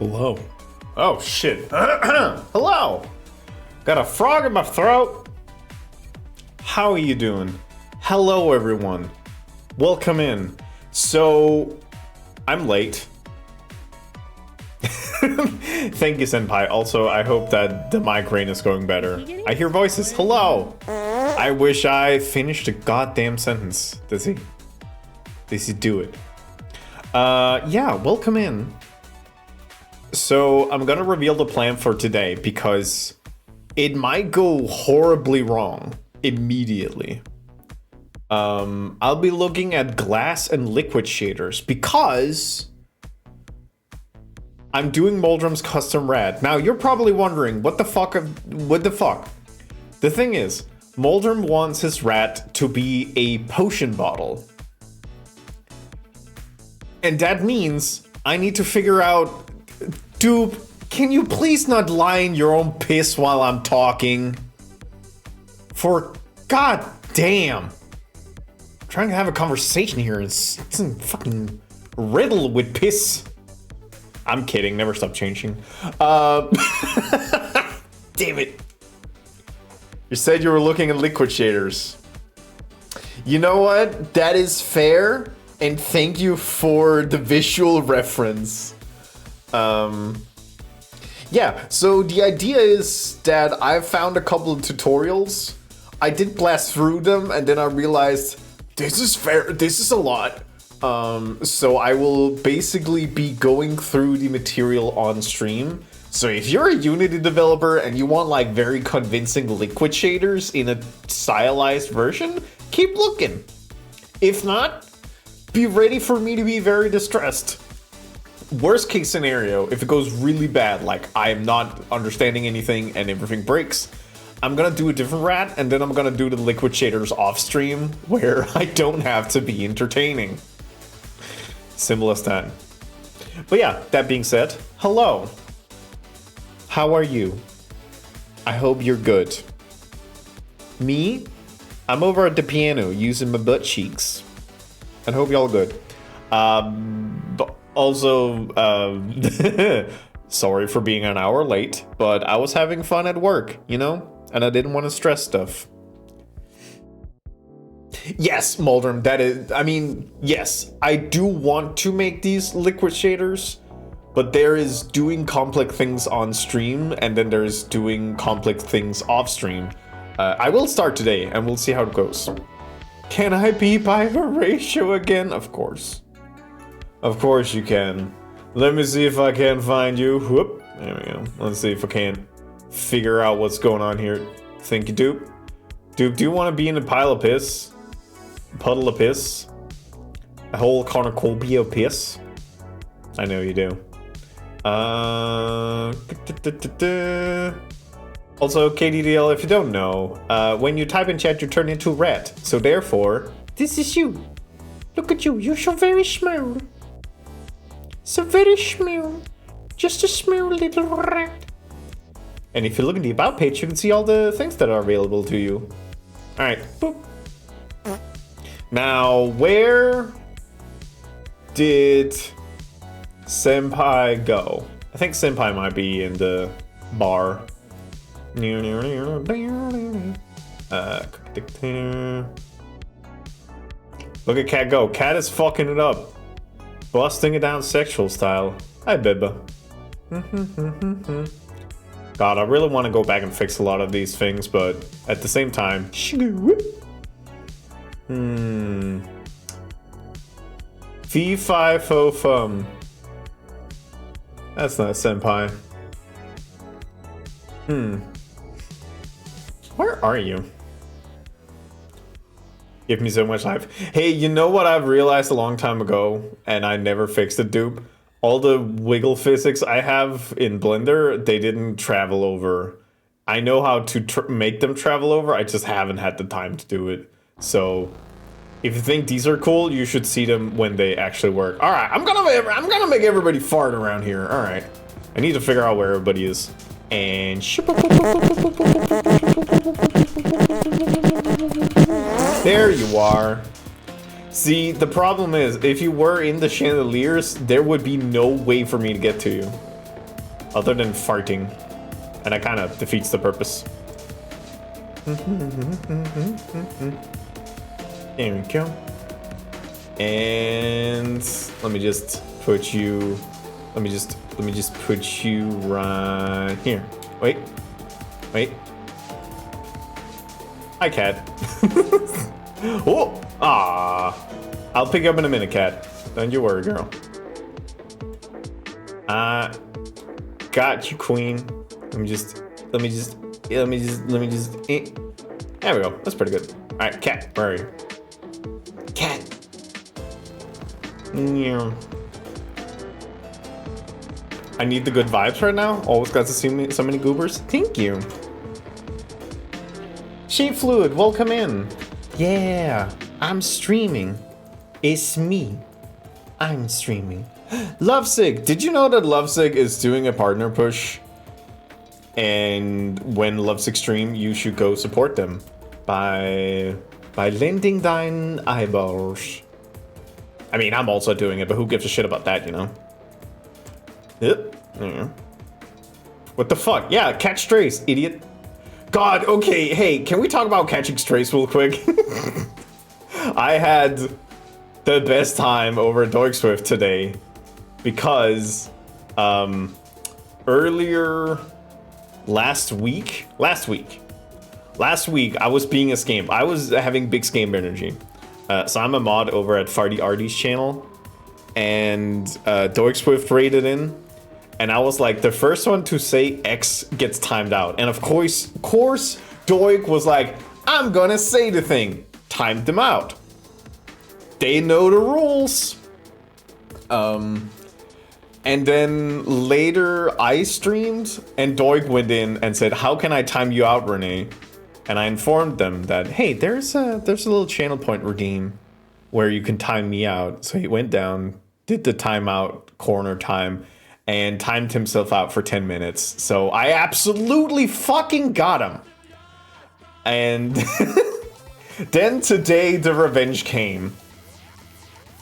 Hello. Oh, shit. Hello. Got a frog in my throat. How are you doing? Hello, everyone. Welcome in. So, I'm late. Thank you, Senpai. Also, I hope that the migraine is going better. I hear voices. Hello. I wish I finished a goddamn sentence. Does he? Does he do it? Yeah, welcome in. So, I'm gonna reveal the plan for today because it might go horribly wrong immediately. I'll be looking at glass and liquid shaders because I'm doing Moldrum's custom rat. Now, you're probably wondering, what the fuck? The thing is, Moldrum wants his rat to be a potion bottle. And that means I need to figure out, dude, can you please not lie in your own piss while I'm talking? For god damn. I'm trying to have a conversation here. It's fucking riddled with piss. I'm kidding, never stop changing. Damn it. You said you were looking at liquid shaders. You know what? That is fair. And thank you for the visual reference. Yeah, so the idea is that I've found a couple of tutorials. I did blast through them and then I realized this is fair, this is a lot. So I will basically be going through the material on stream. So if you're a Unity developer and you want like very convincing liquid shaders in a stylized version, keep looking. If not, be ready for me to be very distressed. Worst case scenario, if it goes really bad, like I am not understanding anything and everything breaks, I'm gonna do a different rat and then I'm gonna do the liquid shaders off stream where I don't have to be entertaining. Simple as that. But yeah, that being said, hello. How are you? I hope you're good. Me? I'm over at the piano using my butt cheeks. I hope y'all good. But also, sorry for being an hour late, but I was having fun at work, you know? And I didn't want to stress stuff. Yes, Moldrum, that is, I mean, yes, I do want to make these liquid shaders, but there is doing complex things on stream, and then there's doing complex things off stream. I will start today, and we'll see how it goes. Can I be by Horatio again? Of course. Of course you can. Let me see if I can find you. Whoop. There we go. Let's see if I can figure out what's going on here. Thank you, Dupe. Dupe, do you want to be in a pile of piss? A puddle of piss? A whole cornucopia of piss? I know you do. Also, KDDL, if you don't know, when you type in chat, you turn into a rat. So therefore, this is you. Look at you. You're so very small. So very small. Just a small little rat. And if you look at the About page, you can see all the things that are available to you. Alright, boop. Now, where did Senpai go? I think Senpai might be in the bar. Look at Cat go. Cat is fucking it up. Busting it down sexual style. Hi, Bibba. God, I really want to go back and fix a lot of these things, but at the same time... Fee fi fo fum. That's not Senpai. Where are you? Give me so much life. Hey, you know what I've realized a long time ago, and I never fixed it, Dupe? All the wiggle physics I have in Blender, they didn't travel over. I know how to make them travel over, I just haven't had the time to do it. So, if you think these are cool, you should see them when they actually work. Alright, I'm gonna make everybody fart around here. Alright. I need to figure out where everybody is. And... There you are. See, the problem is, if you were in the chandeliers, there would be no way for me to get to you. other than farting, and that kind of defeats the purpose. There we go. And let me just put you. Let me just put you right here. Wait. Hi, cat. Oh, I'll pick you up in a minute, cat. Don't you worry, girl. Got you, queen. Let me just. There we go. That's pretty good. All right, cat. Where are you? Cat. Yeah. I need the good vibes right now. Always got to see so many goobers. Thank you. Shape Fluid, welcome in. Yeah, I'm streaming. It's me. I'm streaming. Lovesick, did you know that Lovesick is doing a partner push? And when Lovesick stream, you should go support them by lending thine eyeballs. I mean, I'm also doing it, but who gives a shit about that, you know? Yep. Yeah. What the fuck? Yeah, catch strays, idiot. God, okay, hey, can we talk about catching strays real quick? I had the best time over at Doig Swift today because earlier last week I was being a scamp. I was having big scamp energy. So I'm a mod over at Farty Arty's channel, and Doig Swift raided in, and I was like, the first one to say X gets timed out. And of course Doig was like, I'm gonna say the thing. Timed them out. They know the rules. And then later I streamed and Doig went in and said, how can I time you out, Renee? And I informed them that, hey, there's a little channel point redeem where you can time me out. So he went down, did the timeout corner time, and timed himself out for 10 minutes. So I absolutely fucking got him. And then today the revenge came.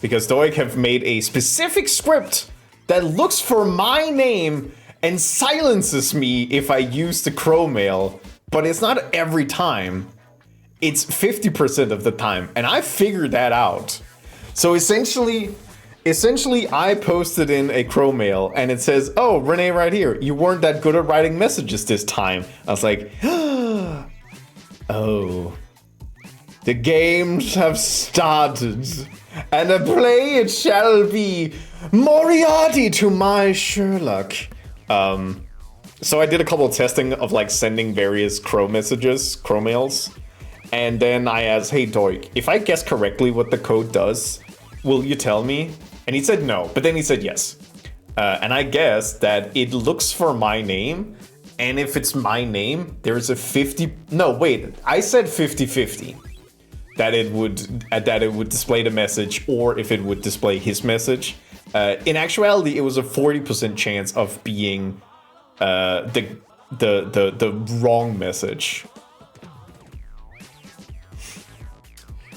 Because Doig have made a specific script that looks for my name and silences me if I use the crow mail. But it's not every time. It's 50% of the time. And I figured that out. So essentially I posted in a crow mail and it says, oh, Renee right here. You weren't that good at writing messages this time. I was like, oh. The games have started. And a play it shall be. Moriarty to my Sherlock. So I did a couple of testing of like sending various crow mails. And then I asked, hey Doig, if I guess correctly what the code does, will you tell me? And he said no, but then he said yes. And I guess that it looks for my name. And if it's my name, there's a 50, no, wait, I said 50-50. That it would display the message, or if it would display his message. In actuality, it was a 40% chance of being the wrong message.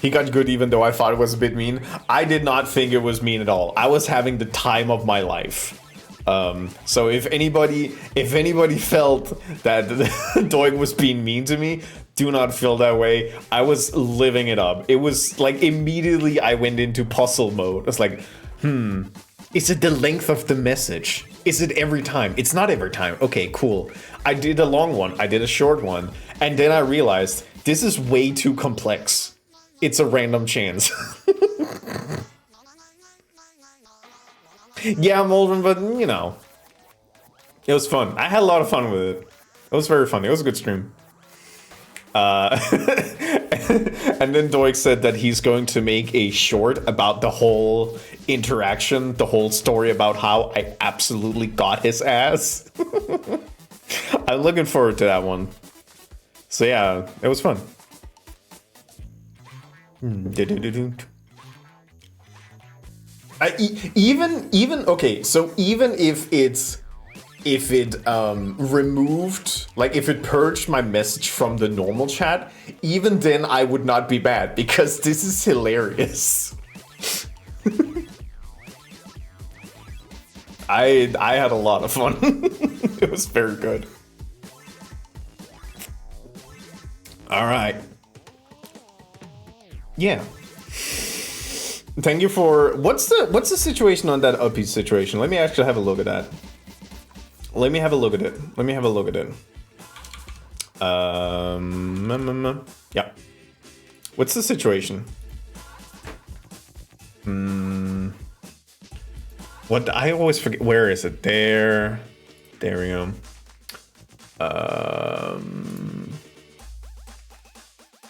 He got good even though I thought it was a bit mean. I did not think it was mean at all. I was having the time of my life. So if anybody felt that Doig was being mean to me, do not feel that way. I was living it up. It was like immediately I went into puzzle mode. It's like, is it the length of the message? Is it every time? It's not every time. Okay, cool. I did a long one. I did a short one. And then I realized this is way too complex. It's a random chance. Yeah, I'm older, but you know, it was fun. I had a lot of fun with it. It was very fun. It was a good stream. And then Doig said that he's going to make a short about the whole interaction, the whole story about how I absolutely got his ass. I'm looking forward to that one. So yeah, it was fun. Even okay, so even if it removed, like if it purged my message from the normal chat, even then I would not be bad because this is hilarious. I had a lot of fun. It was very good. All right. Yeah. Thank you for what's the situation on that upbeat situation? Let me actually have a look at that. Let me have a look at it. Yeah. What's the situation? What I always forget. Where is it? There we go.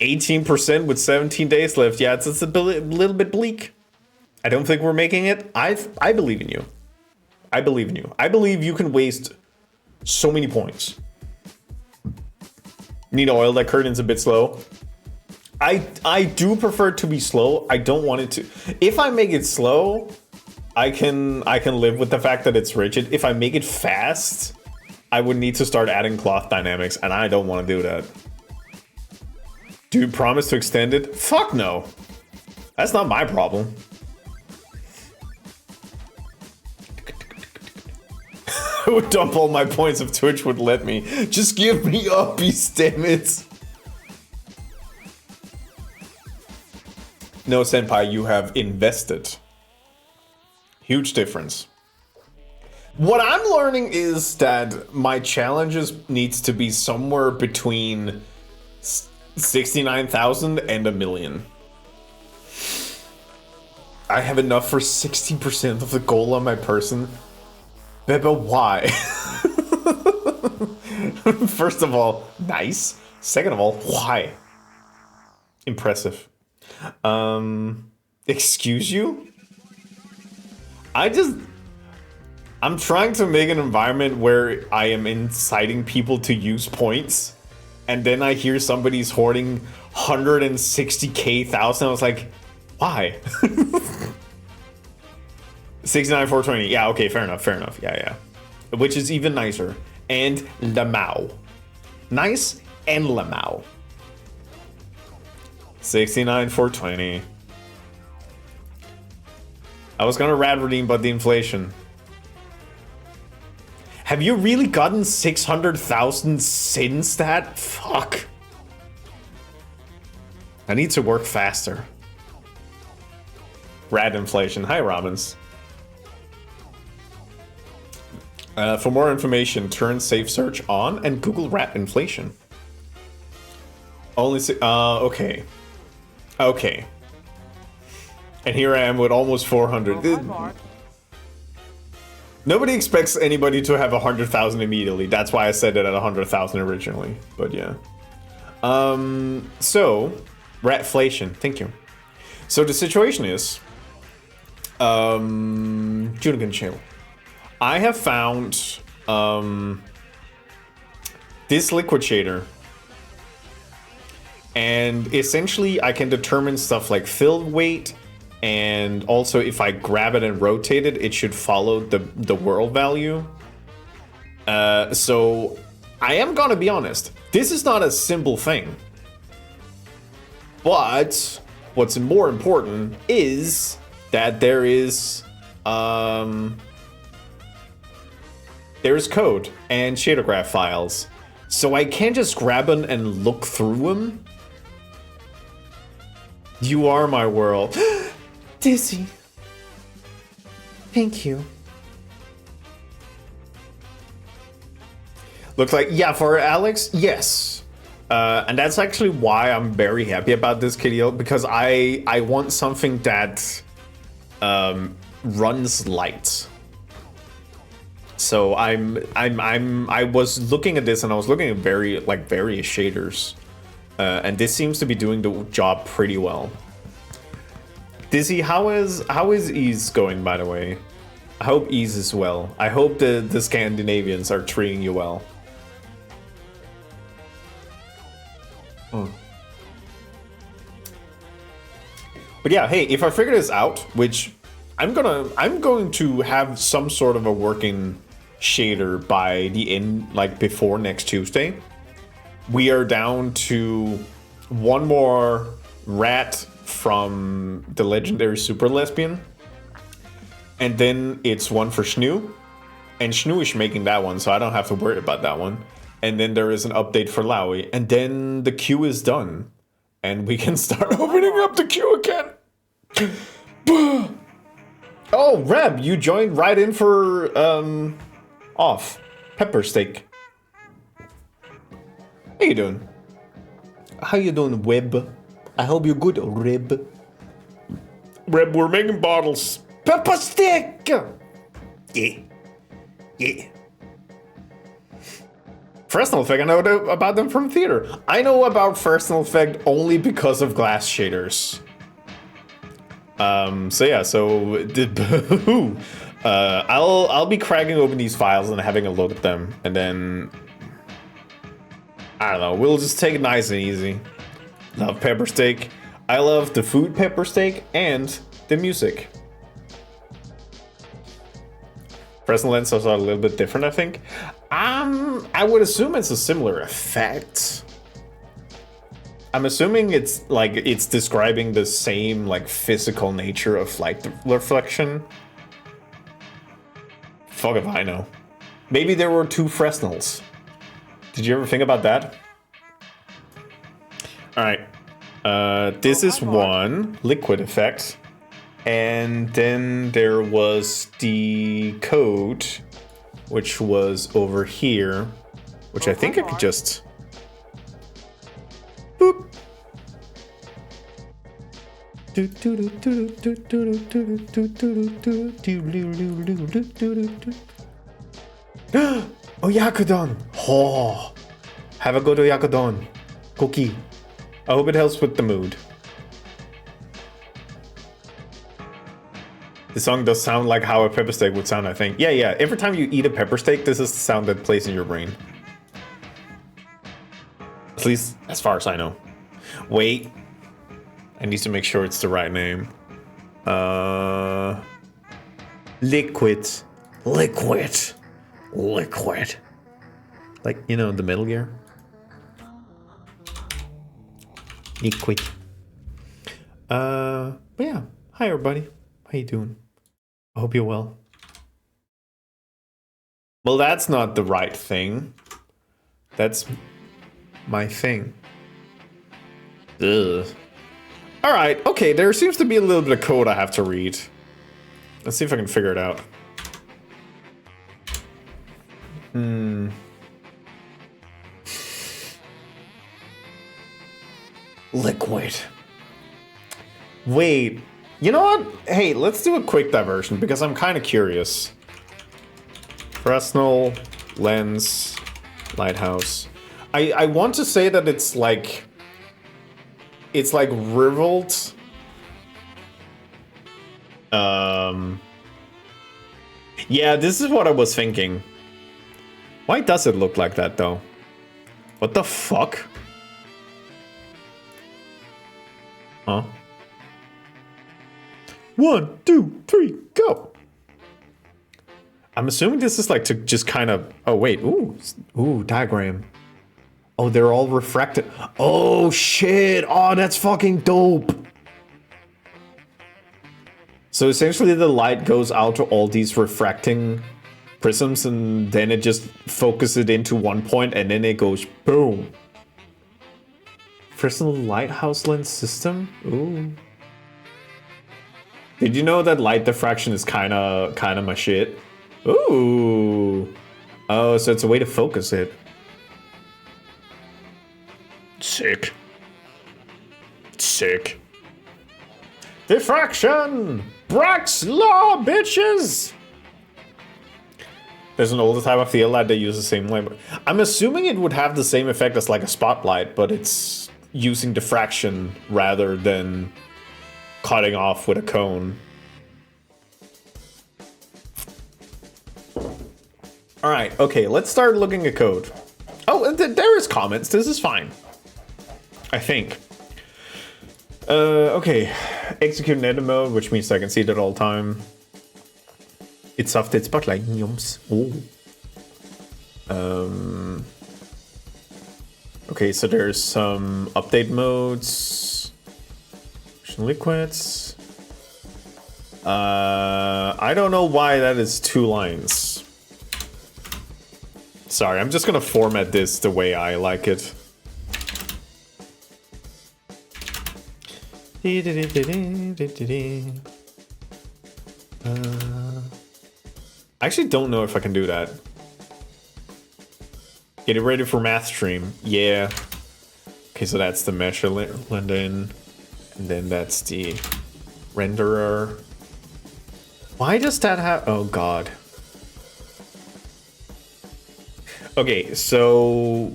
18% with 17 days left. Yeah, it's a little bit bleak. I don't think we're making it. I believe in you. I believe you can waste so many points. Need oil. That curtain's a bit slow. I do prefer to be slow. I don't want it to. If I make it slow, I can live with the fact that it's rigid. If I make it fast, I would need to start adding cloth dynamics, and I don't want to do that. Do you promise to extend it? Fuck no. That's not my problem. I would dump all my points if Twitch would let me. Just give me uppies, damn it. No, Senpai, you have invested. Huge difference. What I'm learning is that my challenges needs to be somewhere between 69,000 and 1 million. I have enough for 60% of the goal on my person. Bebe, why? First of all, nice. Second of all, why? Impressive. Excuse you? I'm trying to make an environment where I am inciting people to use points, and then I hear somebody's hoarding 160k thousand. I was like, why? 69,420. Yeah, okay, fair enough. Yeah. Which is even nicer. And Lamau. Nice and Lamau. 69,420. I was gonna rad redeem, but the inflation. Have you really gotten 600,000 since that? Fuck. I need to work faster. Rad inflation. Hi, Robins. For more information, turn safe search on and Google rat inflation. Okay. Okay. And here I am with almost 400. Nobody expects anybody to have 100,000 immediately. That's why I said it at 100,000 originally. But yeah. So, ratflation. Thank you. So the situation is, Junigan channel. I have found this liquid shader, and essentially I can determine stuff like fill weight, and also if I grab it and rotate it, it should follow the world value. So I am gonna be honest, this is not a simple thing, but what's more important is that there is code and shader graph files. So I can't just grab them and look through them. You are my world. Dizzy. Thank you. Looks like, yeah, for Alex, yes. And that's actually why I'm very happy about this video, because I want something that runs light. So I was looking at this and I was looking at various shaders, and this seems to be doing the job pretty well. Dizzy, how is Ease going, by the way? I hope Ease is well. I hope the Scandinavians are treating you well. But yeah, hey, if I figure this out, which I'm going to have some sort of a working shader by the end, like before next Tuesday. We are down to one more rat from the legendary Super Lesbian, and then it's one for Schnoo, And Shnu is making that one, so I don't have to worry about that one. And then there is an update for Lowy, and then the queue is done. And we can start opening up the queue again. Oh, Reb, you joined right in for, off. Pepper steak. How you doing? How you doing, Web? I hope you're good, Reb. Reb, we're making bottles. Pepper steak! Yeah. Yeah. Fresnel Effect, I know about them from theater. I know about Fresnel Effect only because of glass shaders. So yeah, I'll be cracking open these files and having a look at them, and then I don't know, we'll just take it nice and easy. Love pepper steak. I love the food pepper steak and the music. Fresnel lenses are a little bit different, I think. I would assume it's a similar effect. I'm assuming it's like it's describing the same like physical nature of light reflection. Fuck if I know. Maybe there were two Fresnels. Did you ever think about that? All right. This is one liquid effect. And then there was the code, which was over here, which I think I could just boop. Oyakodon! Oh, have a good oyakodon. Cookie. I hope it helps with the mood. The song does sound like how a pepper steak would sound, I think. Yeah. Every time you eat a pepper steak, this is the sound that plays in your brain. At least, as far as I know. Wait. I need to make sure it's the right name. Liquid. Like, you know, the Metal Gear. Liquid. But yeah. Hi, everybody. How you doing? I hope you're well. Well, that's not the right thing. That's my thing. Ugh. Alright, okay, there seems to be a little bit of code I have to read. Let's see if I can figure it out. Liquid. Wait. You know what? Hey, let's do a quick diversion because I'm kind of curious. Fresnel, lens, lighthouse. I want to say that it's like riveled. Yeah, this is what I was thinking. Why does it look like that though? What the fuck? Huh? 1, 2, 3, go! I'm assuming this is like to just kind of... Oh, wait. Ooh, diagram. Oh, they're all refracted. Oh, shit. Oh, that's fucking dope. So essentially the light goes out to all these refracting prisms and then it just focuses it into one point and then it goes boom. Fresnel lighthouse lens system? Ooh. Did you know that light diffraction is kind of my shit? Ooh. Oh, so it's a way to focus it. Sick. Sick. Diffraction! Brack's law, bitches! There's an older type of field light that uses the same light. I'm assuming it would have the same effect as like a spotlight, but it's using diffraction rather than cutting off with a cone. Alright, okay, let's start looking at code. Oh, there is comments. This is fine. I think. Okay. Execute in edit mode, which means I can see it at all time. It's soft, it's spotlight. Yums. Oh. Okay, so there's some update modes. Liquids. I don't know why that is 2 lines. Sorry, I'm just gonna format this the way I like it. I actually don't know if I can do that. Get it ready for math stream. Yeah. Okay, so that's the mesh blend in. And then that's the renderer. Why does that have... Oh, God. Okay, so...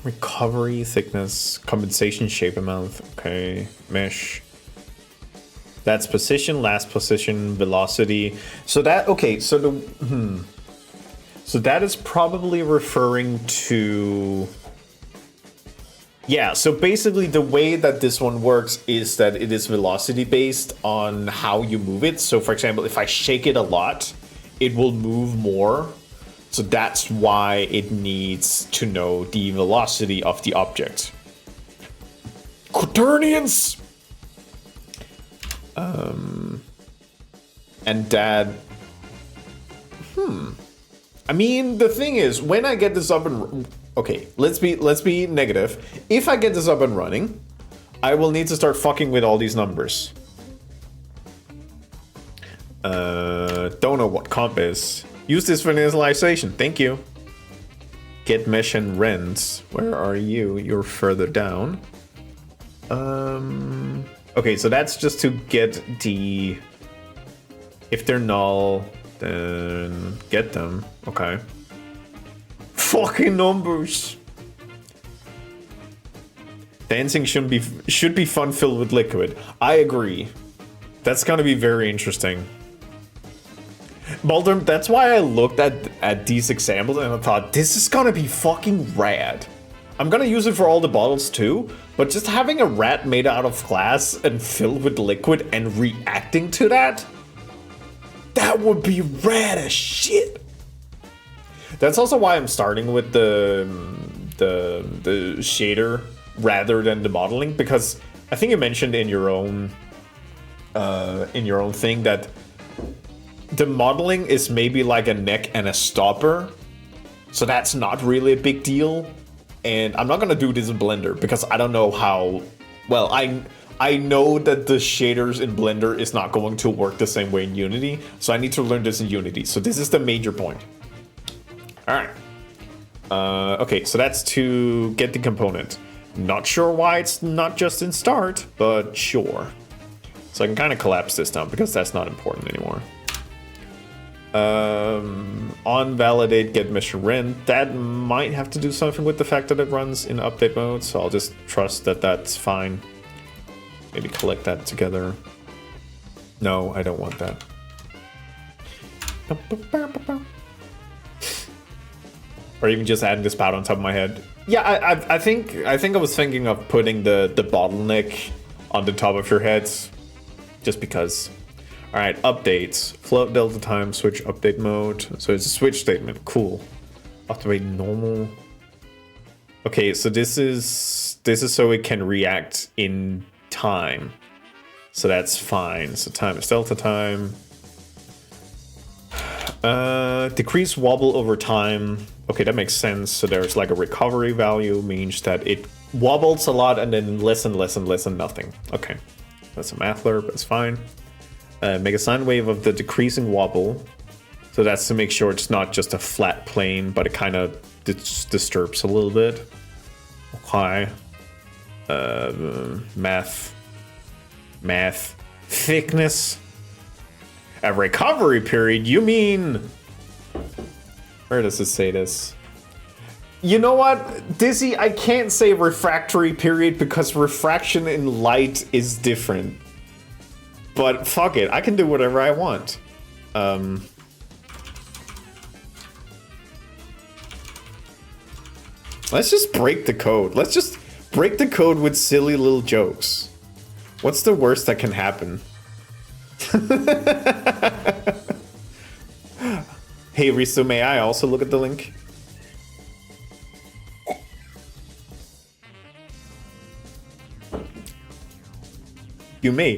recovery, thickness, compensation, shape amount. Okay, mesh. That's position, last position, velocity. So that... Okay, so the... So that is probably referring to... Yeah, so basically the way that this one works is that it is velocity based on how you move it. So for example, if I shake it a lot, it will move more. So that's why it needs to know the velocity of the object. Quaternions! And that... I mean, the thing is, when I get this up and... Okay, let's be negative. If I get this up and running, I will need to start fucking with all these numbers. Don't know what comp is. Use this for initialization. Thank you. Get mesh and rends. Where are you? You're further down. Okay, so that's just to get the... If they're null, then get them. Okay. Fucking numbers. Dancing should be fun filled with liquid. I agree. That's gonna be very interesting. Baldur, that's why I looked at these examples and I thought this is gonna be fucking rad. I'm gonna use it for all the bottles too, but just having a rat made out of glass and filled with liquid and reacting to that, that would be rad as shit. That's also why I'm starting with the shader rather than the modeling, because I think you mentioned in your own thing that the modeling is maybe like a neck and a stopper, so that's not really a big deal. And I'm not gonna do this in Blender because I don't know how well I know that the shaders in Blender is not going to work the same way in Unity, so I need to learn this in Unity. So this is the major point. All right. Okay, so that's to get the component. Not sure why it's not just in start, but sure. So I can kind of collapse this down because that's not important anymore. On validate get mesh rend. That might have to do something with the fact that it runs in update mode, so I'll just trust that that's fine. Maybe collect that together. No, I don't want that. Or even just adding this spout on top of my head. Yeah, I think I was thinking of putting the bottleneck on the top of your heads, just because. All right, updates. Float delta time, switch update mode. So it's a switch statement. Cool. Activate normal. Okay, so this is so it can react in time. So that's fine. So time is delta time. Decrease wobble over time. Okay, that makes sense. So there's like a recovery value, means that it wobbles a lot and then less and less and less and nothing. Okay, that's a mathler, but it's fine. Make a sine wave of the decreasing wobble. So that's to make sure it's not just a flat plane, but it kind of disturbs a little bit. Okay. Math. Thickness. A recovery period? You mean... Where does it say this? You know what, Dizzy? I can't say refractory period because refraction in light is different. But fuck it, I can do whatever I want. Let's just break the code. Let's just break the code with silly little jokes. What's the worst that can happen? Hey Risto, may I also look at the link? You may.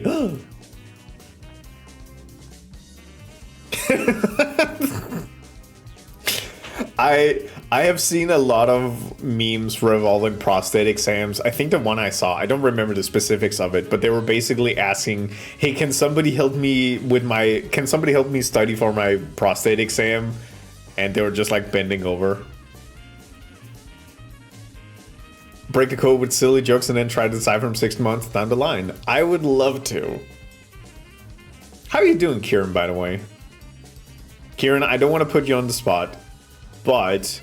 I have seen a lot of memes revolving prostate exams. I think the one I saw, I don't remember the specifics of it, but they were basically asking, "Hey, can somebody help me study for my prostate exam?" And they were just like bending over. Break a code with silly jokes and then try to decipher them 6 months down the line. I would love to. How are you doing, Kieran, by the way? Kieran, I don't want to put you on the spot, but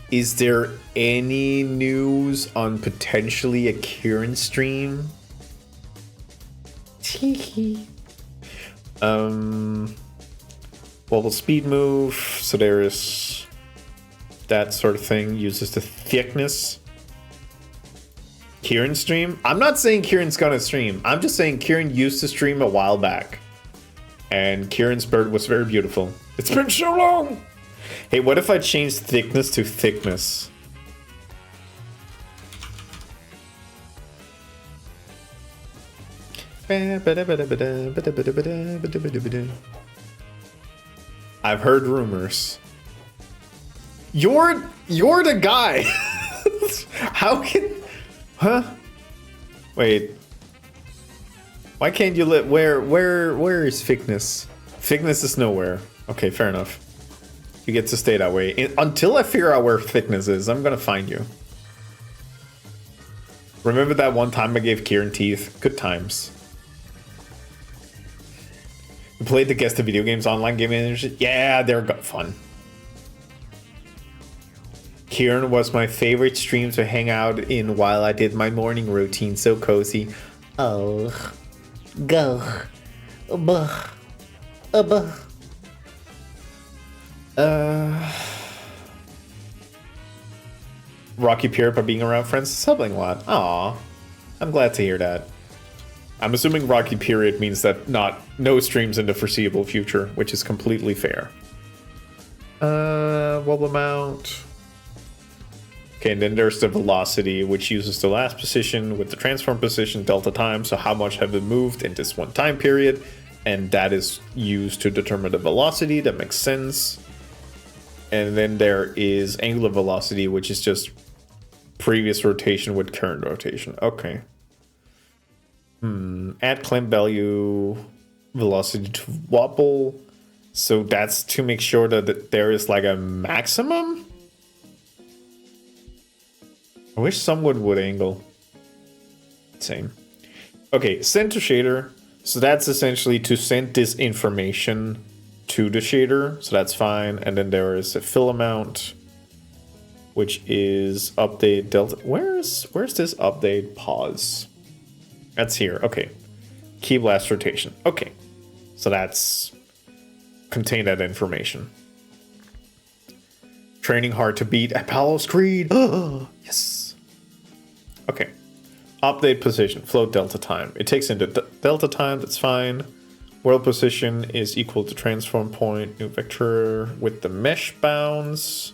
is there any news on potentially a Kieran stream? Teehee. Well, the speed move, so there is that sort of thing, uses the thickness. Kieran stream? I'm not saying Kieran's gonna stream. I'm just saying Kieran used to stream a while back. And Kieran's bird was very beautiful. It's been so long! Hey, what if I change thickness to thickness? I've heard rumors. You're the guy! How can... Huh? Wait. Why can't you let... Where is thickness? Thickness is nowhere. Okay, fair enough. You get to stay that way. Until I figure out where thickness is, I'm gonna find you. Remember that one time I gave Kieran teeth? Good times. You played the Guess the Video Games online gaming energy? Yeah, they're fun. Kieran was my favorite stream to hang out in while I did my morning routine. So cozy. Oh. Go. Rocky period by being around friends is helping a lot. Aw. I'm glad to hear that. I'm assuming rocky period means that no streams in the foreseeable future, which is completely fair. Wobble amount. Okay, and then there's the velocity, which uses the last position with the transform position delta time. So how much have it moved in this one time period? And that is used to determine the velocity. That makes sense. And then there is angular velocity, which is just previous rotation with current rotation. Okay. Add clamp value velocity to wobble. So that's to make sure that there is like a maximum. I wish someone would angle. Same. Okay, send to shader. So that's essentially to send this information to the shader. So that's fine. And then there is a fill amount, which is update delta. Where's this update pause? That's here. Okay. Key blast rotation. Okay. So that's contain that information. Training hard to beat Apollo's Creed. Yes. Okay. Update position. Float delta time. It takes into delta time. That's fine. World position is equal to transform point. New vector with the mesh bounds.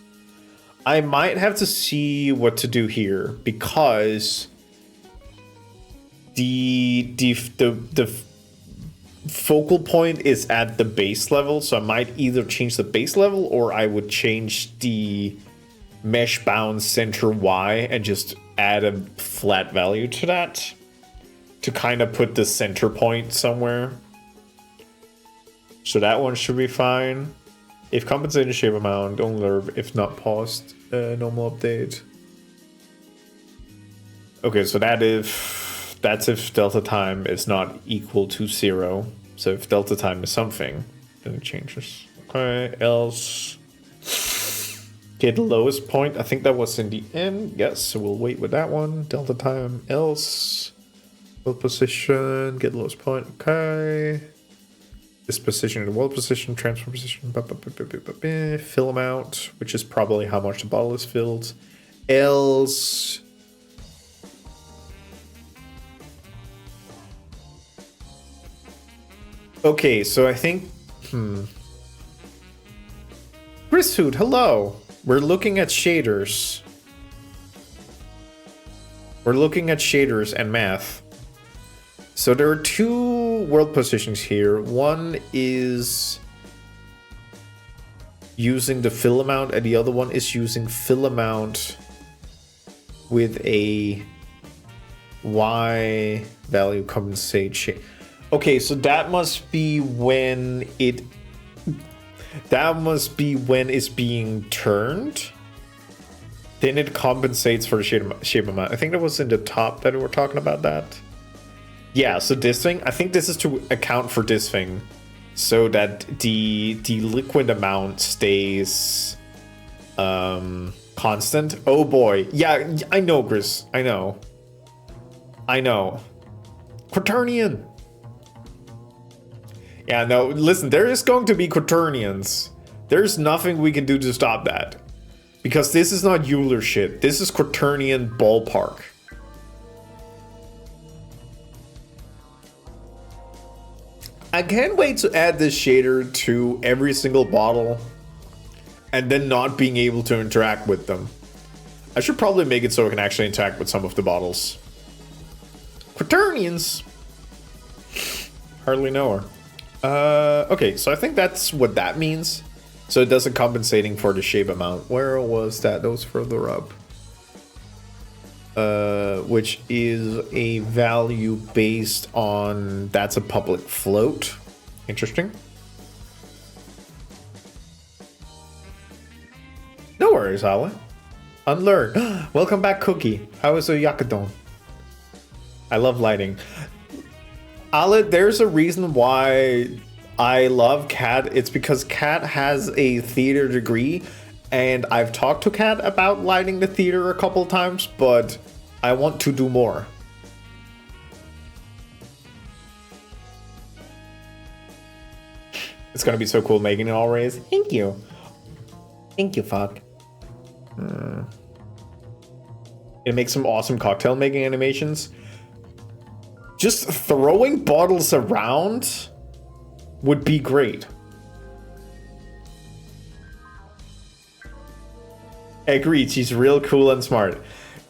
I might have to see what to do here because the focal point is at the base level, so I might either change the base level or I would change the mesh bound center Y and just add a flat value to that to kind of put the center point somewhere. So that one should be fine. If compensated shape amount, only lerv, if not paused, normal update. Okay, so that's if delta time is not equal to 0. So if delta time is something, then it changes. Okay, else. Okay, the lowest point, I think that was in the end. Yes, so we'll wait with that one. Delta time, else. World position, get lowest point, okay. This position in the world position, transfer position, fill amount, which is probably how much the bottle is filled. Else. Okay, so I think, Chris Food, hello. We're looking at shaders. We're looking at shaders and math. So there are two world positions here. One is using the fill amount, and the other one is using fill amount with a Y value compensate shape. Okay, so that must be when it. That must be when it's being turned. Then it compensates for the shape amount. I think that was in the top that we were talking about that. Yeah, so this thing, I think this is to account for this thing. So that the liquid amount stays constant. Oh boy. Yeah, I know, Chris. I know. Quaternion. Yeah, no, listen, there is going to be quaternions. There's nothing we can do to stop that. Because this is not Euler shit. This is quaternion ballpark. I can't wait to add this shader to every single bottle and then not being able to interact with them. I should probably make it so I can actually interact with some of the bottles. Quaternions. Hardly know her. Okay, so I think that's what that means. So it does a compensating for the shape amount. Where was that? That was further up. Which is a value based on, that's a public float. Interesting. No worries, Ale. Unlearn. Welcome back, Cookie. How is Oyakadon? I love lighting. Ale, there's a reason why I love Kat. It's because Kat has a theater degree, and I've talked to Kat about lighting the theater a couple times, but I want to do more. It's gonna be so cool making it all raise. Thank you. Thank you, fuck. It makes some awesome cocktail making animations. Just throwing bottles around would be great. Agreed, she's real cool and smart.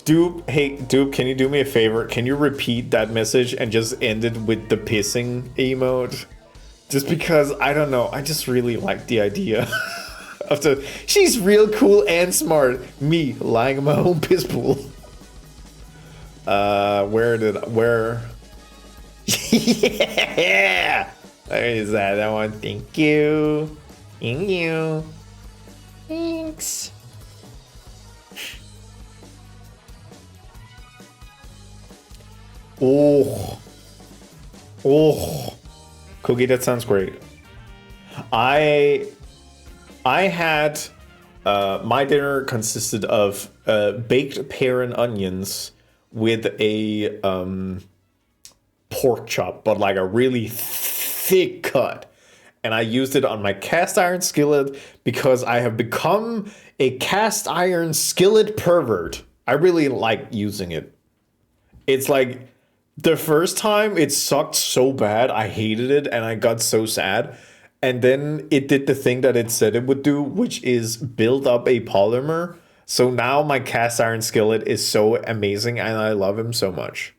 Dupe, hey, Dupe, can you do me a favor? Can you repeat that message and just end it with the pissing emote? Just because, I don't know, I just really like the idea of the, she's real cool and smart. Me, lying in my own piss pool. Where? Yeah! There is that one. Thank you. Thank you. Thanks. Oh. Cookie, that sounds great. I had my dinner consisted of baked pear and onions with a pork chop, but like a really thick cut. And I used it on my cast iron skillet because I have become a cast iron skillet pervert. I really like using it. It's like the first time it sucked so bad, I hated it and I got so sad. And then it did the thing that it said it would do, which is build up a polymer. So now my cast iron skillet is so amazing and I love him so much.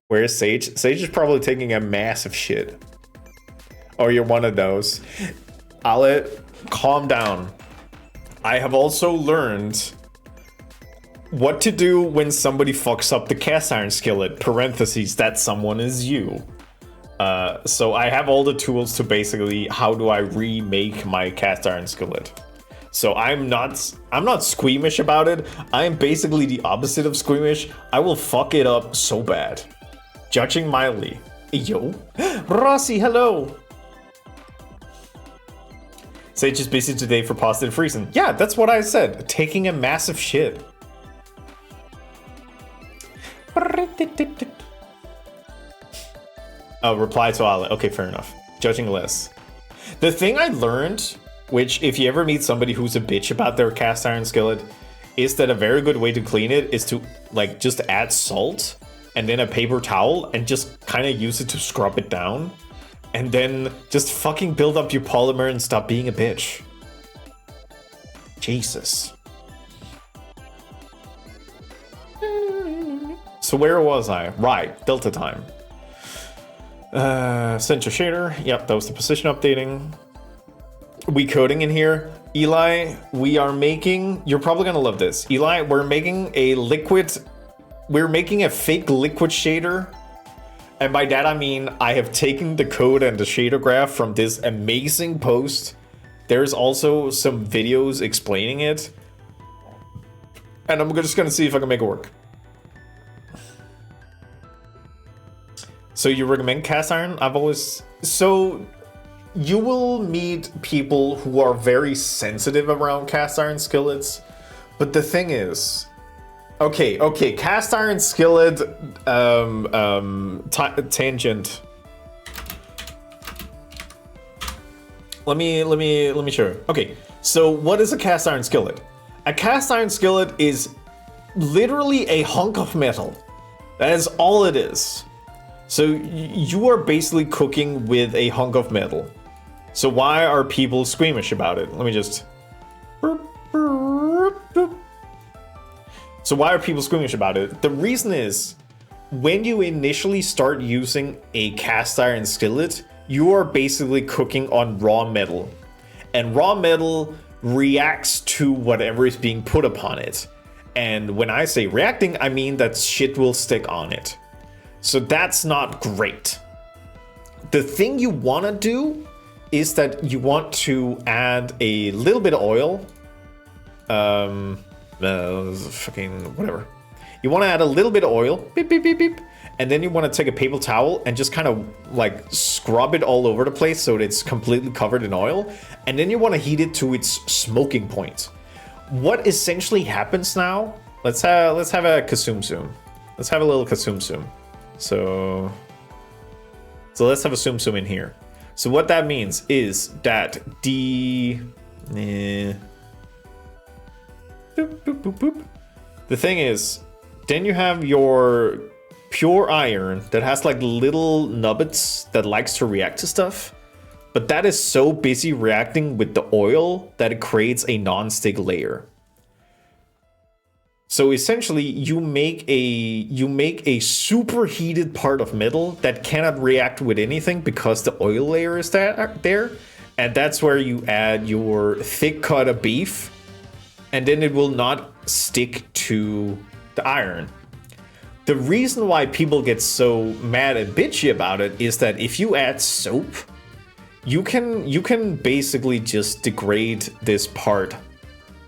Where's Sage? Sage is probably taking a massive shit. Oh, you're one of those. Ale, calm down. I have also learned what to do when somebody fucks up the cast iron skillet, parentheses, that someone is you. So I have all the tools to basically, how do I remake my cast iron skillet? So I'm not squeamish about it. I'm basically the opposite of squeamish. I will fuck it up so bad. Judging mildly. Yo. Rossi, hello. Sage is busy today for positive reason. Yeah, that's what I said. Taking a massive shit. Oh, reply to Ale. Okay, fair enough. Judging less. The thing I learned, which if you ever meet somebody who's a bitch about their cast iron skillet, is that a very good way to clean it is to like just add salt and then a paper towel and just kind of use it to scrub it down. And then just fucking build up your polymer and stop being a bitch. Jesus. So where was I? Right, Delta time. Center shader. Yep, that was the position updating. we coding in here. Eli, we are making, you're probably gonna love this. Eli, we're making a fake liquid shader. And by that I mean, I have taken the code and the shader graph from this amazing post. There's also some videos explaining it. And I'm just gonna see if I can make it work. So you recommend cast iron? So you will meet people who are very sensitive around cast iron skillets. But the thing is, okay, cast iron skillet, tangent. Let me show you. Okay, so what is a cast iron skillet? A cast iron skillet is literally a hunk of metal. That is all it is. So you are basically cooking with a hunk of metal. So why are people squeamish about it? Let me just... So why are people squeamish about it? The reason is, when you initially start using a cast iron skillet, you are basically cooking on raw metal. And raw metal reacts to whatever is being put upon it. And when I say reacting, I mean that shit will stick on it. So that's not great. The thing you want to do is that you want to add a little bit of oil. Fucking whatever. You want to add a little bit of oil, beep, beep, beep, beep, and then you want to take a paper towel and just kind of like scrub it all over the place so that it's completely covered in oil, and then you want to heat it to its smoking point. What essentially happens now? Let's have a kasum. Let's have a little kasum. So let's have a sum in here. So what that means is that the thing is, then you have your pure iron that has like little nubbits that likes to react to stuff, but that is so busy reacting with the oil that it creates a non-stick layer. So essentially you make a superheated part of metal that cannot react with anything because the oil layer is there, and that's where you add your thick cut of beef, and then it will not stick to the iron. The reason why people get so mad and bitchy about it is that if you add soap, you can basically just degrade this part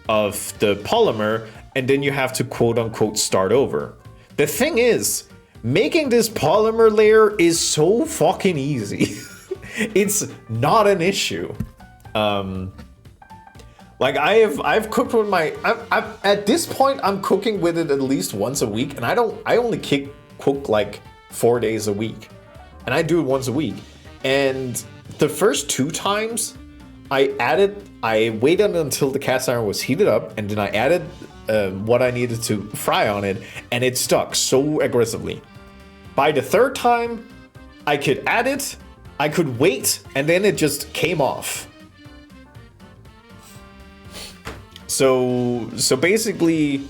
of the polymer, and then you have to quote unquote start over. The thing is, making this polymer layer is so fucking easy. It's not an issue. Like I've cooked with my, at this point I'm cooking with it at least once a week, and I only cook like 4 days a week, and I do it once a week. And the first 2 times I waited until the cast iron was heated up, and then I added what I needed to fry on it, and it stuck so aggressively. By the 3rd time, I could add it, I could wait, and then it just came off. So basically,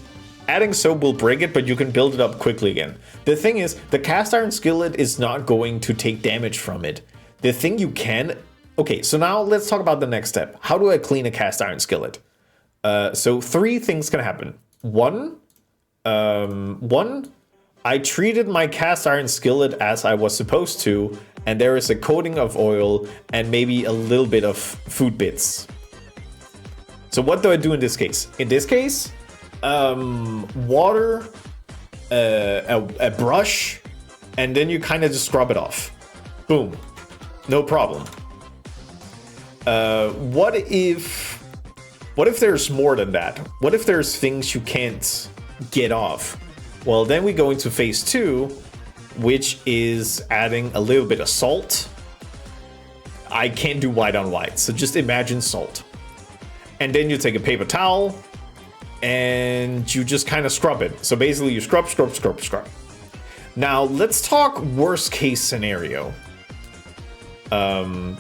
adding soap will break it, but you can build it up quickly again. The thing is, the cast iron skillet is not going to take damage from it. The thing you can... Okay, so now let's talk about the next step. How do I clean a cast iron skillet? So 3 things can happen. One, I treated my cast iron skillet as I was supposed to, and there is a coating of oil and maybe a little bit of food bits. So what do I do in this case? In this case, water, a brush, and then you kind of just scrub it off. Boom. No problem. What if there's more than that? What if there's things you can't get off? Well, then we go into phase 2, which is adding a little bit of salt. I can't do white on white, so just imagine salt. And then you take a paper towel and you just kind of scrub it. So basically you scrub. Now let's talk worst case scenario. And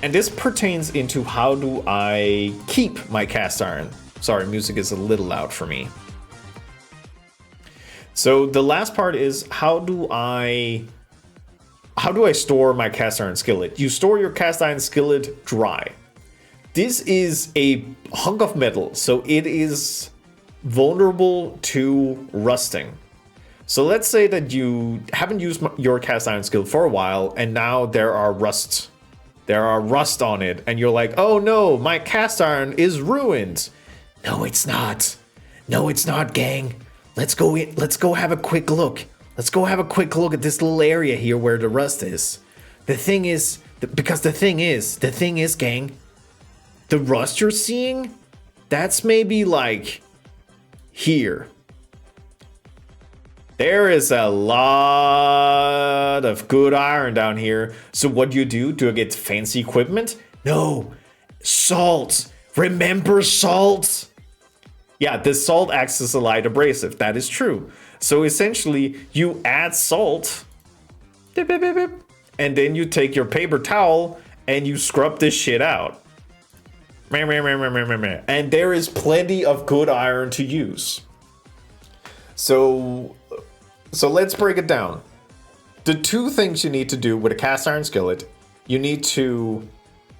this pertains into how do I keep my cast iron. Sorry, music is a little loud for me. So the last part is how do I store my cast iron skillet? You store your cast iron skillet dry. This is a hunk of metal, so it is vulnerable to rusting. So let's say that you haven't used your cast iron skill for a while, and now there are rust on it, and you're like, oh no, my cast iron is ruined. No, it's not. No, it's not, gang. Let's go in. Let's go have a quick look. Let's go have a quick look at this little area here where the rust is. The thing is, gang, the rust you're seeing, that's maybe like here. There is a lot of good iron down here. So what do you do? Do I get fancy equipment? No. Salt. Remember salt? Yeah, this salt acts as a light abrasive. That is true. So essentially, you add salt, and then you take your paper towel and you scrub this shit out. And there is plenty of good iron to use. So let's break it down. The two things you need to do with a cast iron skillet, you need to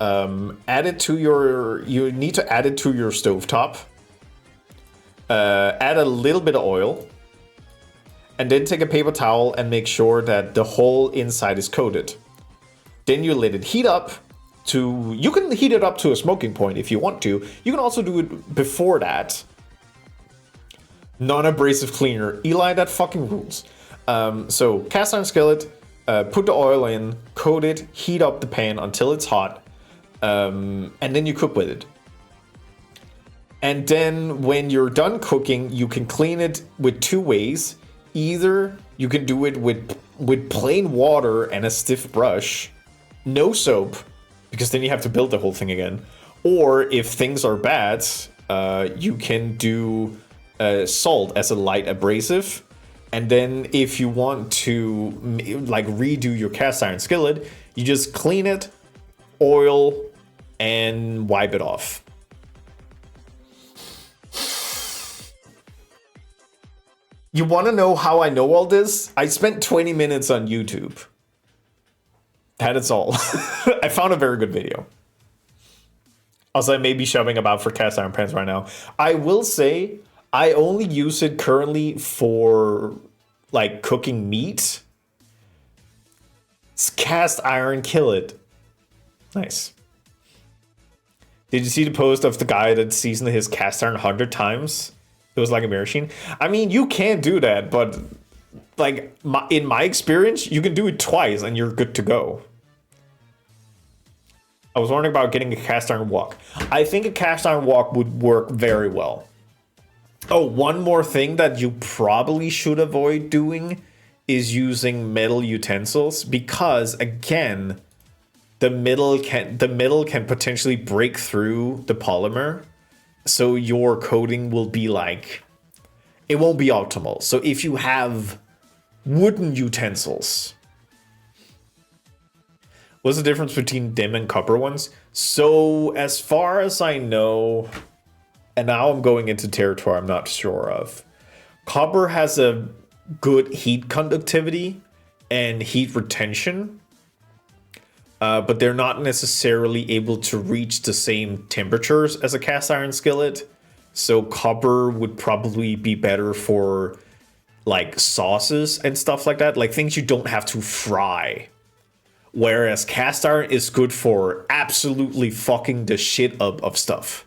add it to your stovetop. Add a little bit of oil, and then take a paper towel and make sure that the whole inside is coated. Then you let it heat up you can heat it up to a smoking point if you want to. You can also do it before that. Non-abrasive cleaner. Eli, that fucking rules. So cast iron skillet, put the oil in, coat it, heat up the pan until it's hot, and then you cook with it. And then when you're done cooking, you can clean it with two ways. Either you can do it with plain water and a stiff brush, no soap, because then you have to build the whole thing again. Or if things are bad, you can do salt as a light abrasive. And then if you want to like redo your cast iron skillet, you just clean it, oil, and wipe it off. You want to know how I know all this? I spent 20 minutes on YouTube. That is all. I found a very good video. Also, I may be shoving about for cast iron pans right now. I will say, I only use it currently for like cooking meat. It's cast iron skillet. Nice. Did you see the post of the guy that seasoned his cast iron 100 times? It was like a machine. I mean, you can do that, but like in my experience, you can do it twice and you're good to go. I was wondering about getting a cast iron wok. I think a cast iron wok would work very well. Oh, one more thing that you probably should avoid doing is using metal utensils, because again, the metal can potentially break through the polymer. So your coating will be like, it won't be optimal. So if you have wooden utensils, what's the difference between them and copper ones? So as far as I know, and now I'm going into territory I'm not sure of, copper has a good heat conductivity and heat retention, but they're not necessarily able to reach the same temperatures as a cast iron skillet. So copper would probably be better for like sauces and stuff like that, like things you don't have to fry. Whereas cast iron is good for absolutely fucking the shit up of stuff.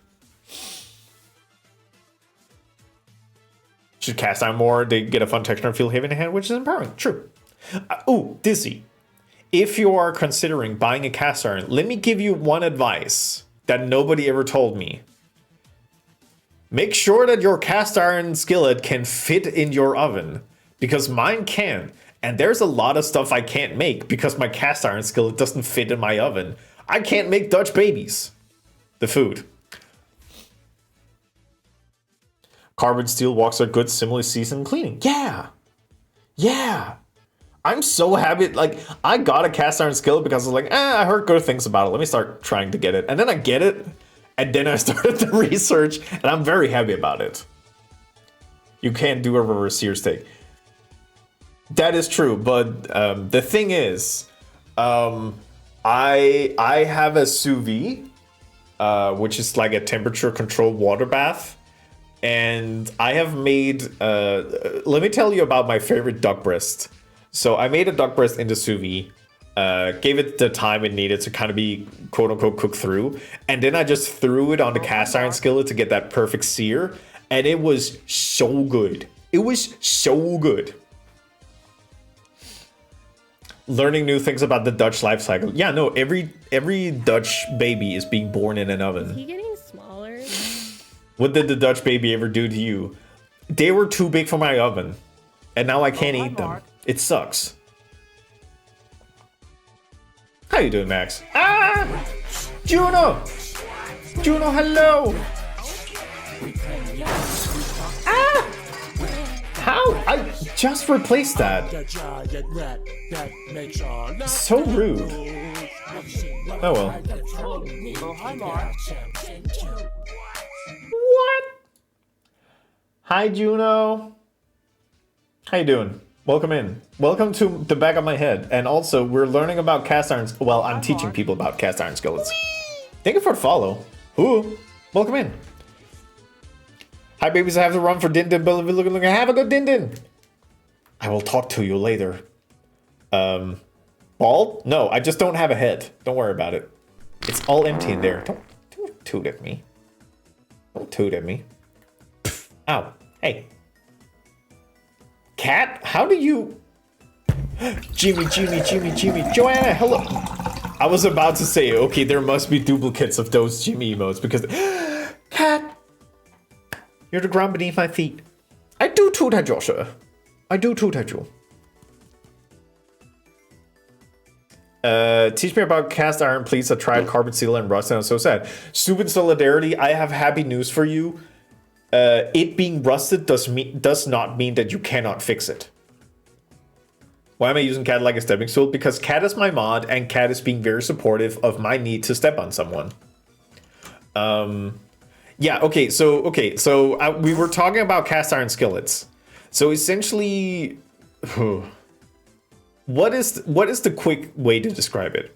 Should cast iron more, they get a fun texture and feel heavy in the hand, which is empowering. True. Ooh, Dizzy. If you are considering buying a cast iron, let me give you one advice that nobody ever told me. Make sure that your cast iron skillet can fit in your oven, because mine can. And there's a lot of stuff I can't make because my cast iron skillet doesn't fit in my oven. I can't make Dutch babies. The food. Carbon steel woks are good, similarly seasoned cleaning. Yeah. Yeah. I'm so happy. Like, I got a cast iron skillet because I was like, I heard good things about it. Let me start trying to get it. And then I get it. And then I started the research. And I'm very happy about it. You can't do a reverse sear steak. That is true. But the thing is, I have a sous vide. which is like a temperature controlled water bath. And I have made, let me tell you about my favorite duck breast. So I made a duck breast into sous vide, gave it the time it needed to kind of be quote unquote cooked through. And then I just threw it on the cast iron skillet to get that perfect sear. And it was so good. It was so good. Learning new things about the Dutch life cycle. Yeah, no, every Dutch baby is being born in an oven. Is he getting smaller? What did the Dutch baby ever do to you? They were too big for my oven. And now I can't eat them. It sucks. How you doing, Max? Ah! Juno! Juno, hello! Ah! How? I just replaced that. So rude. Oh well. What? Hi, Juno. How you doing? Welcome in. Welcome to the back of my head. And also, we're learning about cast irons. Well, I'm teaching people about cast iron skillets. Thank you for the follow. Ooh, welcome in. Hi, babies. I have to run for Din Din. Have a good Din Din. I will talk to you later. Bald? No, I just don't have a head. Don't worry about it. It's all empty in there. Don't toot at me. Don't toot at me. Ow. Hey. Cat? How do you... Jimmy. Joanna, hello. I was about to say, okay, there must be duplicates of those Jimmy emotes because... Cat! You're the ground beneath my feet. I do toot at you, sir. I do toot at you. Teach me about cast iron, please. I tried carbon steel and rust and I'm so sad. Stupid solidarity, I have happy news for you. It being rusted does not mean that you cannot fix it. Why am I using Cat like a stepping stool? Because Cat is my mod and Cat is being very supportive of my need to step on someone. Yeah, okay, so we were talking about cast iron skillets. So essentially, what is the quick way to describe it?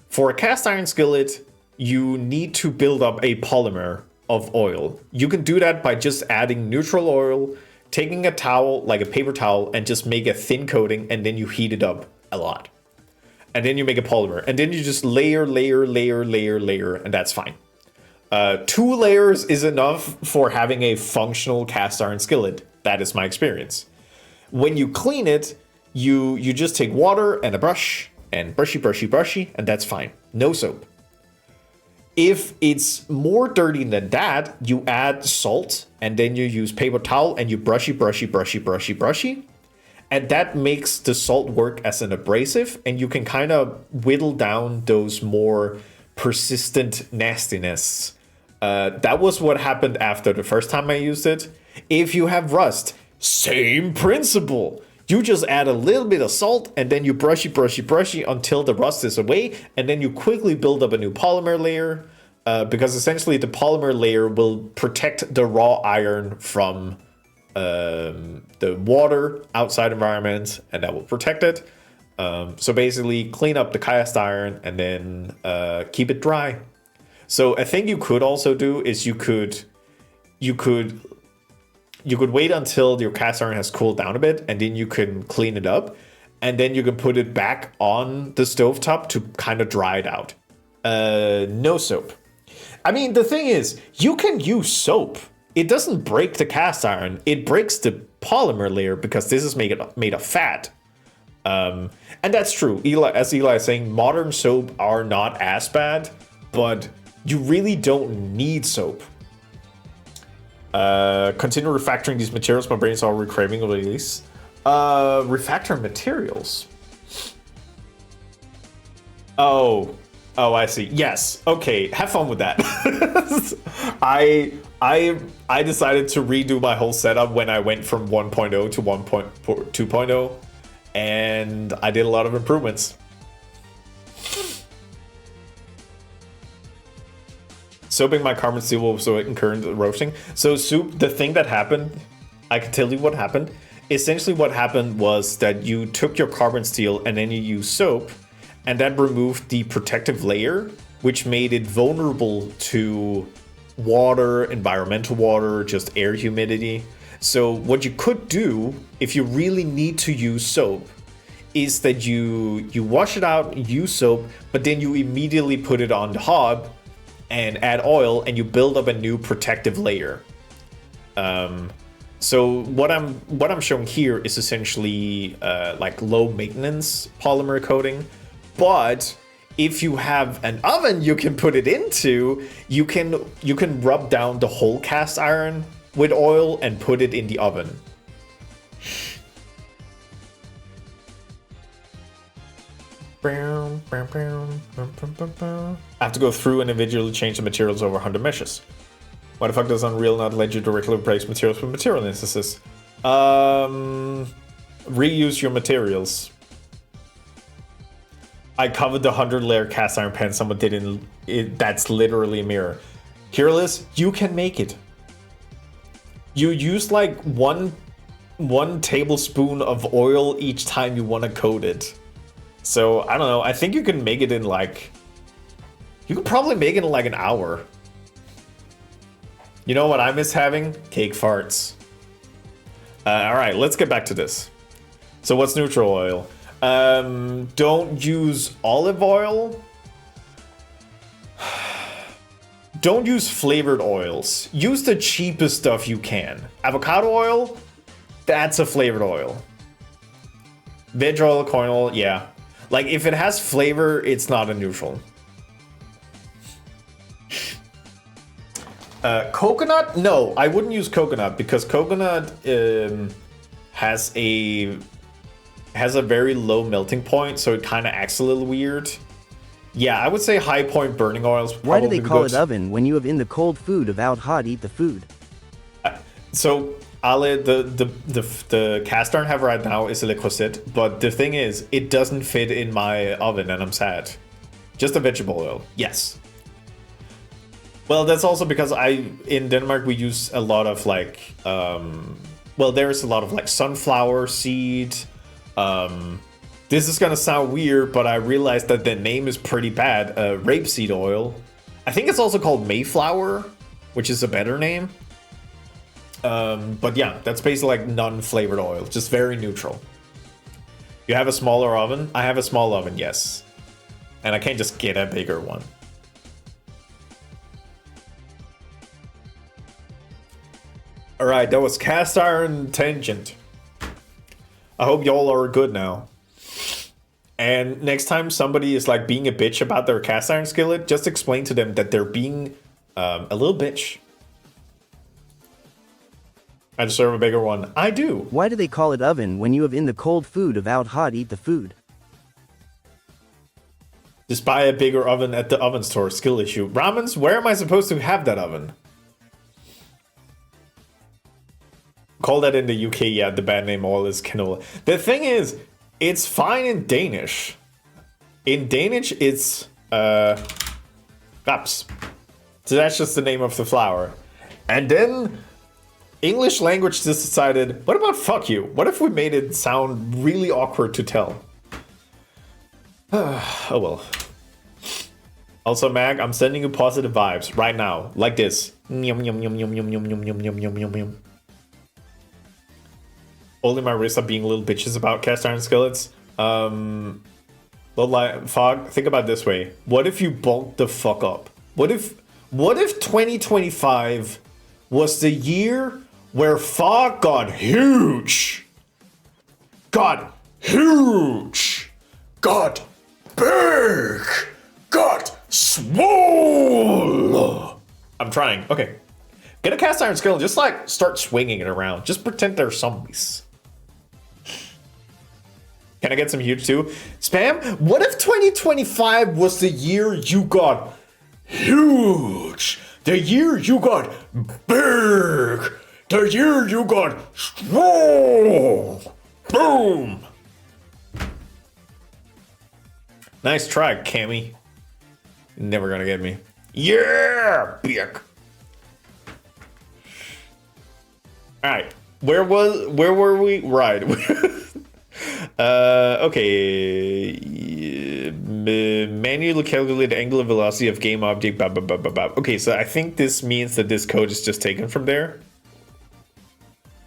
For a cast iron skillet, you need to build up a polymer of oil. You can do that by just adding neutral oil, taking a towel, like a paper towel, and just make a thin coating, and then you heat it up a lot. And then you make a polymer, and then you just layer, and that's fine. 2 layers is enough for having a functional cast iron skillet. That is my experience. When you clean it, you just take water and a brush, and brushy, and that's fine. No soap. If it's more dirty than that, you add salt, and then you use paper towel, and you brushy. And that makes the salt work as an abrasive, and you can kind of whittle down those more persistent nastiness. That was what happened after the first time I used it. If you have rust, same principle. You just add a little bit of salt and then you brushy until the rust is away. And then you quickly build up a new polymer layer. Because essentially the polymer layer will protect the raw iron from the water outside environment. And that will protect it. So basically clean up the cast iron and then keep it dry. So a thing you could also do is you could wait until your cast iron has cooled down a bit, and then you can clean it up, and then you can put it back on the stovetop to kind of dry it out. No soap. I mean, the thing is, you can use soap. It doesn't break the cast iron. It breaks the polymer layer because this is made of fat. And that's true. As Eli is saying, modern soap are not as bad, but you really don't need soap. Continue refactoring these materials. My brain's already craving a release. Refactor materials. Oh, I see. Yes. Okay. Have fun with that. I decided to redo my whole setup when I went from 1.0 to 2.0, and I did a lot of improvements. Soaping my carbon steel so it can current roasting. So soup, the thing that happened, I can tell you what happened. Essentially what happened was that you took your carbon steel and then you used soap, and that removed the protective layer. which made it vulnerable to water, environmental water, just air humidity. So what you could do if you really need to use soap is that you wash it out, use soap, but then you immediately put it on the hob and add oil, and you build up a new protective layer. So what I'm showing here is essentially like low maintenance polymer coating, but if you have an oven you can put it into, you can rub down the whole cast iron with oil and put it in the oven. I have to go through and individually change the materials over 100 meshes. Why the fuck does Unreal not let you directly replace materials with material instances? Reuse your materials. I covered the 100-layer cast iron pan someone did that's literally a mirror. Careless, you can make it. You use like one tablespoon of oil each time you want to coat it. So, I don't know, I think you can make it in like... You could probably make it in like an hour. You know what I miss having? Cake farts. Alright, let's get back to this. So what's neutral oil? Don't use olive oil. Don't use flavored oils. Use the cheapest stuff you can. Avocado oil, that's a flavored oil. Veg oil, corn oil, yeah. Like, if it has flavor, it's not a neutral. Coconut? No, I wouldn't use coconut because coconut has a very low melting point, so it kind of acts a little weird. Yeah, I would say high point burning oils. Why do they call it oven when you have in the cold food of out hot eat the food? So Ale, the cast iron I have right now is a Le Creuset, but the thing is, it doesn't fit in my oven, and I'm sad. Just a vegetable oil, yes. Well, that's also because in Denmark we use a lot of like, well, there's a lot of like sunflower seed. This is gonna sound weird, but I realized that the name is pretty bad. Rapeseed oil. I think it's also called Mayflower, which is a better name. But yeah, that's basically like non-flavored oil, just very neutral. You have a smaller oven? I have a small oven, yes. And I can't just get a bigger one. Alright, that was Cast Iron Tangent. I hope y'all are good now. And next time somebody is like being a bitch about their cast iron skillet, just explain to them that they're being a little bitch. I deserve a bigger one. I do. Why do they call it oven when you have in the cold food of out hot eat the food? Just buy a bigger oven at the oven store. Skill issue. Ramens, where am I supposed to have that oven? Call that in the UK, yeah, the band name all is canola. The thing is, it's fine in Danish. In Danish, it's raps. So that's just the name of the flour. And then English language just decided, what about fuck you? What if we made it sound really awkward to tell? Oh well. Also, Mag, I'm sending you positive vibes right now, like this. Yum yum yum yum yum yum yum yum yum yum yum yum. Only my wrists are being little bitches about cast iron skillets. Fog, think about it this way. What if you bulk the fuck up? What if 2025 was the year where Fog got huge? Got huge! Got big! Got swole! I'm trying. Okay. Get a cast iron skillet. Just like start swinging it around. Just pretend they're zombies. Can I get some huge too? Spam, what if 2025 was the year you got huge? The year you got big? The year you got strong? Boom! Nice try, Cammy. Never gonna get me. Yeah, big. Alright, where were we? Right. Okay. Manually calculate angular velocity of game object. Blah, blah, blah, blah, blah. Okay, so I think this means that this code is just taken from there.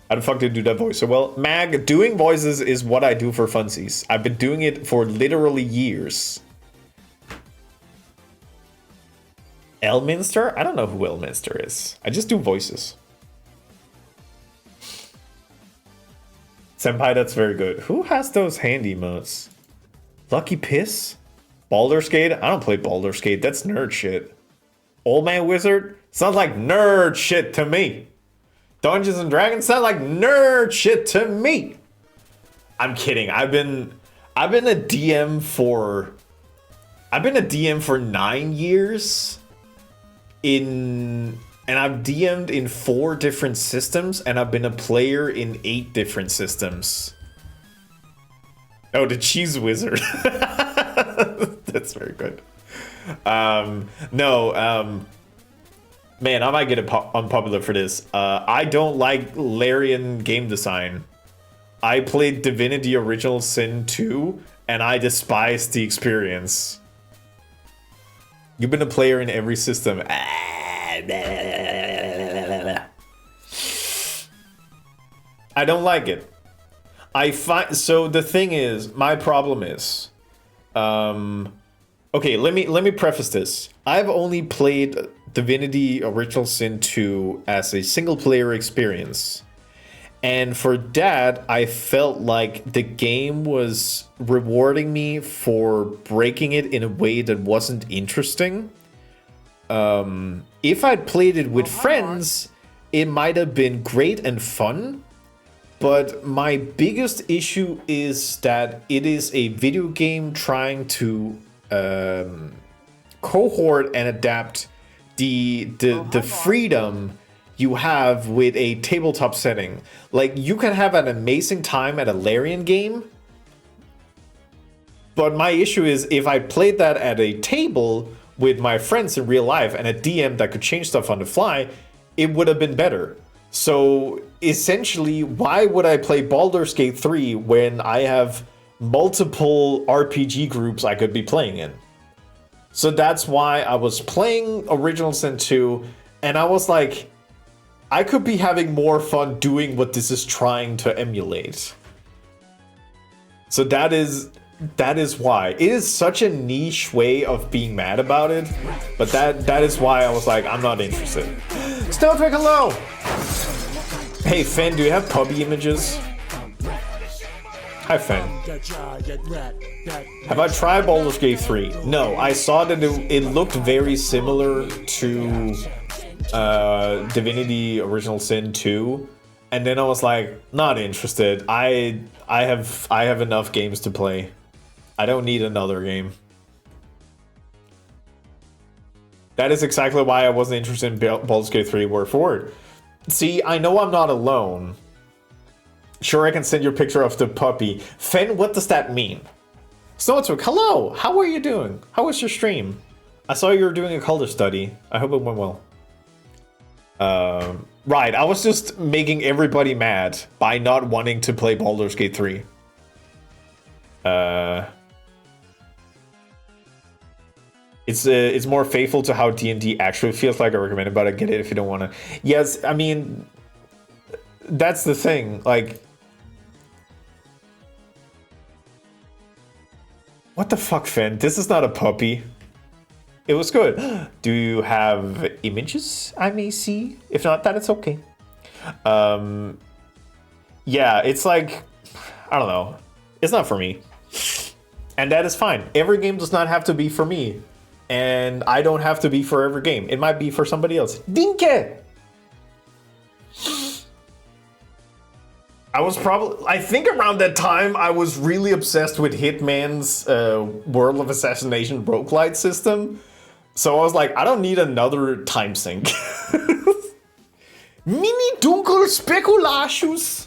How the fuck did you do that voice so well? Mag, doing voices is what I do for funsies. I've been doing it for literally years. Elminster? I don't know who Elminster is. I just do voices. Senpai, that's very good. Who has those handy emotes? Lucky Piss? Baldur's Gate? I don't play Baldur's Gate. That's nerd shit. Old Man Wizard? Sounds like nerd shit to me. Dungeons and Dragons sound like nerd shit to me. I'm kidding. I've been a DM for 9 years and I've DM'd in 4 different systems, and I've been a player in 8 different systems. Oh, the Cheese Wizard. That's very good. Man, I might get unpopular for this. I don't like Larian game design. I played Divinity Original Sin 2, and I despise the experience. You've been a player in every system. I don't like it. So the thing is, my problem is, okay, let me preface this. I've only played Divinity Original Sin 2 as a single player experience. And for that, I felt like the game was rewarding me for breaking it in a way that wasn't interesting. If I'd played it with friends, it might have been great and fun. But my biggest issue is that it is a video game trying to cohort and adapt the freedom you have with a tabletop setting. Like, you can have an amazing time at a Larian game, but my issue is if I played that at a table with my friends in real life and a DM that could change stuff on the fly, it would have been better. So essentially, why would I play Baldur's Gate 3 when I have multiple RPG groups I could be playing in? So that's why I was playing Original Sin 2, and I was like, I could be having more fun doing what this is trying to emulate. So that is why. It is such a niche way of being mad about it, but that is why I was like, I'm not interested. Snowtrick, hello! Hey, Fen, do you have puppy images? Hi, Fen. Have I tried Baldur's Gate 3? No, I saw that it looked very similar to Divinity Original Sin 2, and then I was like, not interested. I have enough games to play. I don't need another game. That is exactly why I wasn't interested in Baldur's Gate 3 word for word. See, I know I'm not alone. Sure, I can send you a picture of the puppy. Fen, what does that mean? Snowtwick, hello! How are you doing? How was your stream? I saw you were doing a color study. I hope it went well. Right, I was just making everybody mad by not wanting to play Baldur's Gate 3. It's more faithful to how D&D actually feels like. I recommend it, but I get it if you don't want to. Yes, I mean, that's the thing. Like, what the fuck, Finn? This is not a puppy. It was good. Do you have images I may see? If not, that it's okay. Yeah, it's like, I don't know. It's not for me. And that is fine. Every game does not have to be for me. And I don't have to be for every game. It might be for somebody else. Dinke! I think around that time, I was really obsessed with Hitman's World of Assassination roguelite system. So I was like, I don't need another time sink. Mini dunkel speculatius.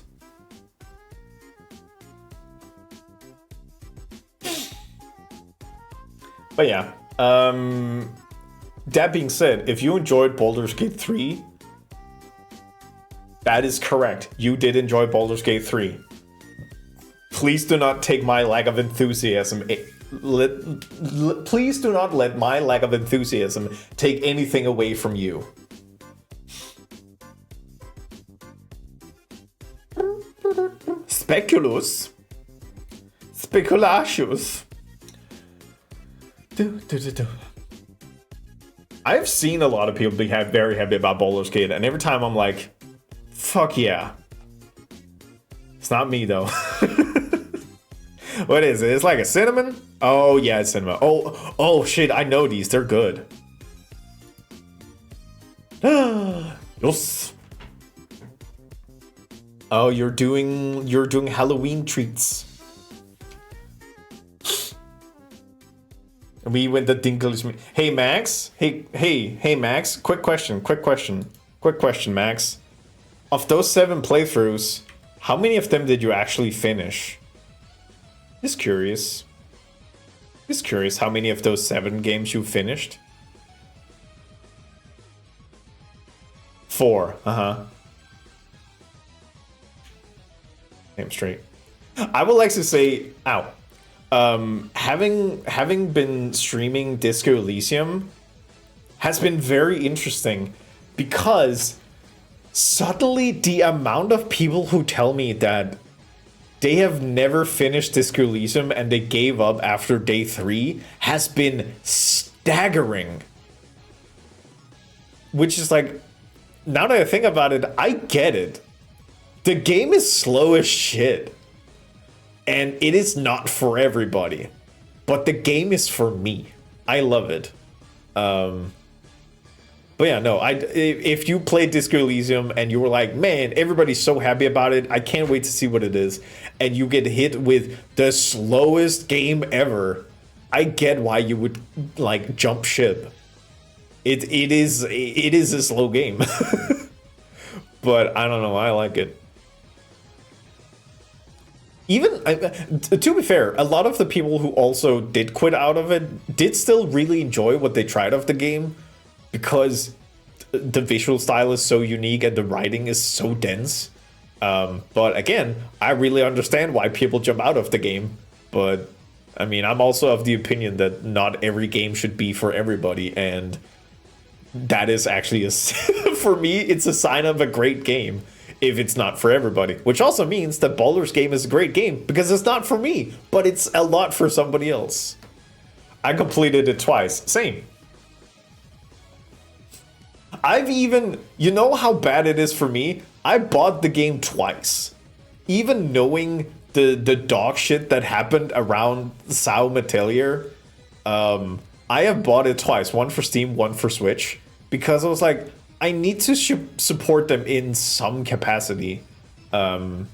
But yeah, that being said, if you enjoyed Baldur's Gate 3, that is correct. You did enjoy Baldur's Gate 3. please do not take my lack of enthusiasm. Please do not let my lack of enthusiasm take anything away from you. Speculus. Speculatius. I've seen a lot of people be very happy about Baldur's Gate, and every time I'm like, fuck yeah. It's not me though. What is it? It's like a cinnamon? Oh yeah, it's cinnamon. Oh shit, I know these. They're good. Yes. Oh, you're doing Halloween treats. We went the Dinklage. Hey Max. Hey Max. Quick question, Max. Of those 7 playthroughs, how many of them did you actually finish? Just curious how many of those 7 games you finished. 4. Damn straight. I would like to say, having been streaming Disco Elysium has been very interesting, because suddenly the amount of people who tell me that they have never finished Disco Elysium and they gave up after day 3 has been staggering. Which is like, now that I think about it, I get it. The game is slow as shit. And it is not for everybody. But the game is for me. I love it. But yeah, no, if you played Disco Elysium and you were like, man, everybody's so happy about it, I can't wait to see what it is, and you get hit with the slowest game ever, I get why you would like jump ship. It is a slow game. But I don't know, I like it. Even, to be fair, a lot of the people who also did quit out of it did still really enjoy what they tried of the game, because the visual style is so unique and the writing is so dense. But again, I really understand why people jump out of the game. But, I mean, I'm also of the opinion that not every game should be for everybody, and that is actually, for me, it's a sign of a great game if it's not for everybody. Which also means that Baldur's Gate is a great game, because it's not for me, but it's a lot for somebody else. I completed it twice. Same. I've even, you know how bad it is for me? I bought the game twice. Even knowing the dog shit that happened around Sao Metelier, I have bought it twice. One for Steam, one for Switch. Because I was like, I need to support them in some capacity. Now,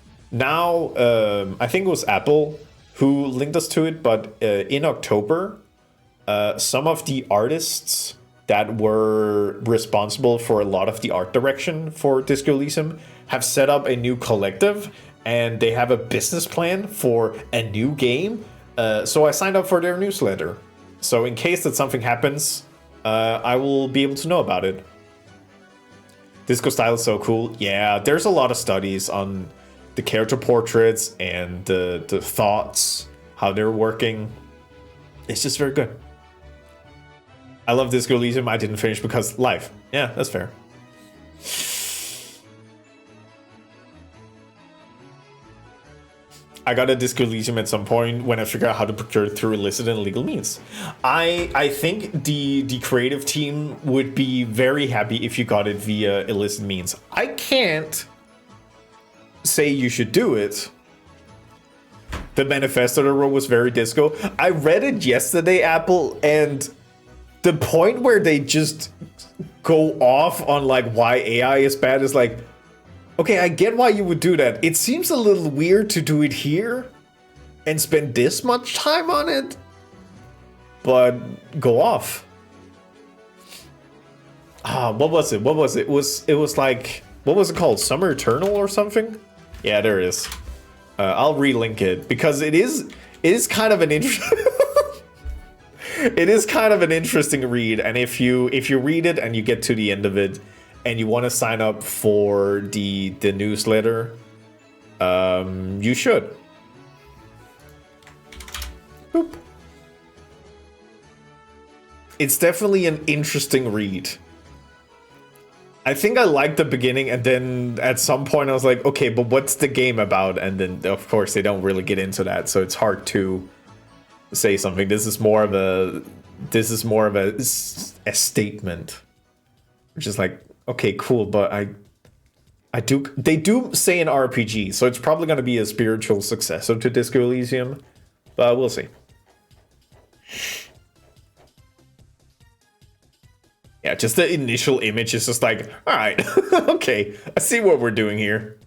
I think it was Apple who linked us to it, but in October, some of the artists that were responsible for a lot of the art direction for Disco Elysium have set up a new collective, and they have a business plan for a new game. So I signed up for their newsletter. So in case that something happens, I will be able to know about it. Disco style is so cool. Yeah, there's a lot of studies on the character portraits and the thoughts, how they're working. It's just very good. I love Disco Elysium. I didn't finish because life. Yeah, that's fair. I got a Disco Elysium at some point when I figured out how to procure it through illicit and illegal means. I think the creative team would be very happy if you got it via illicit means. I can't say you should do it. The manifesto they wrote was very disco. I read it yesterday, Apple, and the point where they just go off on like why AI is bad is like, okay, I get why you would do that. It seems a little weird to do it here and spend this much time on it, but go off. What was it? It was like, what was it called? Summer Eternal or something? Yeah, there it is. I'll relink it because it is kind of an interesting. It is kind of an interesting read, and if you read it and you get to the end of it, and you want to sign up for the newsletter, you should. it's definitely an interesting read. I think I liked the beginning, and then at some point I was like, okay, but what's the game about? And then of course they don't really get into that, so it's hard to say something. This is more of a statement, which is like, okay, cool, but they do say an RPG, so it's probably going to be a spiritual successor to Disco Elysium, but we'll see. Yeah, just the initial image is just like, all right, okay, I see what we're doing here.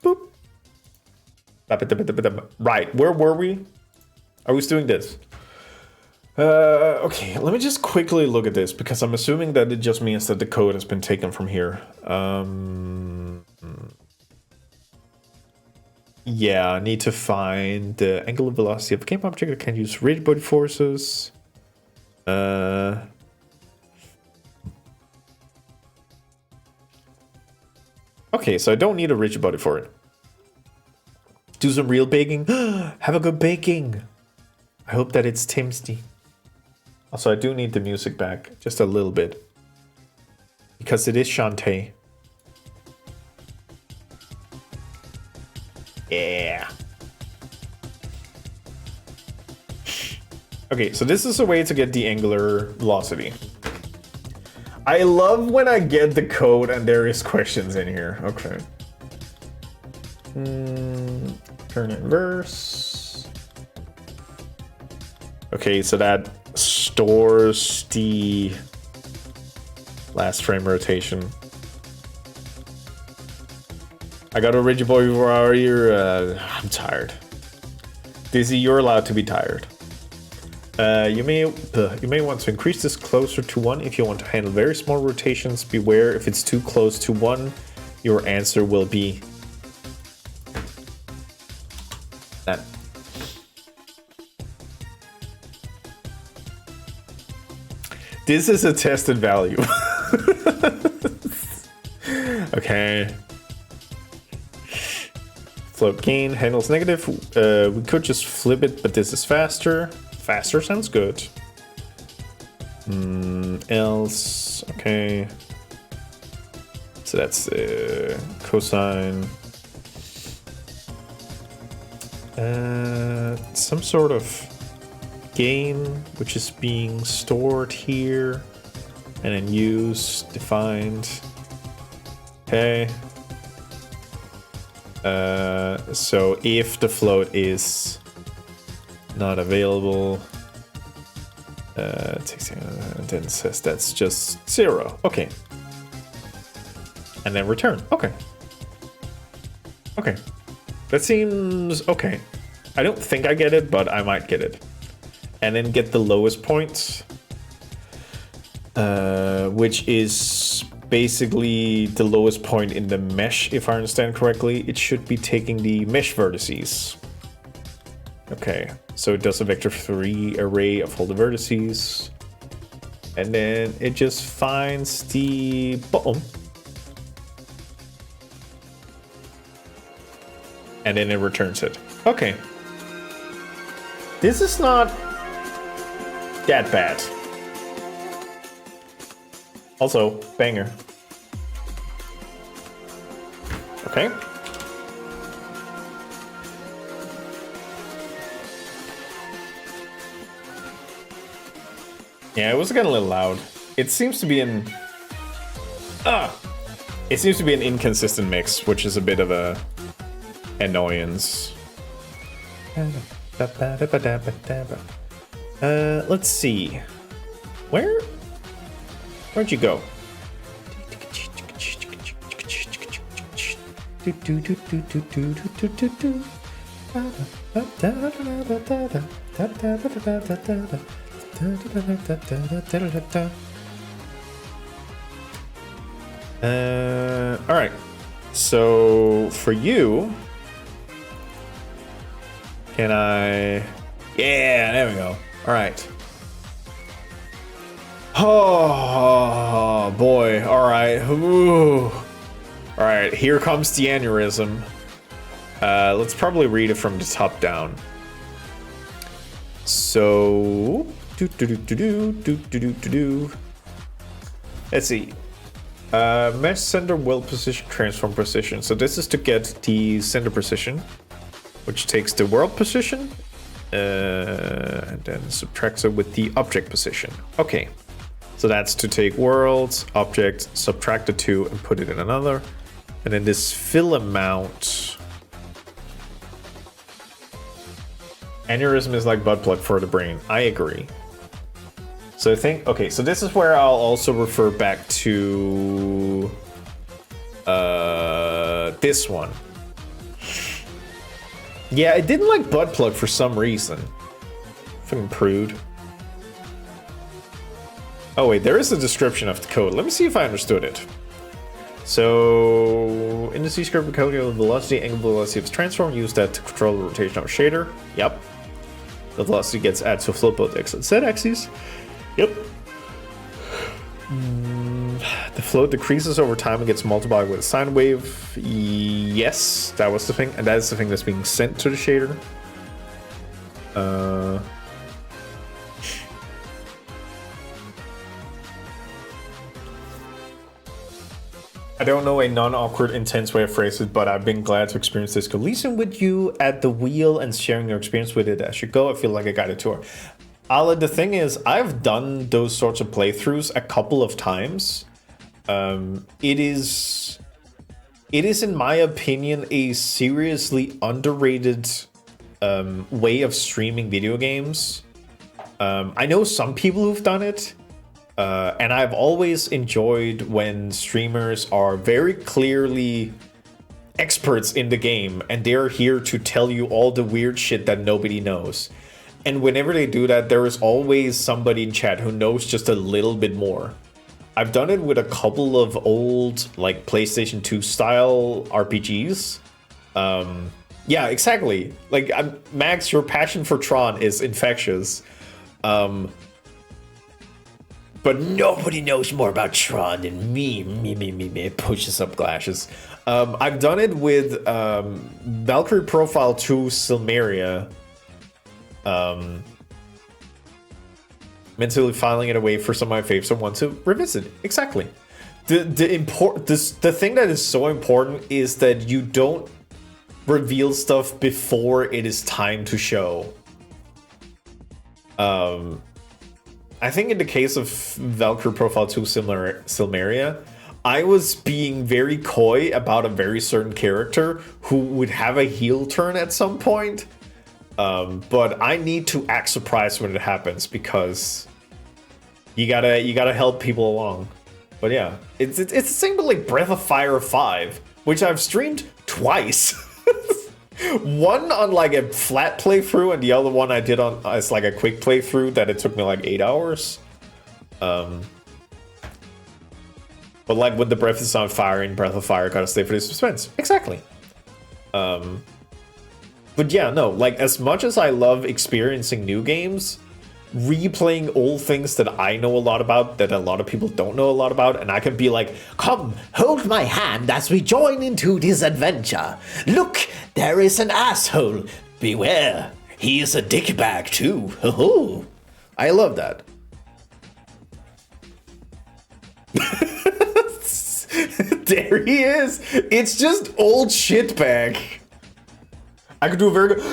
Boop. Right, where were we? I was doing this. Okay, let me just quickly look at this, because I'm assuming that it just means that the code has been taken from here. Yeah, I need to find the angular velocity of a game object. I can use rigid body forces. Okay, so I don't need a rigid body for it. Do some real baking. Have a good baking. I hope that it's Timsty. Also, I do need the music back. Just a little bit. Because it is Shantae. Yeah. Okay, so this is a way to get the angular velocity. I love when I get the code and there is questions in here. Okay. Turn inverse. Okay, so that stores the last frame rotation. I got a rigid body warrior. I'm tired. Dizzy, you're allowed to be tired. You may want to increase this closer to 1 if you want to handle very small rotations. Beware, if it's too close to 1, your answer will be that. This is a tested value. Okay. Float gain handles negative. We could just flip it, but this is faster. Faster sounds good. Else, okay. So that's cosine. Some sort of gain, which is being stored here, and then use defined. Okay. So if the float is not available, then it says that's just 0. Okay. And then return. Okay. Okay. That seems okay. I don't think I get it, but I might get it. And then get the lowest point, which is basically the lowest point in the mesh, if I understand correctly. It should be taking the mesh vertices. Okay, so it does a vector 3 array of all the vertices. And then it just finds the bottom. And then it returns it. Okay. This is not that bad. Also, banger. Okay. Yeah, it was getting a little loud. It seems to be an inconsistent mix, which is a bit of a annoyance. Let's see. Where'd you go? All right. So for you, can I? Yeah, there we go. All right. Oh boy. All right. Ooh. All right. Here comes the aneurysm. Let's probably read it from the top down. So, Let's see. Match center will position transform position. So this is to get the center position, which takes the world position and then subtracts it with the object position. Okay. So that's to take worlds, object, subtract the two, and put it in another. And then this fill amount. Aneurysm is like butt plug for the brain. I agree. So I think, okay, so this is where I'll also refer back to this one. Yeah, I didn't like butt plug for some reason. Fucking prude. Oh wait, there is a description of the code. Let me see if I understood it. So, in the C script, code the velocity, angle velocity of its transform, use that to control the rotation of shader. Yep. The velocity gets added to float both X and Z axes. Yep. The float decreases over time and gets multiplied with a sine wave. Yes, that was the thing. And that is the thing that's being sent to the shader. I don't know a non-awkward, intense way of phrase it, but I've been glad to experience this collision with you at the wheel and sharing your experience with it as you go. I feel like a guided tour. Ale, the thing is, I've done those sorts of playthroughs a couple of times. It is, in my opinion, a seriously underrated way of streaming video games. I know some people who've done it. And I've always enjoyed when streamers are very clearly experts in the game and they're here to tell you all the weird shit that nobody knows. And whenever they do that, there is always somebody in chat who knows just a little bit more. I've done it with a couple of old, like, PlayStation 2 style RPGs. Yeah, exactly. Like, Max, your passion for Tron is infectious. But nobody knows more about Tron than me. Me. Pushes up glasses. I've done it with Valkyrie Profile 2 Silmeria. Mentally filing it away for some of my faves I want to revisit. Exactly. The thing that is so important is that you don't reveal stuff before it is time to show. I think in the case of Valkyrie Profile 2 Silmeria, I was being very coy about a very certain character who would have a heel turn at some point. But I need to act surprised when it happens because you gotta help people along. But yeah, it's the same with like Breath of Fire 5, which I've streamed twice. One on like a flat playthrough and the other one I did on as like a quick playthrough that it took me like 8 hours. But like when the Breath is on fire and Breath of Fire, gotta stay for the suspense. Exactly. But yeah, no, like as much as I love experiencing new games, replaying old things that I know a lot about that a lot of people don't know a lot about, and I can be like, come, hold my hand as we join into this adventure. Look, there is an asshole. Beware, he is a dickbag too. Ho-ho. I love that. There he is. It's just old shitbag. I could do a very good...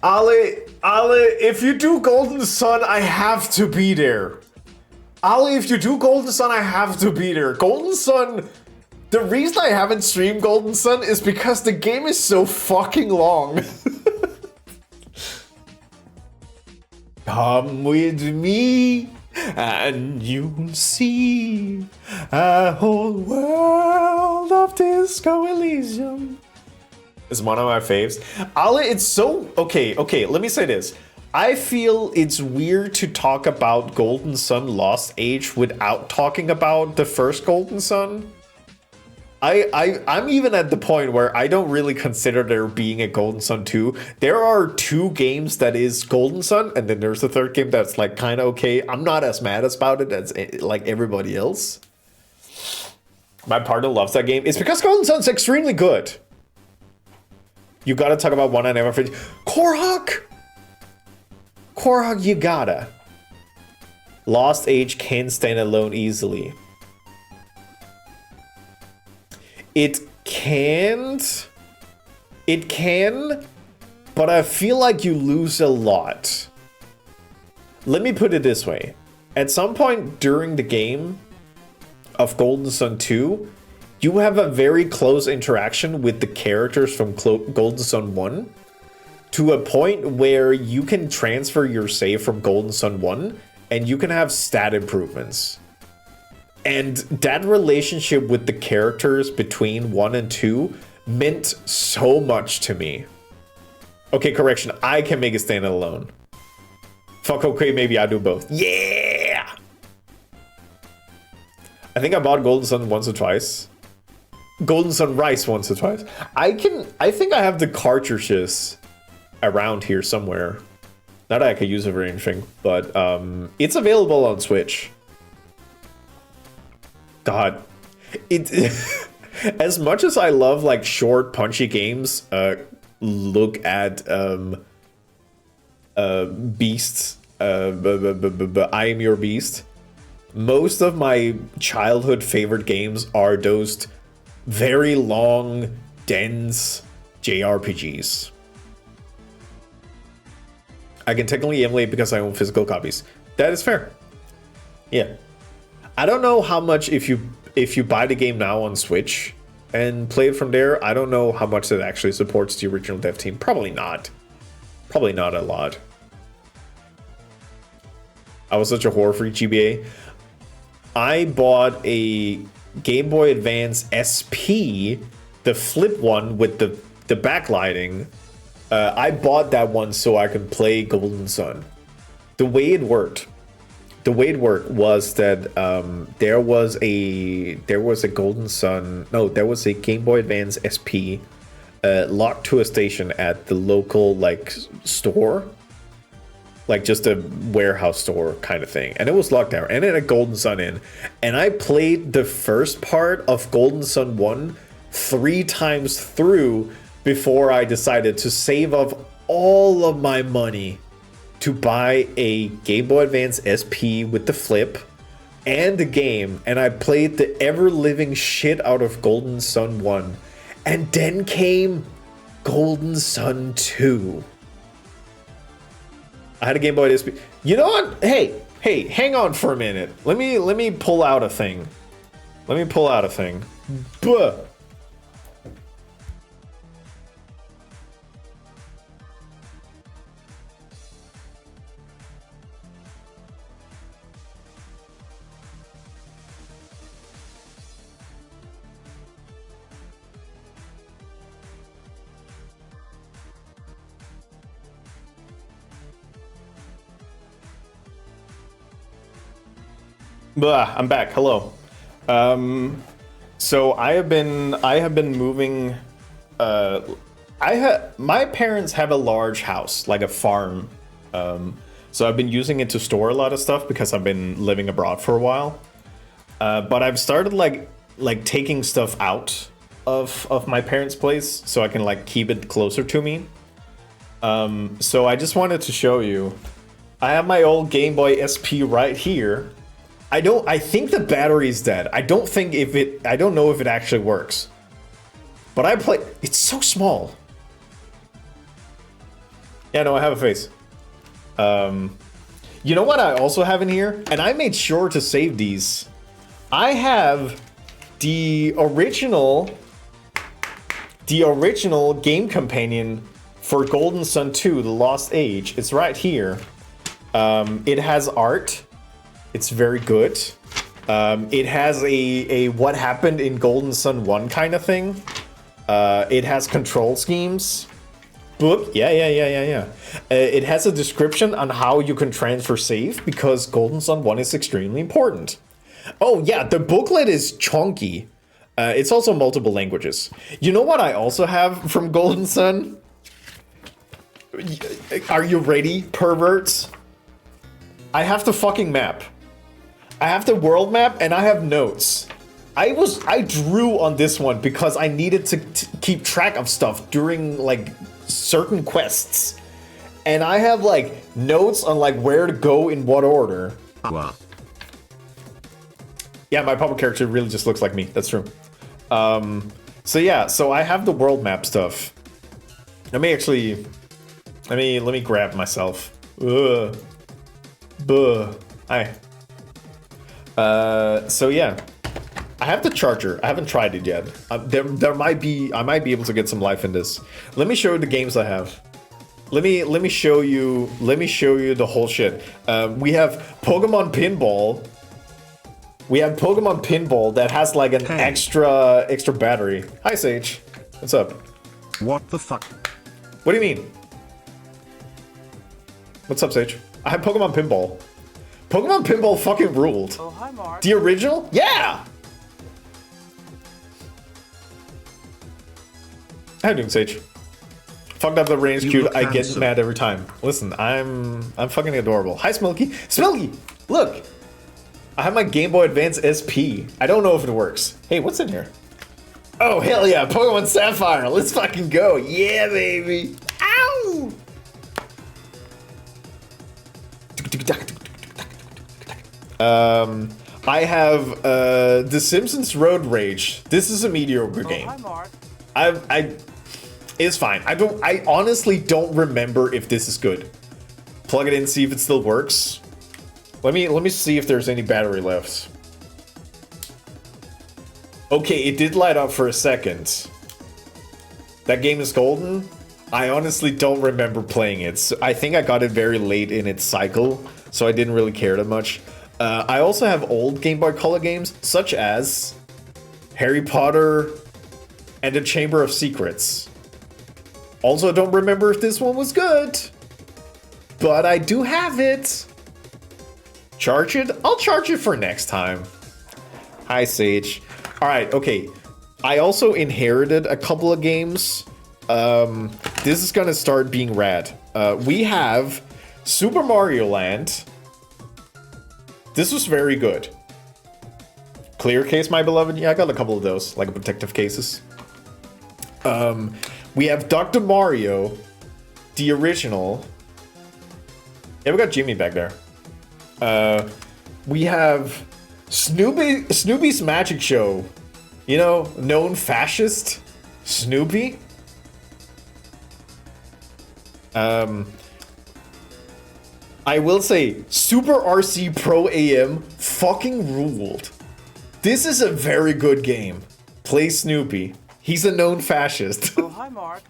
Ale, if you do Golden Sun, I have to be there. Ale, if you do Golden Sun, I have to be there. Golden Sun... The reason I haven't streamed Golden Sun is because the game is so fucking long. Come with me, and you'll see a whole world of Disco Elysium. Is one of my faves. Ale, it's so... Okay, let me say this. I feel it's weird to talk about Golden Sun Lost Age without talking about the first Golden Sun. I'm even at the point where I don't really consider there being a Golden Sun 2. There are 2 games that is Golden Sun, and then there's a 3rd game that's like kind of okay. I'm not as mad about it as like everybody else. My partner loves that game. It's because Golden Sun's extremely good. You gotta talk about one I never finished. Korhawk, you gotta. Lost Age can stand alone easily. It can't. It can, but I feel like you lose a lot. Let me put it this way. At some point during the game of Golden Sun 2, you have a very close interaction with the characters from Golden Sun 1 to a point where you can transfer your save from Golden Sun 1 and you can have stat improvements. And that relationship with the characters between 1 and 2 meant so much to me. Okay, correction, I can make it stand alone. Fuck, okay, maybe I do both. Yeah! I think I bought Golden Sun once or twice. Golden Sun Rice once or twice. I think I have the cartridges around here somewhere. Not that I could use it for anything, but it's available on Switch. God. As much as I love like short, punchy games, look at Beasts, I Am Your Beast. Most of my childhood favorite games are those very long, dense JRPGs. I can technically emulate because I own physical copies. That is fair. Yeah. I don't know how much if you buy the game now on Switch and play it from there, I don't know how much it actually supports the original dev team. Probably not. Probably not a lot. I was such a whore for GBA. I bought a Game Boy Advance SP, the flip one with the backlighting. I bought that one so I could play Golden Sun. The way it worked was that there was a Golden Sun. No, there was a Game Boy Advance SP locked to a station at the local like store. Like just a warehouse store kind of thing. And it was locked down. And it had a Golden Sun in. And I played the first part of Golden Sun 1 3 times through before I decided to save up all of my money to buy a Game Boy Advance SP with the flip and the game. And I played the ever-living shit out of Golden Sun 1. And then came Golden Sun 2. I had a Game Boy SP. You know what? Hey, hang on for a minute. Let me pull out a thing. Buh. Blah, I'm back. Hello. So I have been moving. My parents have a large house, like a farm. So I've been using it to store a lot of stuff because I've been living abroad for a while. But I've started like taking stuff out of my parents' place so I can like keep it closer to me. So I just wanted to show you. I have my old Game Boy SP right here. I think the battery's dead. I don't know if it actually works. But it's so small. Yeah, no, I have a face. You know what I also have in here? And I made sure to save these. I have the original game companion for Golden Sun 2, The Lost Age. It's right here. It has art. It's very good. It has a what happened in Golden Sun 1 kind of thing. It has control schemes. Book. Yeah. It has a description on how you can transfer save because Golden Sun 1 is extremely important. Oh yeah, the booklet is chunky. It's also multiple languages. You know what I also have from Golden Sun? Are you ready, perverts? I have the fucking map. I have the world map and I have notes. I drew on this one because I needed to keep track of stuff during like certain quests. And I have like notes on like where to go in what order. Yeah, my puppet character really just looks like me. That's true. So yeah, so I have the world map stuff. Let me grab myself. Hi. So yeah, I have the charger. I haven't tried it yet. I might be able to get some life in this. Let me show you the games I have. Let me show you the whole shit. We have Pokemon Pinball. We have Pokemon Pinball that has like an extra battery. Hi Sage. What's up? What the fuck? What do you mean? What's up, Sage? I have Pokemon Pinball. Pokemon Pinball fucking ruled. Oh, hi, Mark. The original? Yeah! How you doing, Sage? Fucked up the range You cute. look I get handsome. mad every time. Listen, I'm fucking adorable. Hi, Smilky. Smilky! Look! I have my Game Boy Advance SP. I don't know if it works. Hey, what's in here? Oh, hell yeah. Pokemon Sapphire. Let's fucking go. Yeah, baby. Ow! I have The Simpsons Road Rage. This is a mediocre game. Hi, Mark. It's fine. I honestly don't remember if this is good. Plug it in, see if it still works. Let me see if there's any battery left. Okay, it did light up for a second. That game is golden. I honestly don't remember playing it. So I think I got it very late in its cycle, so I didn't really care that much. I also have old Game Boy Color games, such as Harry Potter and the Chamber of Secrets. Also, don't remember if this one was good, but I do have it. Charge it? I'll charge it for next time. Hi, Sage. All right, okay. I also inherited a couple of games. This is gonna start being rad. We have Super Mario Land. This was very good. Clear case, my beloved. Yeah, I got a couple of those, like protective cases. We have Dr. Mario, the original. Yeah, we got Jimmy back there. We have Snoopy's Magic Show. You know, known fascist Snoopy. I will say, Super RC Pro AM fucking ruled. This is a very good game. Play Snoopy. He's a known fascist. Oh, hi, Mark.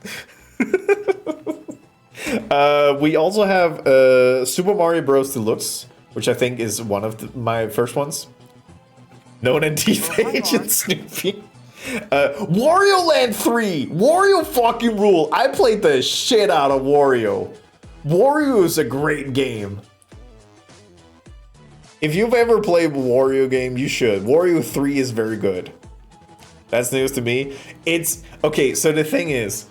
We also have Super Mario Bros. Deluxe, which I think is one of my first ones. Known and Agent Snoopy. Wario Land 3! Wario fucking rule! I played the shit out of Wario. Wario is a great game. If you've ever played a Wario game, you should. Wario 3 is very good. That's news to me. It's... Okay, so the thing is...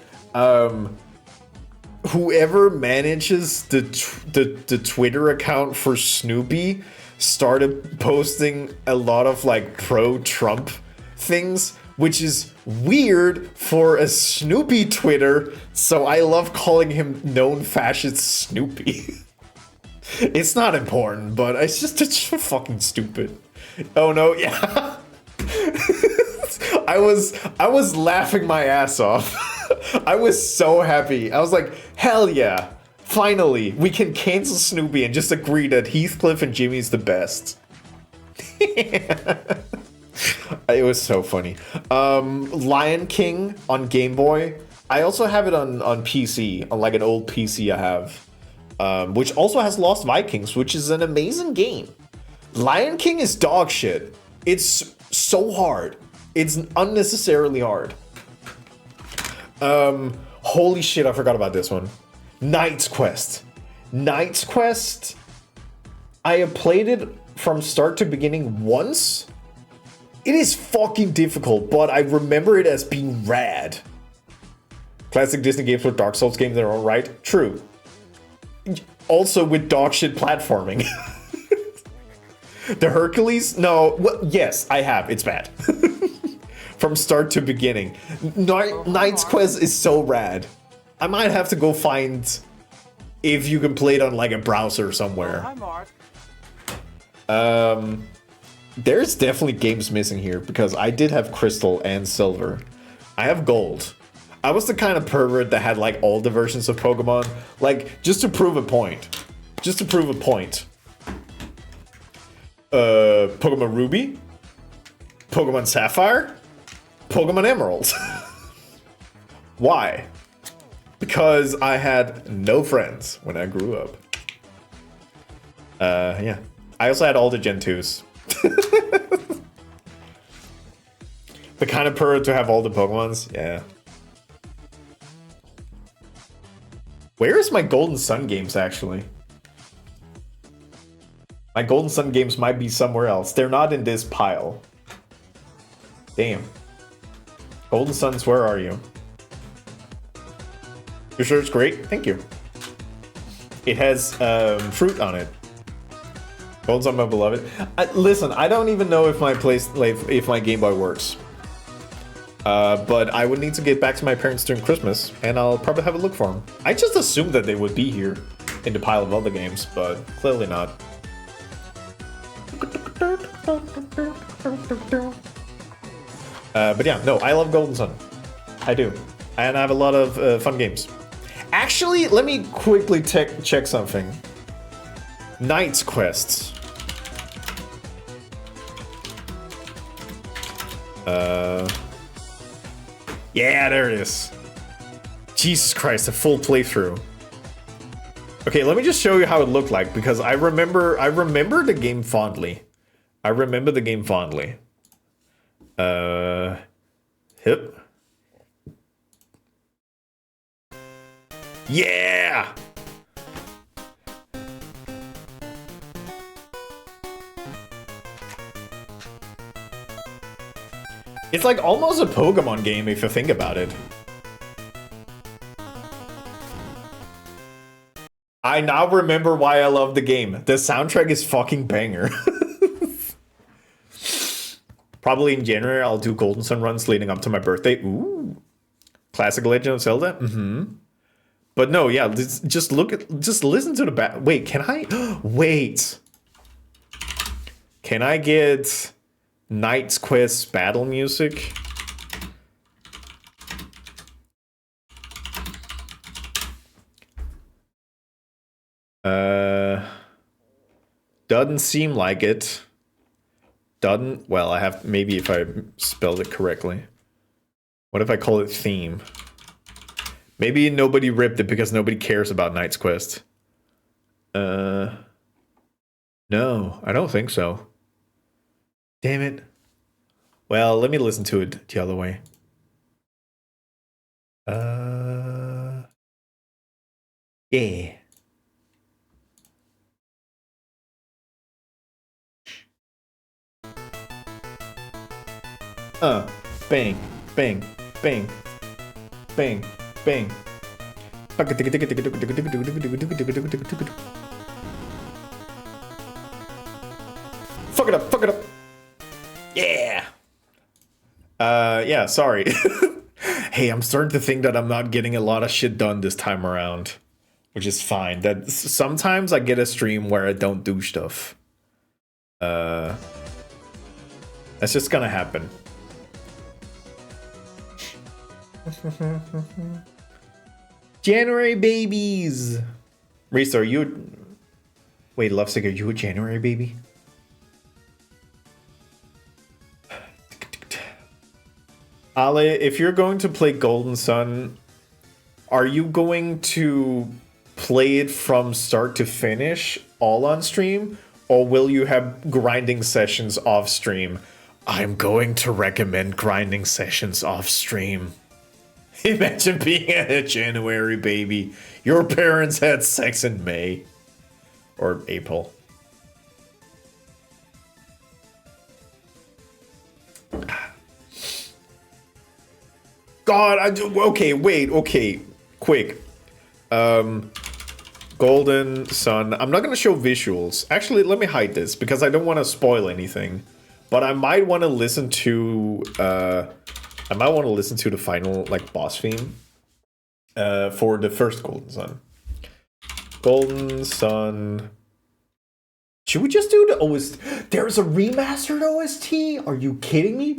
whoever manages the Twitter account for Snoopy started posting a lot of like pro-Trump things, which is weird for a Snoopy Twitter, so I love calling him known fascist Snoopy. It's not important, but it's just fucking stupid. Oh no, yeah. I was laughing my ass off. I was so happy. I was like, hell yeah. Finally, we can cancel Snoopy and just agree that Heathcliff and Jimmy's the best. It was so funny. Lion King on Game Boy. I also have it on PC, on like an old PC I have. Which also has Lost Vikings, which is an amazing game. Lion King is dog shit. It's so hard. It's unnecessarily hard. Holy shit, I forgot about this one. Knight's Quest. Knight's Quest, I have played it from start to beginning once. It is fucking difficult, but I remember it as being rad. Classic Disney games with Dark Souls games in their own right. True. Also with dog shit platforming. The Hercules? No. Well, yes, I have. It's bad. From start to beginning. Knight's Quest is so rad. I might have to go find if you can play it on like a browser somewhere. Hi, Mark. There's definitely games missing here because I did have Crystal and Silver. I have Gold. I was the kind of pervert that had like all the versions of Pokemon, like just to prove a point. Just to prove a point. Pokemon Ruby, Pokemon Sapphire, Pokemon Emerald. Why? Because I had no friends when I grew up. Yeah. I also had all the Gen 2s. The kind of pervert to have all the Pokemons, yeah. Where is my Golden Sun games, actually? My Golden Sun games might be somewhere else. They're not in this pile. Damn. Golden Suns, where are you? You sure it's great? Thank you. It has fruit on it. Golden Sun, my beloved. Listen, I don't even know if if my Game Boy works. But I would need to get back to my parents during Christmas, and I'll probably have a look for them. I just assumed that they would be here in the pile of other games, but clearly not. But yeah, no, I love Golden Sun. I do. And I have a lot of fun games. Actually, let me quickly check something. Knight's Quests. Yeah, there it is. Jesus Christ, a full playthrough. Okay, let me just show you how it looked like, because I remember the game fondly. I remember the game fondly. Hip. Yeah! It's like almost a Pokemon game if you think about it. I now remember why I love the game. The soundtrack is fucking banger. Probably in January I'll do Golden Sun runs leading up to my birthday. Ooh. Classic Legend of Zelda? Mm-hmm. But no, yeah, just listen to the back. Wait, can I? Wait. Can I get Knight's Quest battle music? Doesn't seem like it. Doesn't. Well, I have, maybe if I spelled it correctly. What if I call it theme? Maybe nobody ripped it because nobody cares about Knight's Quest. No, I don't think so. Damn it. Well, let me listen to it the other way. Yeah. Bang, bang, bang, bang, bang. Fuck it up, fuck it up. Yeah. Yeah, sorry. Hey, I'm starting to think that I'm not getting a lot of shit done this time around, which is fine. That sometimes I get a stream where I don't do stuff. That's just gonna happen. January babies. Reese, are you? Wait, Lovesick, are you a January baby? Ale, if you're going to play Golden Sun, are you going to play it from start to finish, all on stream? Or will you have grinding sessions off stream? I'm going to recommend grinding sessions off stream. Imagine being a January baby. Your parents had sex in May. Or April. God, okay, wait, okay. Quick. Golden Sun. I'm not going to show visuals. Actually, let me hide this because I don't want to spoil anything. But I might want to listen to the final like boss theme for the first Golden Sun. Golden Sun Should we just do the OST? There's a remastered OST? Are you kidding me?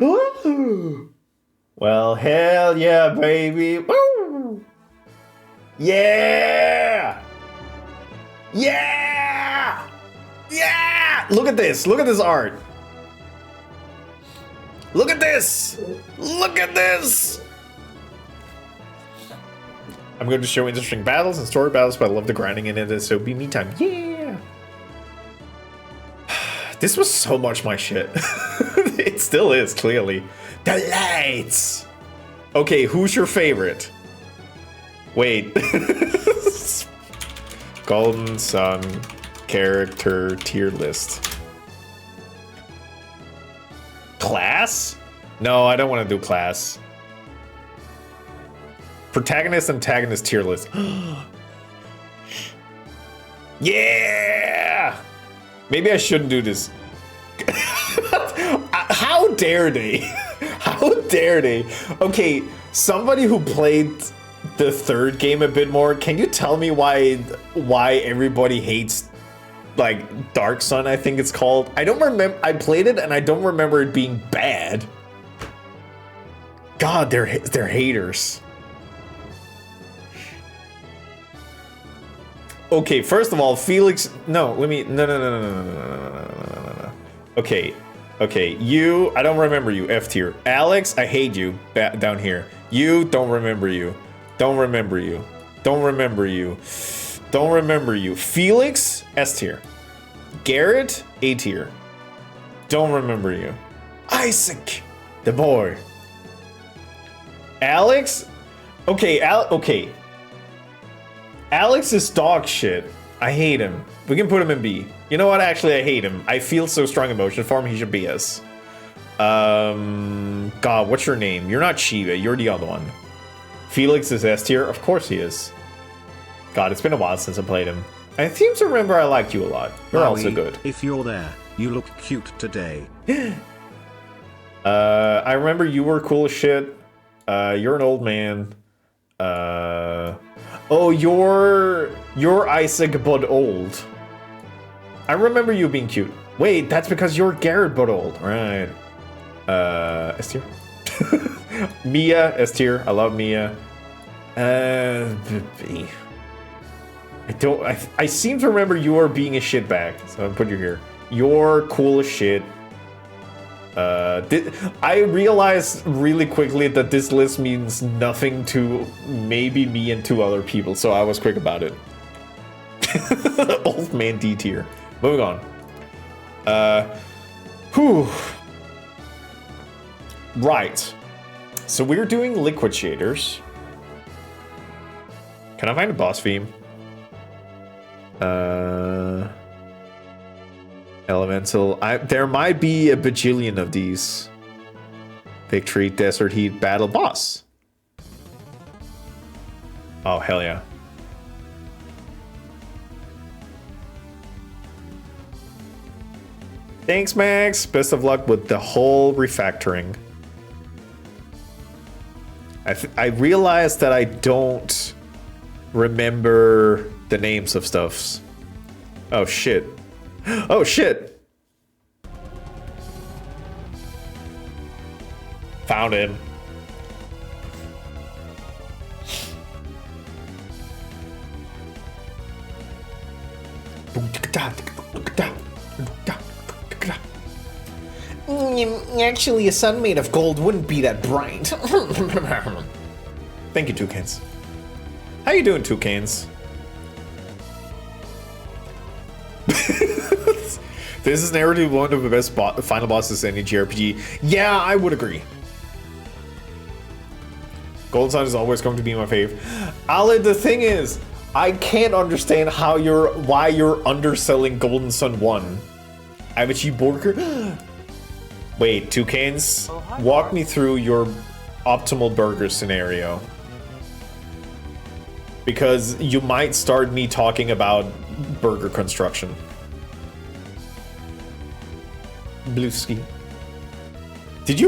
Well, hell yeah, baby. Woo! Yeah! Yeah! Yeah! Look at this. Look at this art. Look at this. Look at this. I'm going to show interesting battles and story battles, but I love the grinding in it, so be me time. Yeah! This was so much my shit. It still is, clearly. The lights! Okay, who's your favorite? Wait. Golden Sun character tier list. Class? No, I don't want to do class. Protagonist, antagonist tier list. Yeah! Maybe I shouldn't do this. How dare they? How dare they? Okay, somebody who played the third game a bit more, can you tell me why everybody hates like Dark Sun, I think it's called? I don't remember. I played it and I don't remember it being bad. God, they're haters. Okay, first of all, Felix. No, let me. No. Okay, you. I don't remember you. F tier. Alex, I hate you. Down here. You don't remember you. Don't remember you. Don't remember you. Don't remember you. Felix, S tier. Garrett, A tier. Don't remember you. Isaac, the boy. Alex, okay, okay. Alex is dog shit. I hate him. We can put him in B. You know what? Actually, I hate him. I feel so strong emotion for him. He should be S. God, what's your name? You're not Shiva. You're the other one. Felix is S tier. Of course he is. God, it's been a while since I played him. I seem to remember I liked you a lot. You're also good. If you're there, you look cute today. I remember you were cool as shit. You're an old man. Oh, you're Isaac but old. I remember you being cute. Wait, that's because you're Garrett but old. Right. S tier. Mia, S tier. I love Mia. B. I seem to remember you are being a shitbag, so I'll put you here. You're cool as shit. I realized really quickly that this list means nothing to maybe me and 2 other people, so I was quick about it. Old man D tier. Moving on. Whew. Right. So we're doing liquid shaders. Can I find a boss theme? Elemental. There might be a bajillion of these. Victory, Desert Heat, Battle, Boss. Oh, hell yeah. Thanks, Max. Best of luck with the whole refactoring. I realized that I don't remember the names of stuffs. Oh, shit. Oh, shit. Found him. Actually, a sun made of gold wouldn't be that bright. Thank you, Toucans. How you doing, Toucans? This is narratively one of the best final bosses in any JRPG. Yeah, I would agree. Golden Sun is always going to be my fave. Ali, the thing is, I can't understand why you're underselling Golden Sun 1. I have a cheap burger. Wait, Toucans, walk me through your optimal burger scenario. Because you might start me talking about burger construction. Blueski. Did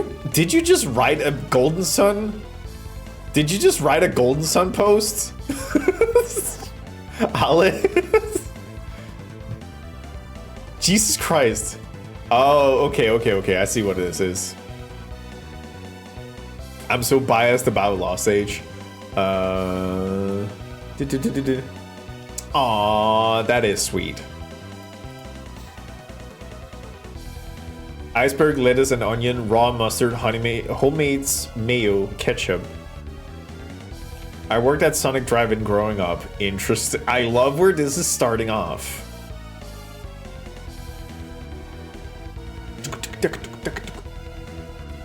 you just write a Golden Sun? Did you just write a Golden Sun post? Ale? Jesus Christ. Oh, okay. I see what this is. I'm so biased about Lost Age. Aw, that is sweet. Iceberg, lettuce, and onion, raw mustard, homemade mayo, ketchup. I worked at Sonic Drive-In growing up. Interesting. I love where this is starting off.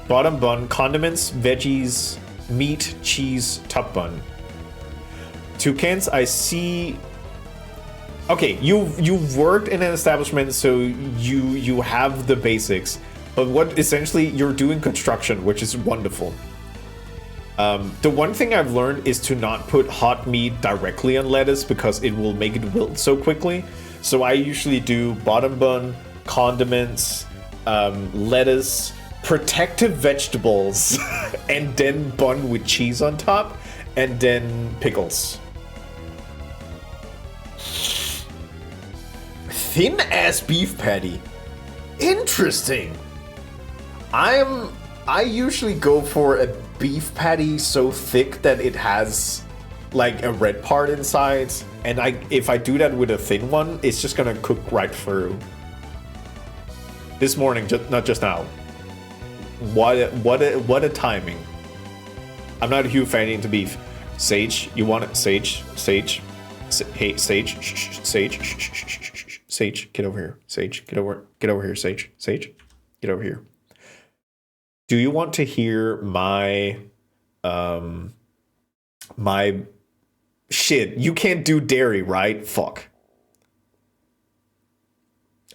Bottom bun, condiments, veggies, meat, cheese, top bun. Toucans, I see. Okay, you've worked in an establishment, so you have the basics. But what essentially you're doing construction, which is wonderful. The one thing I've learned is to not put hot meat directly on lettuce because it will make it wilt so quickly. So I usually do bottom bun, condiments, lettuce, protective vegetables, and then bun with cheese on top, and then pickles. Thin ass beef patty. Interesting. I usually go for a beef patty so thick that it has like a red part inside, and if I do that with a thin one, it's just gonna cook right through. This morning, not just now. What a timing. I'm not a huge fan into beef. Sage, you want it? Sage. Hey, Sage. Sage, get over here. Sage, get over here. Sage, get over here. Do you want to hear my my shit? You can't do dairy, right? Fuck.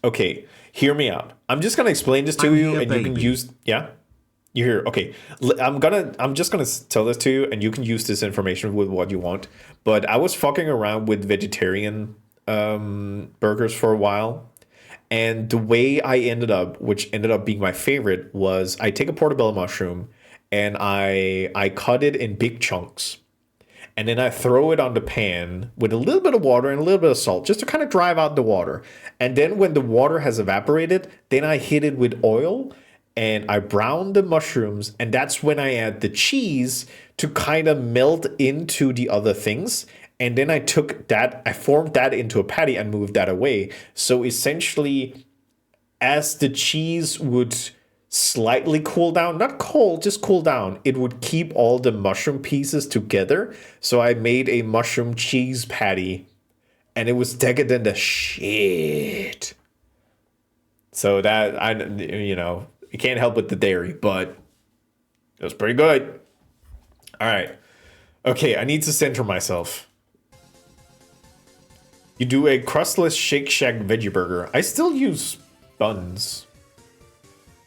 Okay, hear me out. I'm just gonna explain this to you, and you can use. Yeah, you hear? Okay, I'm just gonna tell this to you, and you can use this information with what you want. But I was fucking around with vegetarian burgers for a while, and the way I ended up, which ended up being my favorite, was I take a portobello mushroom and I cut it in big chunks. And then I throw it on the pan with a little bit of water and a little bit of salt just to kind of drive out the water. And then when the water has evaporated, then I hit it with oil and I brown the mushrooms. And that's when I add the cheese to kind of melt into the other things. And then I took that, I formed that into a patty and moved that away. So essentially, as the cheese would slightly cool down, not cold, just cool down, it would keep all the mushroom pieces together. So I made a mushroom cheese patty, and it was decadent as shit. So that, you can't help with the dairy, but it was pretty good. All right. Okay, I need to center myself. You do a crustless Shake Shack veggie burger. I still use buns.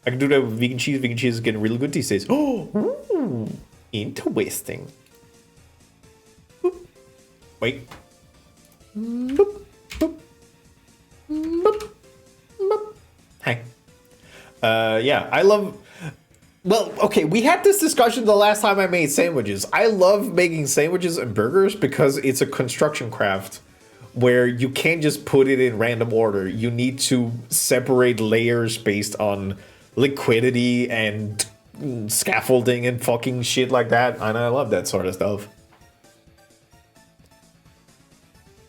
I can do that with vegan cheese. Vegan cheese is getting really good these days. Oh, ooh, interesting. Boop. Wait. Boop. Boop. Boop. Boop. Hi. Yeah, I love... Well, okay, we had this discussion the last time I made sandwiches. I love making sandwiches and burgers because it's a construction craft where you can't just put it in random order. You need to separate layers based on liquidity and scaffolding and fucking shit like that. And I love that sort of stuff.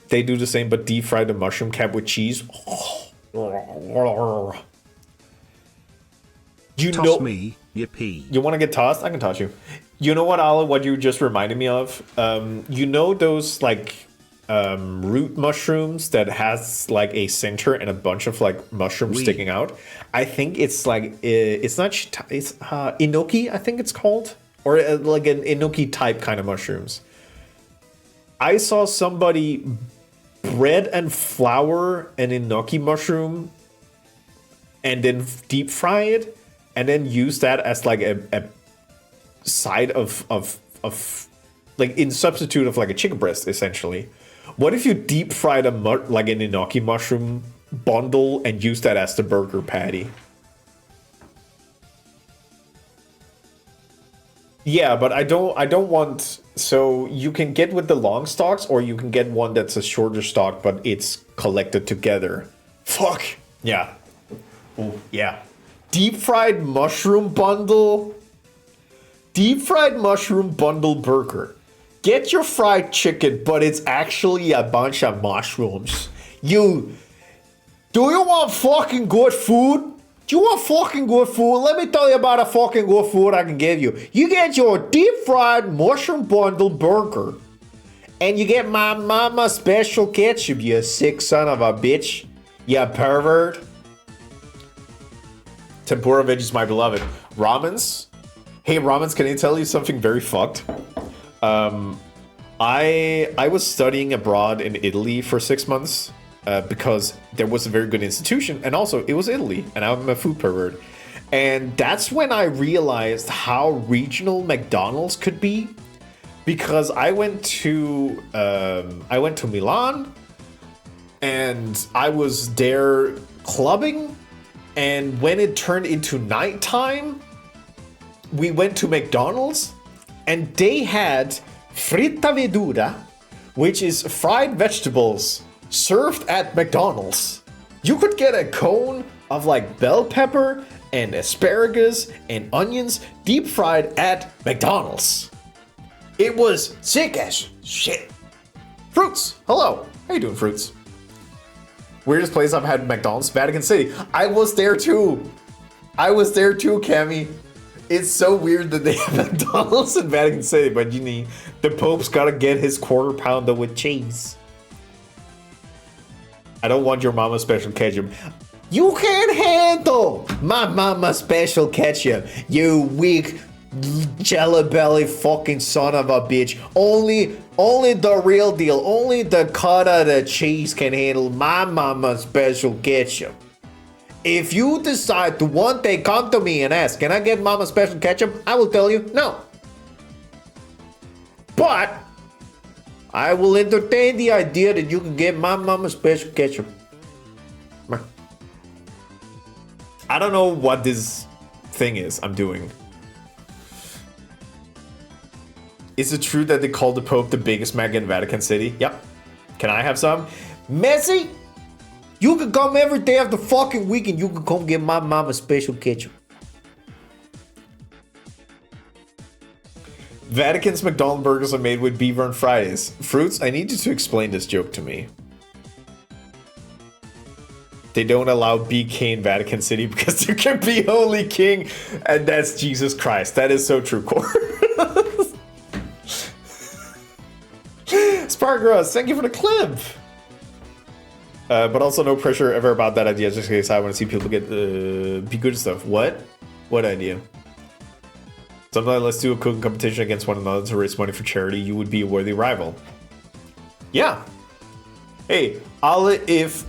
They do the same, but deep fry the mushroom cap with cheese. Toss me, yippee. You want to get tossed? I can toss you. You know what, Ala? What you just reminded me of? You know those like root mushrooms that has like a center and a bunch of like mushrooms sticking out? I think it's like it's not it's enoki, I think it's called, or like an enoki type kind of mushrooms. I saw somebody bread and flour an enoki mushroom and then deep fry it and then use that as like a side of like in substitute of like a chicken breast essentially. What if you deep fried like an enoki mushroom bundle and use that as the burger patty? Yeah, but I don't want... So you can get with the long stalks, or you can get one that's a shorter stalk, but it's collected together. Fuck. Yeah. Oh, yeah. Deep fried mushroom bundle. Deep fried mushroom bundle burger. Get your fried chicken, but it's actually a bunch of mushrooms. Do you want fucking good food? Do you want fucking good food? Let me tell you about a fucking good food I can give you. You get your deep fried mushroom bundle burger. And you get my mama special ketchup, you sick son of a bitch. You pervert. Tempura veggies, my beloved. Ramens. Hey, ramens, can I tell you something very fucked? I was studying abroad in Italy for 6 months because there was a very good institution, and also it was Italy, and I'm a food pervert. And that's when I realized how regional McDonald's could be, because I went to Milan, and I was there clubbing, and when it turned into nighttime, we went to McDonald's, and they had fritta verdura, which is fried vegetables served at McDonald's. You could get a cone of like bell pepper and asparagus and onions deep fried at McDonald's. It was sick as shit. Fruits, hello. How you doing, Fruits? Weirdest place I've had McDonald's, Vatican City. I was there too, Cammy. It's so weird that they have McDonald's in Vatican City, but you need the Pope's gotta get his quarter pounder with cheese. I don't want your mama's special ketchup. You can't handle my mama's special ketchup, you weak jelly belly fucking son of a bitch. Only the real deal, only the cut of the cheese can handle my mama's special ketchup. If you decide to one day come to me and ask, can I get mama special ketchup? I will tell you no. But I will entertain the idea that you can get my mama special ketchup. I don't know what this thing is I'm doing. Is it true that they call the Pope the biggest Mac in Vatican City? Yep. Can I have some? Messi? You can come every day of the fucking week and you can come get my mama special ketchup. Vatican's McDonald's burgers are made with beaver on Fridays. Fruits, I need you to explain this joke to me. They don't allow BK in Vatican City because there can be only king, and that's Jesus Christ. That is so true, Core. Sparkross, thank you for the clip. But also no pressure ever about that idea, just in case I want to see people get be good stuff. What? What idea? Sometimes let's do a cooking competition against one another to raise money for charity. You would be a worthy rival. Yeah. Hey, if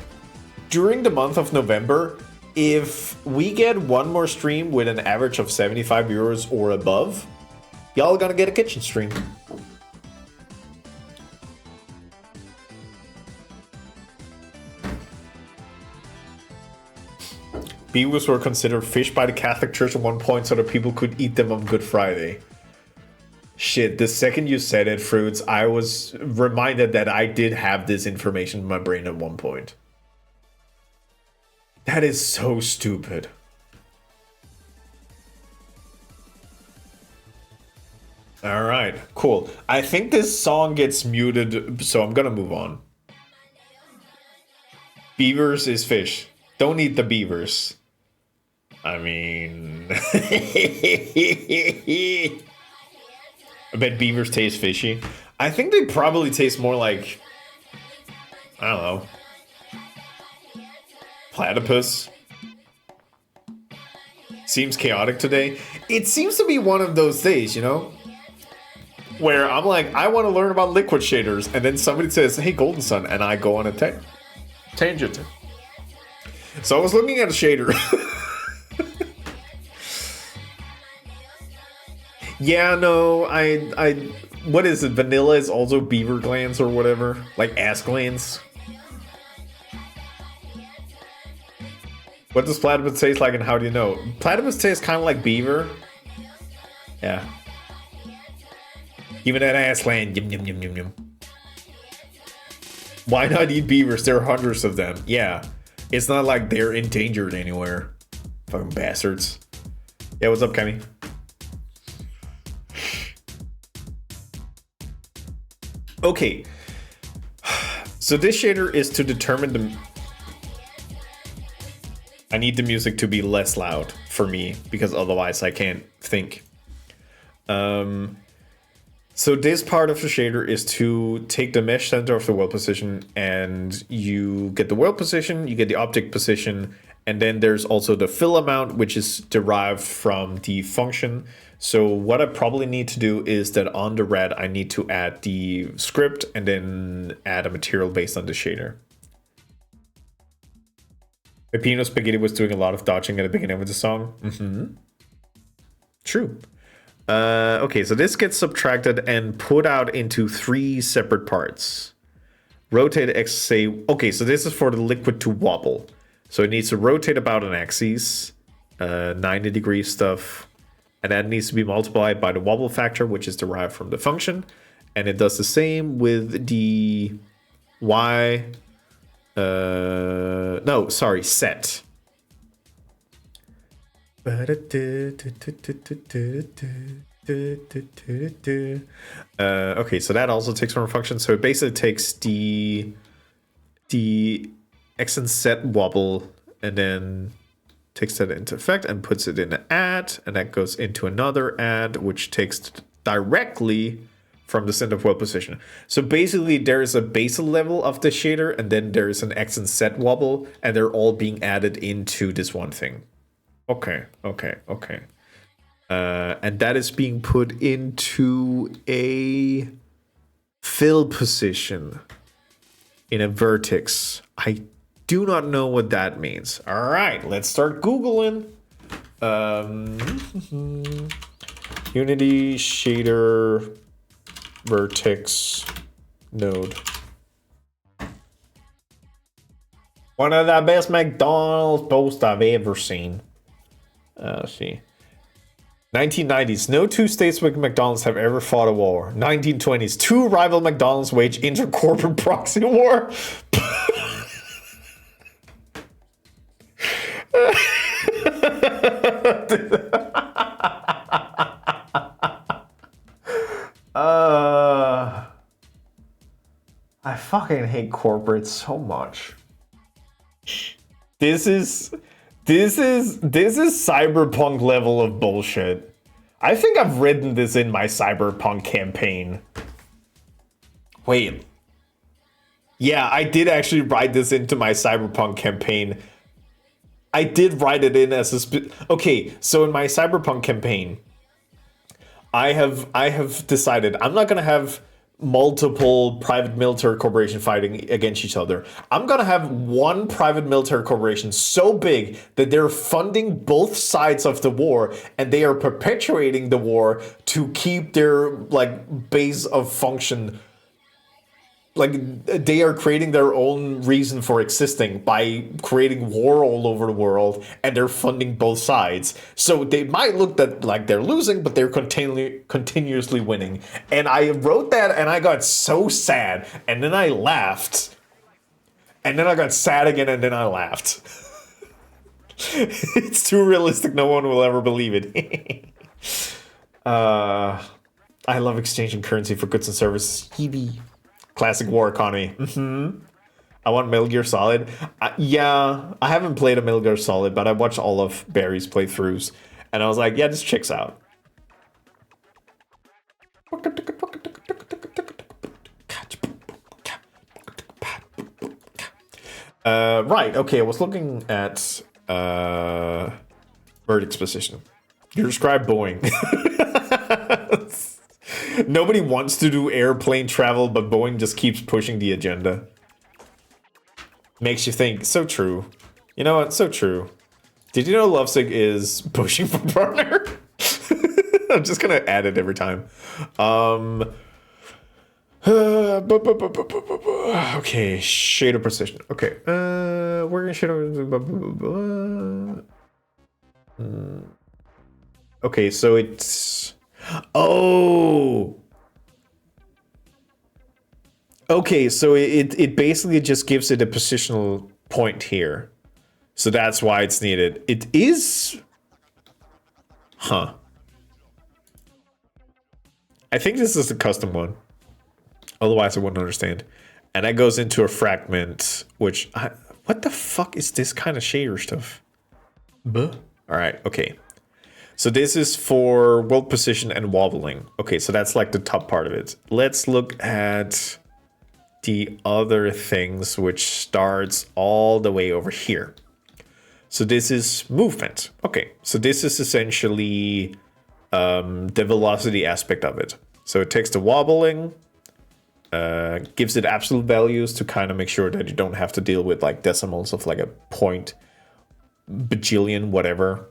during the month of November, if we get one more stream with an average of 75 euros or above, y'all gonna get a kitchen stream. Beavers were considered fish by the Catholic Church at one point so that people could eat them on Good Friday. Shit, the second you said it, Fruits, I was reminded that I did have this information in my brain at one point. That is so stupid. Alright, cool. I think this song gets muted, so I'm gonna move on. Beavers is fish. Don't eat the beavers. I mean... I bet beavers taste fishy. I think they probably taste more like... I don't know. Platypus. Seems chaotic today. It seems to be one of those days, you know? Where I'm like, I want to learn about liquid shaders. And then somebody says, hey, Golden Sun. And I go on a tangent. So I was looking at a shader. Yeah, no, I what is it? Vanilla is also beaver glands or whatever, like ass glands. What does platypus taste like and how do you know? Platypus tastes kind of like beaver. Yeah. Even an ass gland. Yum, yum, yum, yum, yum. Why not eat beavers? There are hundreds of them. Yeah. It's not like they're endangered anywhere. Fucking bastards. Yeah, what's up, Kemi? Okay. So this shader is to determine the... I need the music to be less loud for me, because otherwise I can't think. So this part of the shader is to take the mesh center of the world position, and you get the world position, you get the object position, and then there's also the fill amount, which is derived from the function. So what I probably need to do is that on the red, I need to add the script and then add a material based on the shader. Peppino Spaghetti was doing a lot of dodging at the beginning of the song. True. Okay, so this gets subtracted and put out into 3 separate parts. Rotate X, say, okay, so this is for the liquid to wobble. So it needs to rotate about an axis, 90 degree stuff, and that needs to be multiplied by the wobble factor, which is derived from the function. And it does the same with the Y, no, sorry, set. Okay, so that also takes from a function. So it basically takes the X and set wobble and then takes that into effect and puts it in an add, and that goes into another add, which takes directly from the center of world position. So basically there is a basal level of the shader, and then there is an X and set wobble, and they're all being added into this one thing. Okay. And that is being put into a fill position in a vertex. I do not know what that means. All right, let's start Googling. Unity shader vertex node. One of the best McDonald's posts I've ever seen. Let's see. 1990s. No two states with McDonald's have ever fought a war. 1920s. 2 rival McDonald's wage inter-corporate proxy war. I fucking hate corporates so much. This is cyberpunk level of bullshit. I think I've written this in my cyberpunk campaign. Wait. Yeah, I did actually write this into my cyberpunk campaign. I did write it in as a okay, so in my cyberpunk campaign, I have decided I'm not gonna have multiple private military corporation fighting against each other. I'm gonna have one private military corporation so big that they're funding both sides of the war, and they are perpetuating the war to keep their like base of function. Like they are creating their own reason for existing by creating war all over the world, and they're funding both sides. So they might look that like they're losing, but they're continuously winning. And I wrote that, and I got so sad, and then I laughed, and then I got sad again, and then I laughed. It's too realistic. No one will ever believe it. I love exchanging currency for goods and services. Hebe. Classic war economy. I want Metal Gear Solid. Yeah, I haven't played a Metal Gear Solid, but I watched all of Barry's playthroughs, and I was like, yeah, this checks out. Right, okay, I was looking at vertex position. You described Boeing. Nobody wants to do airplane travel, but Boeing just keeps pushing the agenda. Makes you think. So true. You know what? So true. Did you know Lovesick is pushing for partner? I'm just gonna add it every time. Okay, shader precision. Okay, we're gonna shader. Okay, so it's. Oh. Okay, so it basically just gives it a positional point here. So that's why it's needed. It is... Huh. I think this is a custom one. Otherwise, I wouldn't understand. And that goes into a fragment, which... what the fuck is this kind of shader stuff? Buh. All right, okay. So this is for world position and wobbling. Okay, so that's like the top part of it. Let's look at the other things, which starts all the way over here. So this is movement. Okay, so this is essentially the velocity aspect of it. So it takes the wobbling, gives it absolute values to kind of make sure that you don't have to deal with like decimals of like a point, bajillion, whatever.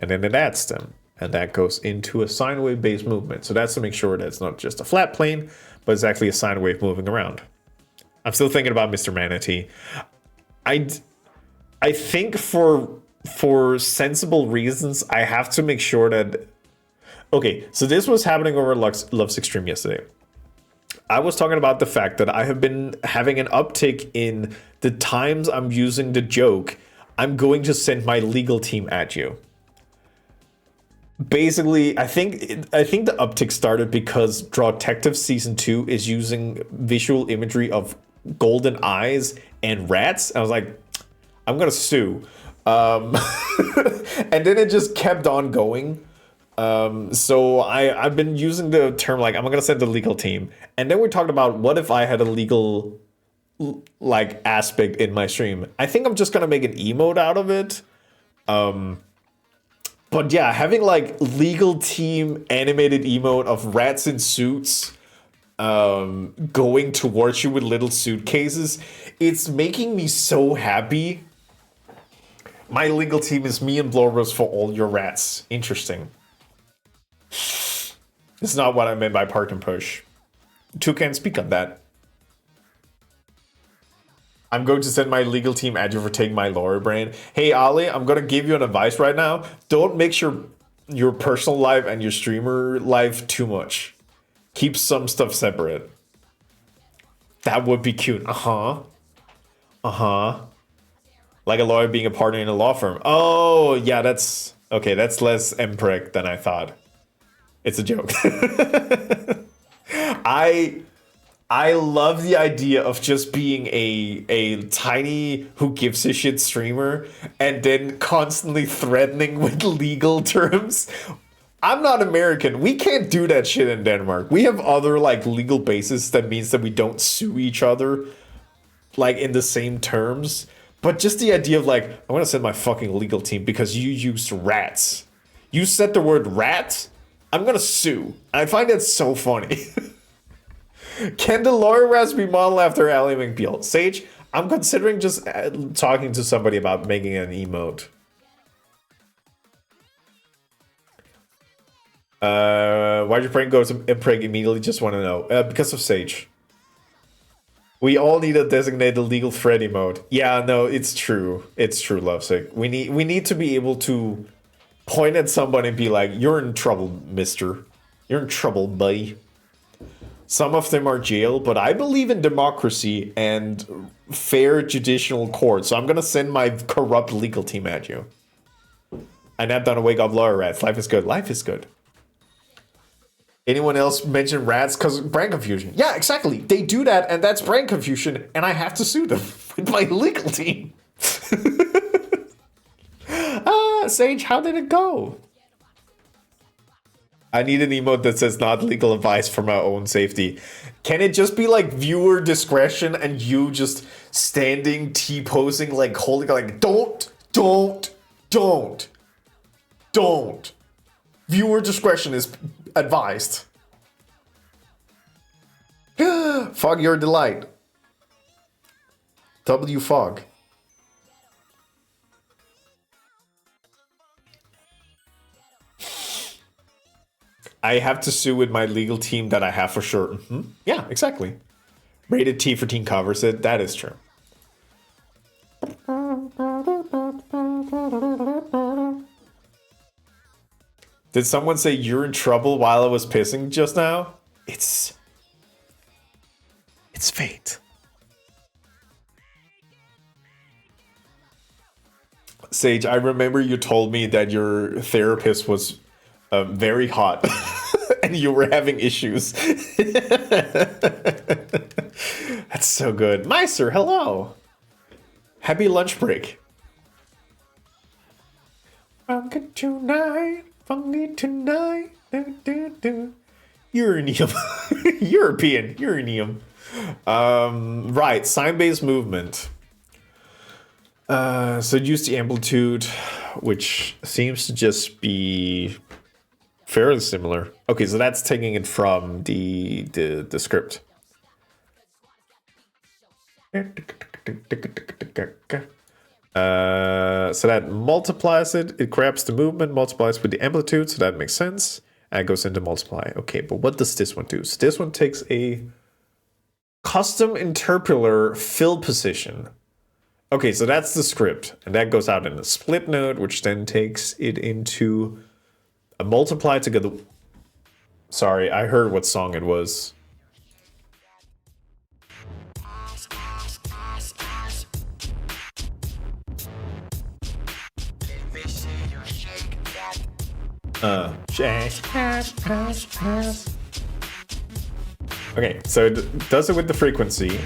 And then it adds them. And that goes into a sine wave based movement. So that's to make sure that it's not just a flat plane, but it's actually a sine wave moving around. I'm still thinking about Mr. Manatee. I think for sensible reasons, I have to make sure that... Okay, so this was happening over Love's Extreme yesterday. I was talking about the fact that I have been having an uptick in the times I'm using the joke, I'm going to send my legal team at you. Basically, I think the uptick started because Draw Detective Season 2 is using visual imagery of golden eyes and rats. I was like, I'm gonna sue. And then it just kept on going. So I've been using the term like, I'm gonna send the legal team. And then we talked about what if I had a legal like aspect in my stream. I think I'm just gonna make an emote out of it. But yeah, having like legal team animated emote of rats in suits going towards you with little suitcases, it's making me so happy. My legal team is me and Blowrose for all your rats. Interesting. It's not what I meant by part and push. Two can't speak on that. I'm going to send my legal team at you for taking my lawyer brain. Hey, Ali, I'm going to give you an advice right now. Don't mix your personal life and your streamer life too much. Keep some stuff separate. That would be cute. Uh-huh. Uh-huh. Like a lawyer being a partner in a law firm. Oh, yeah, that's... Okay, that's less impreg than I thought. It's a joke. I love the idea of just being a tiny who gives a shit streamer and then constantly threatening with legal terms. I'm not American. We can't do that shit in Denmark. We have other like legal bases that means that we don't sue each other like in the same terms. But just the idea of like, I'm gonna send my fucking legal team because you used rats. You said the word rat, I'm gonna sue. I find that so funny. Can the lawyer rats be modeled after Ally McBeal? Sage, I'm considering just talking to somebody about making an emote. Why'd your brain go to impreg immediately? Just want to know. Because of Sage. We all need a designated legal threat emote. Yeah, no, it's true. It's true, Lovesick. We need to be able to point at somebody and be like, you're in trouble, mister. You're in trouble, buddy. Some of them are jail, but I believe in democracy and fair judicial court. So I'm going to send my corrupt legal team at you. I'm not done to wake up lawyer rats. Life is good. Life is good. Anyone else mention rats because brand confusion? Yeah, exactly. They do that, and that's brand confusion, and I have to sue them with my legal team. Sage, how did it go? I need an emote that says not legal advice for my own safety. Can it just be like viewer discretion and you just standing T-posing like holding like don't. Viewer discretion is advised. Fog your delight. W Fog. I have to sue with my legal team that I have for sure. Mm-hmm. Yeah, exactly. Rated T for teen covers it. That is true. Did someone say you're in trouble while I was pissing just now? It's fate. Sage, I remember you told me that your therapist was very hot and you were having issues. That's so good. Meister, hello. Happy lunch break. Funky tonight, funky tonight. Do, do, do. Uranium. European uranium. Right, sign-based movement. So use the amplitude, which seems to just be fairly similar. Okay, so that's taking it from the script. So that multiplies it. It grabs the movement, multiplies with the amplitude, so that makes sense. And it goes into multiply. Okay, but what does this one do? So this one takes a custom interpolar fill position. Okay, so that's the script, and that goes out in a split node, which then takes it into a multiply together. Sorry, I heard what song it was. Okay, so it does it with the frequency,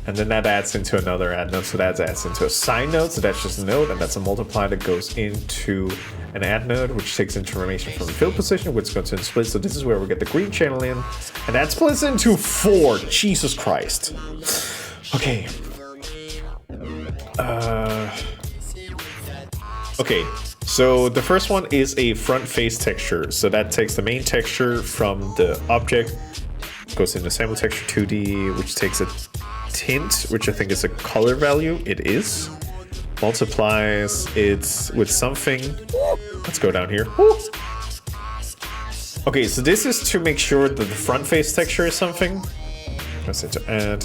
and then that adds into another add node, so that adds into a sine node, so that's just a node, and that's a multiply that goes into an add node, which takes information from the fill position, which goes into split, so this is where we get the green channel in, and that splits into 4. Jesus Christ. Okay. Okay, so the first one is a front face texture, so that takes the main texture from the object, goes into sample texture 2D, which takes a tint, which I think is a color value. It is. Multiplies it with something. Let's go down here. Okay, so this is to make sure that the front face texture is something. Let's say to add.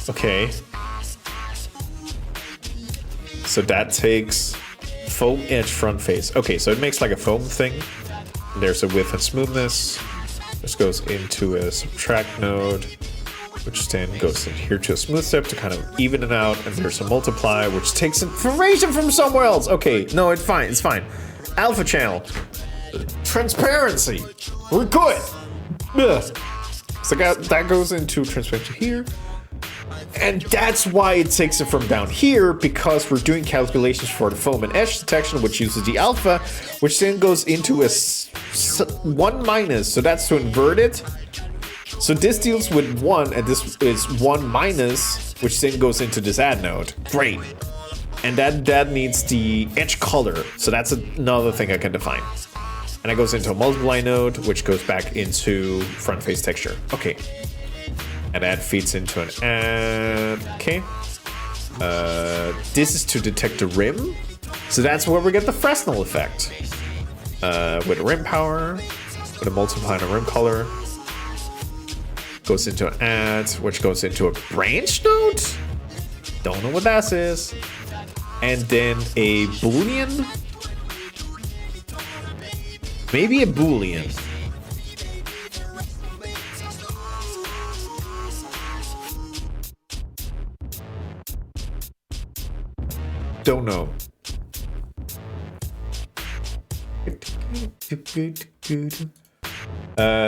Okay. So that takes foam edge front face. Okay, so it makes like a foam thing. There's a width and smoothness. This goes into a subtract node, which then goes in here to a smooth step to kind of even it out, and there's a multiply, which takes information from somewhere else. Okay, no, it's fine, it's fine. Alpha channel. Transparency. We're good. Ugh. So that goes into transparency here. And that's why it takes it from down here, because we're doing calculations for the foam and edge detection, which uses the alpha, which then goes into a 1 minus, so that's to invert it. So this deals with 1, and this is 1 minus, which then goes into this add node. Great. And that needs the edge color, so that's another thing I can define. And that goes into a multiply node, which goes back into front face texture. Okay. And that feeds into an add. Okay. This is to detect the rim. So that's where we get the Fresnel effect. With a rim power, with a multiply and a rim color. Goes into an add, which goes into a branch node. Don't know what that is. And then a Boolean. Maybe a Boolean. Don't know.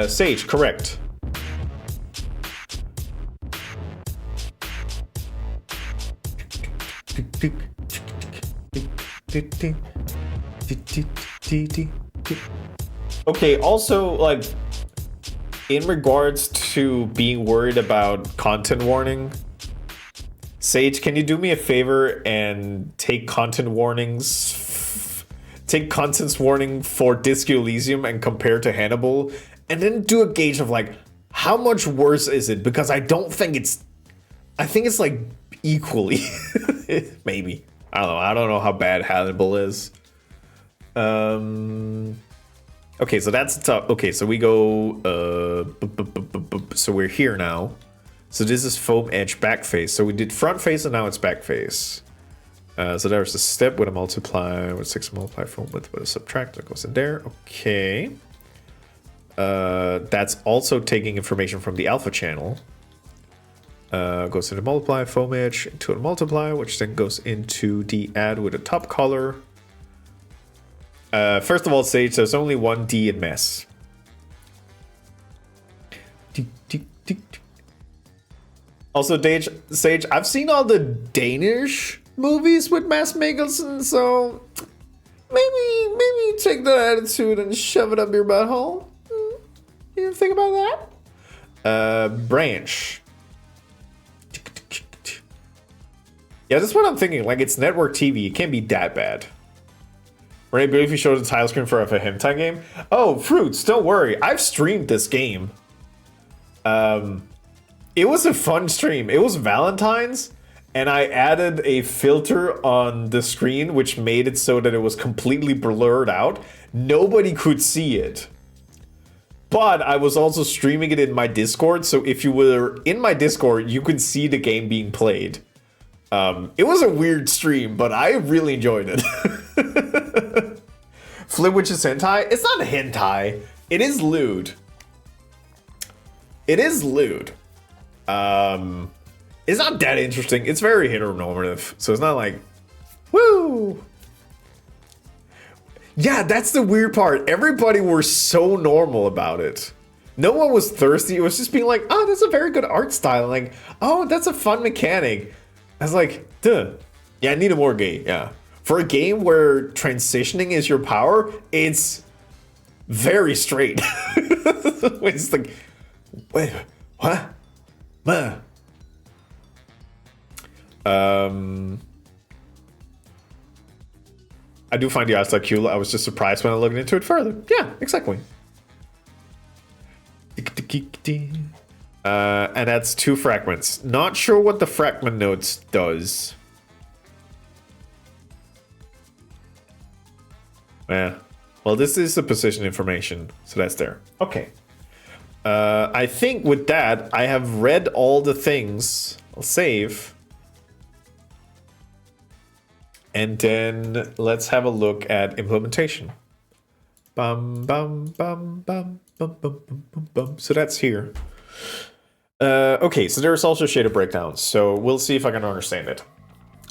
Sage, correct. Okay, also, like, in regards to being worried about content warning, Sage, can you do me a favor and take content warnings, take contents warning for Disco Elysium and compare to Hannibal, and then do a gauge of like, how much worse is it? Because I don't think it's, I think it's like equally, maybe. I don't know how bad Hannibal is. Okay, so that's tough. Okay, so we go, so we're here now. So this is foam edge back face. So we did front face and now it's back face. So there's a step with a multiply, with 6 multiply foam with a subtract that goes in there. Okay. That's also taking information from the alpha channel. Goes into multiply, foamage, into a multiply, which then goes into the add with a top color. First of all, Sage, there's only one D in mess. Also, Sage, I've seen all the Danish movies with Mads Mikkelsen, so maybe take that attitude and shove it up your butthole. You think about that? Branch. Yeah, that's what I'm thinking. Like, it's network TV. It can't be that bad. Right, but if you show the title screen for a hentai game. Oh, Fruits, don't worry. I've streamed this game. It was a fun stream. It was Valentine's, and I added a filter on the screen which made it so that it was completely blurred out. Nobody could see it. But I was also streaming it in my Discord, so if you were in my Discord, you could see the game being played. It was a weird stream, but I really enjoyed it. Flip Witch's hentai? It's not hentai. It is lewd. It is lewd. It's not that interesting. It's very heteronormative, so it's not like, woo. Yeah, that's the weird part. Everybody was so normal about it. No one was thirsty. It was just being like, oh, that's a very good art style. Like, oh, that's a fun mechanic. I was like, duh. Yeah, I need a more gay. Yeah. For a game where transitioning is your power, it's very straight. It's like, wait, what? I do find the art style cool. I was just surprised when I looked into it further. Yeah, exactly. And that's 2 fragments. Not sure what the fragment notes does. Yeah. Well, this is the position information, so that's there. Okay. I think with that, I have read all the things. I'll save. And then let's have a look at implementation. Bum, bum, bum, bum, bum, bum, bum, bum, bum. So that's here. Okay, so there's also shader breakdowns, so we'll see if I can understand it.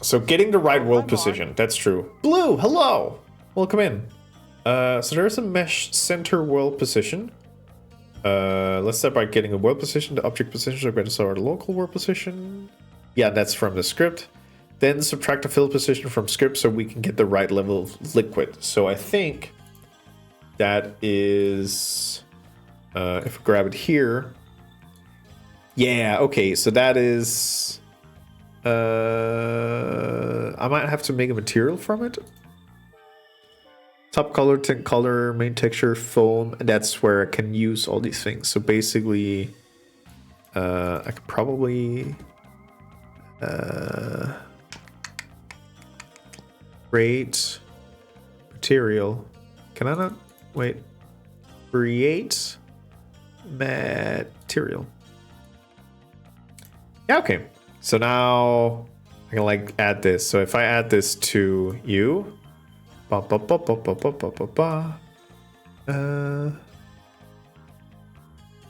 So getting the right world position, that's true. Blue, hello! Welcome in. So there's a mesh center world position. Let's start by getting a world position. The object positions are going to start a local world position. Yeah, that's from the script. Then subtract the fill position from script so we can get the right level of liquid. So I think that is, if we grab it here. Yeah, okay, so that is, I might have to make a material from it. Top color, tint color, main texture, foam, and that's where I can use all these things. So basically, I could probably create material. Can I not? Wait. Create material. Yeah, okay. So now I can like add this. So if I add this to you, it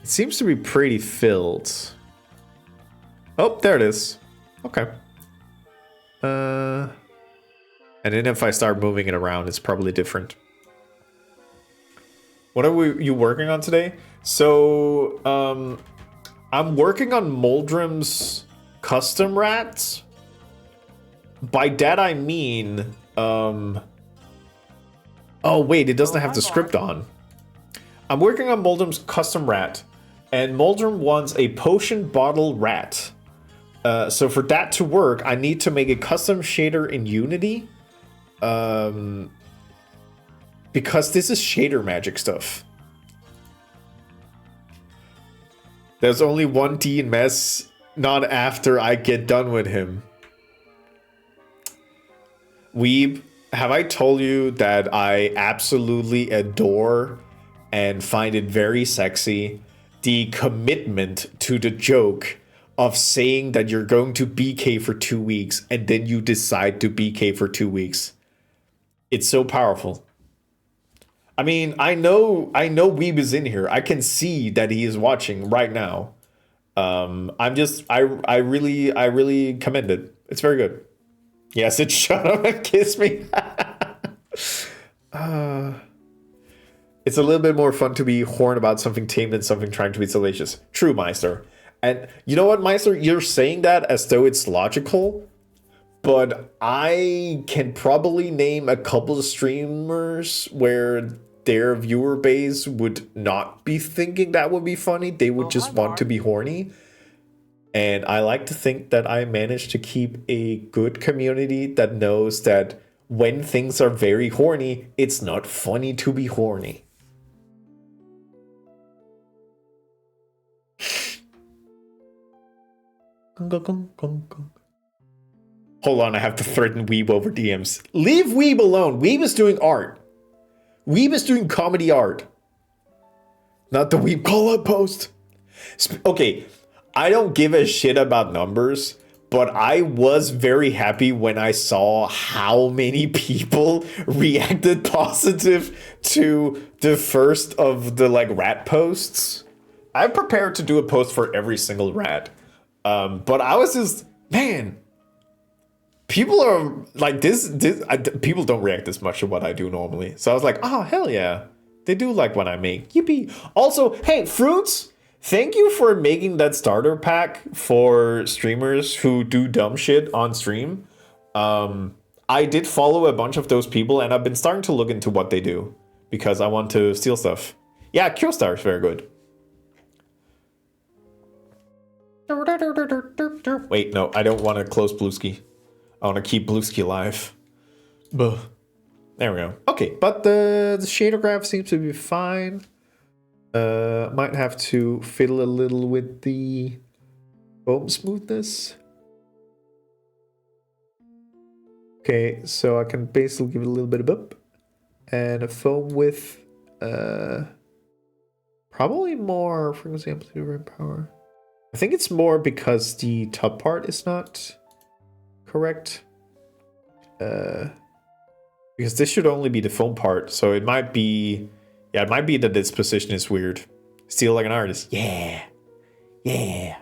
seems to be pretty filled. Oh, there it is. Okay. And then if I start moving it around, it's probably different. What are you working on today? So, I'm working on Moldrum's custom rats. By that I mean, oh wait, it doesn't have the script on. I'm working on Moldrum's custom rat, and Moldrum wants a potion bottle rat. So for that to work, I need to make a custom shader in Unity. Because this is shader magic stuff. There's only one D in mess, not after I get done with him. Weeb, have I told you that I absolutely adore and find it very sexy the commitment to the joke of saying that you're going to BK for 2 weeks and then you decide to BK for 2 weeks? It's so powerful. I mean, I know Weeb is in here. I can see that he is watching right now. I really commend it. It's very good. Yes, it shut up and kissed me. It's a little bit more fun to be horned about something tame than something trying to be salacious. True, Meister. And you know what, Meister? You're saying that as though it's logical, but I can probably name a couple of streamers where their viewer base would not be thinking that would be funny. They would just want to be horny. And I like to think that I managed to keep a good community that knows that when things are very horny, it's not funny to be horny. Hold on, I have to threaten Weeb over DMs. Leave Weeb alone. Weeb is doing art. Weeb is doing comedy art. Not the Weeb call-out post. Okay, I don't give a shit about numbers, but I was very happy when I saw how many people reacted positive to the first of the rat posts. I'm prepared to do a post for every single rat. But I was just, man, people are like people don't react this much to what I do normally. So I was like, oh, hell yeah. They do like what I make. Yippee. Also, hey, Fruits, thank you for making that starter pack for streamers who do dumb shit on stream. I did follow a bunch of those people, and I've been starting to look into what they do because I want to steal stuff. Yeah, Kyostar is very good. Wait, no, I don't want to close Bluesky. I want to keep Bluesky alive. Buh. There we go. Okay, but the shader graph seems to be fine. Might have to fiddle a little with the foam smoothness. Okay, so I can basically give it a little bit of up. And a foam width, probably more frequency, amplitude, and power. I think it's more because the top part is not correct. Because this should only be the foam part, so it might be... Yeah, it might be that its position is weird. Steal like an artist. Yeah. Yeah.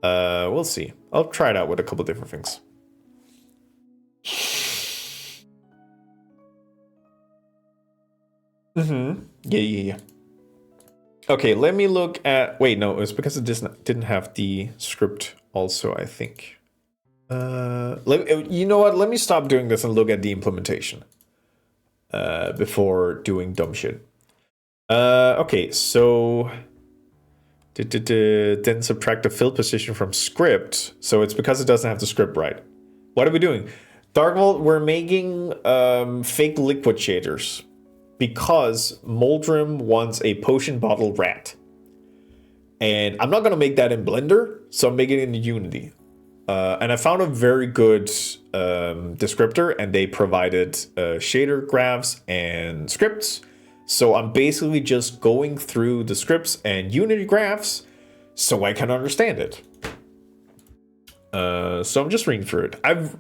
We'll see. I'll try it out with a couple different things. Yeah. Okay, let me look at... Wait, no, it's because it didn't have the script also, I think. You know what? Let me stop doing this and look at the implementation before doing dumb shit. Okay, so... Then subtract the fill position from script. So it's because it doesn't have the script right. What are we doing? Darkvault, we're making fake liquid shaders. Because Moldrim wants a potion bottle rat. And I'm not going to make that in Blender, so I'm making it in Unity. And I found a very good descriptor, and they provided shader graphs and scripts. So I'm basically just going through the scripts and Unity graphs so I can understand it. So I'm just reading through it. I've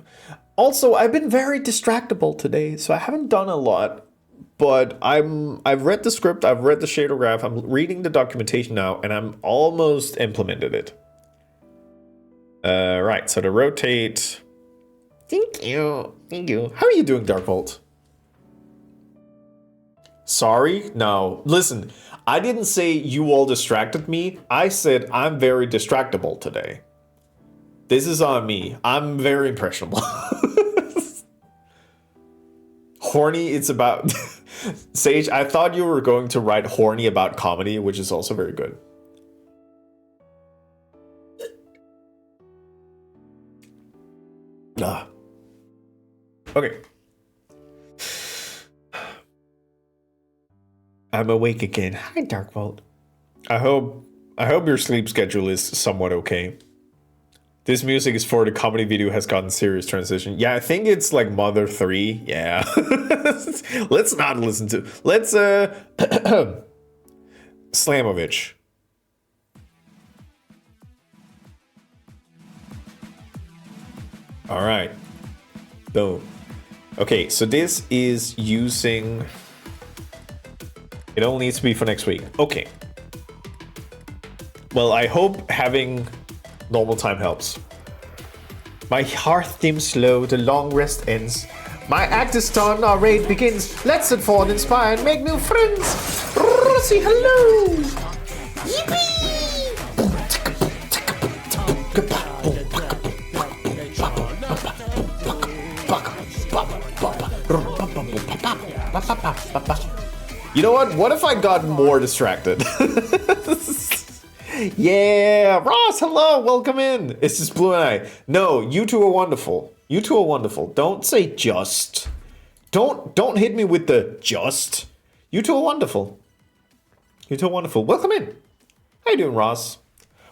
been very distractible today, so I haven't done a lot. But I've read the script, I've read the shader graph, I'm reading the documentation now, and I'm almost implemented it. Right, so to rotate. Thank you. How are you doing, Darkvault? Sorry? No. Listen, I didn't say you all distracted me. I said I'm very distractible today. This is on me. I'm very impressionable. Horny, it's about... Sage, I thought you were going to write horny about comedy, which is also very good. Okay. I'm awake again. Hi, Darkvault. I hope your sleep schedule is somewhat okay. This music is for the comedy video has gotten serious transition. Yeah, I think it's like Mother 3. Yeah. Let's not listen to... Let's, Slamovich. All right. Boom. Okay, so this is using... It only needs to be for next week. Okay. Well, I hope having normal time helps. My heart dims slow, the long rest ends. My act is done, our raid begins. Let's set forth, inspire, and make new friends. Say hello. Yippee! You know what? What if I got more distracted? Yeah, Ross, hello, welcome in. It's just Blue and I. No, you two are wonderful. You two are wonderful. Don't say just. Don't hit me with the just. You two are wonderful. You two are wonderful. Welcome in. How you doing, Ross?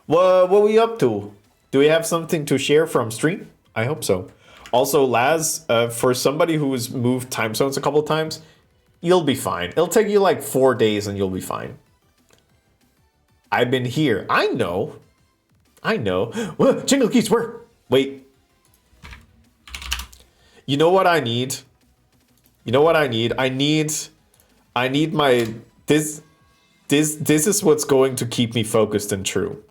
What were you up to? Do we have something to share from stream? I hope so. Also, Laz, for somebody who's moved time zones a couple of times, you'll be fine. It'll take you like 4 days and you'll be fine. I've been here. I know. Well, Jingle Keys, where? Wait. You know what I need? I need my... This is what's going to keep me focused and true.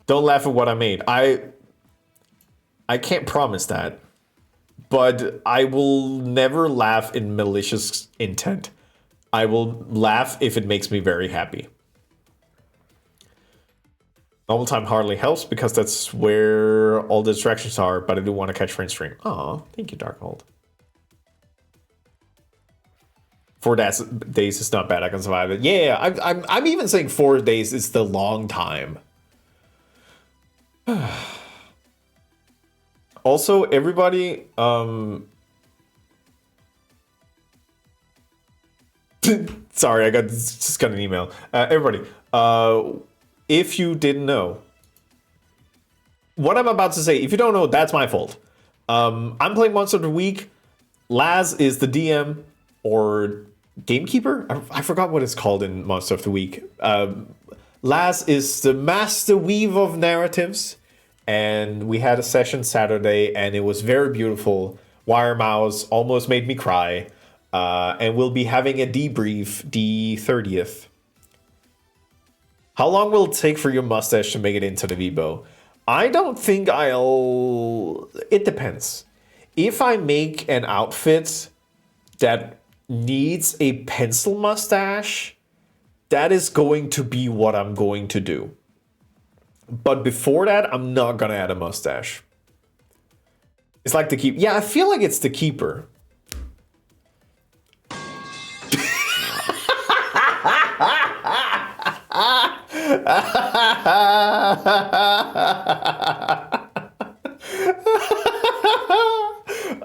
Don't laugh at what I made. I can't promise that. But I will never laugh in malicious intent. I will laugh if it makes me very happy. Normal time hardly helps because that's where all the distractions are, but I do want to catch friend stream. Aw, thank you, Darkhold. 4 days is not bad. I can survive it. Yeah, I'm even saying 4 days is the long time. Also, everybody, sorry, I just got an email. Everybody, if you didn't know, what I'm about to say, if you don't know, that's my fault. I'm playing Monster of the Week. Laz is the DM or gamekeeper. I forgot what it's called in Monster of the Week. Laz is the master weave of narratives. And we had a session Saturday, and it was very beautiful. Wire Mouse almost made me cry. And we'll be having a debrief the 30th. How long will it take for your mustache to make it into the Vibo? I don't think I'll... It depends. If I make an outfit that needs a pencil mustache, that is going to be what I'm going to do. But before that, I'm not gonna add a mustache. It's like the keeper. Yeah, I feel like it's the keeper.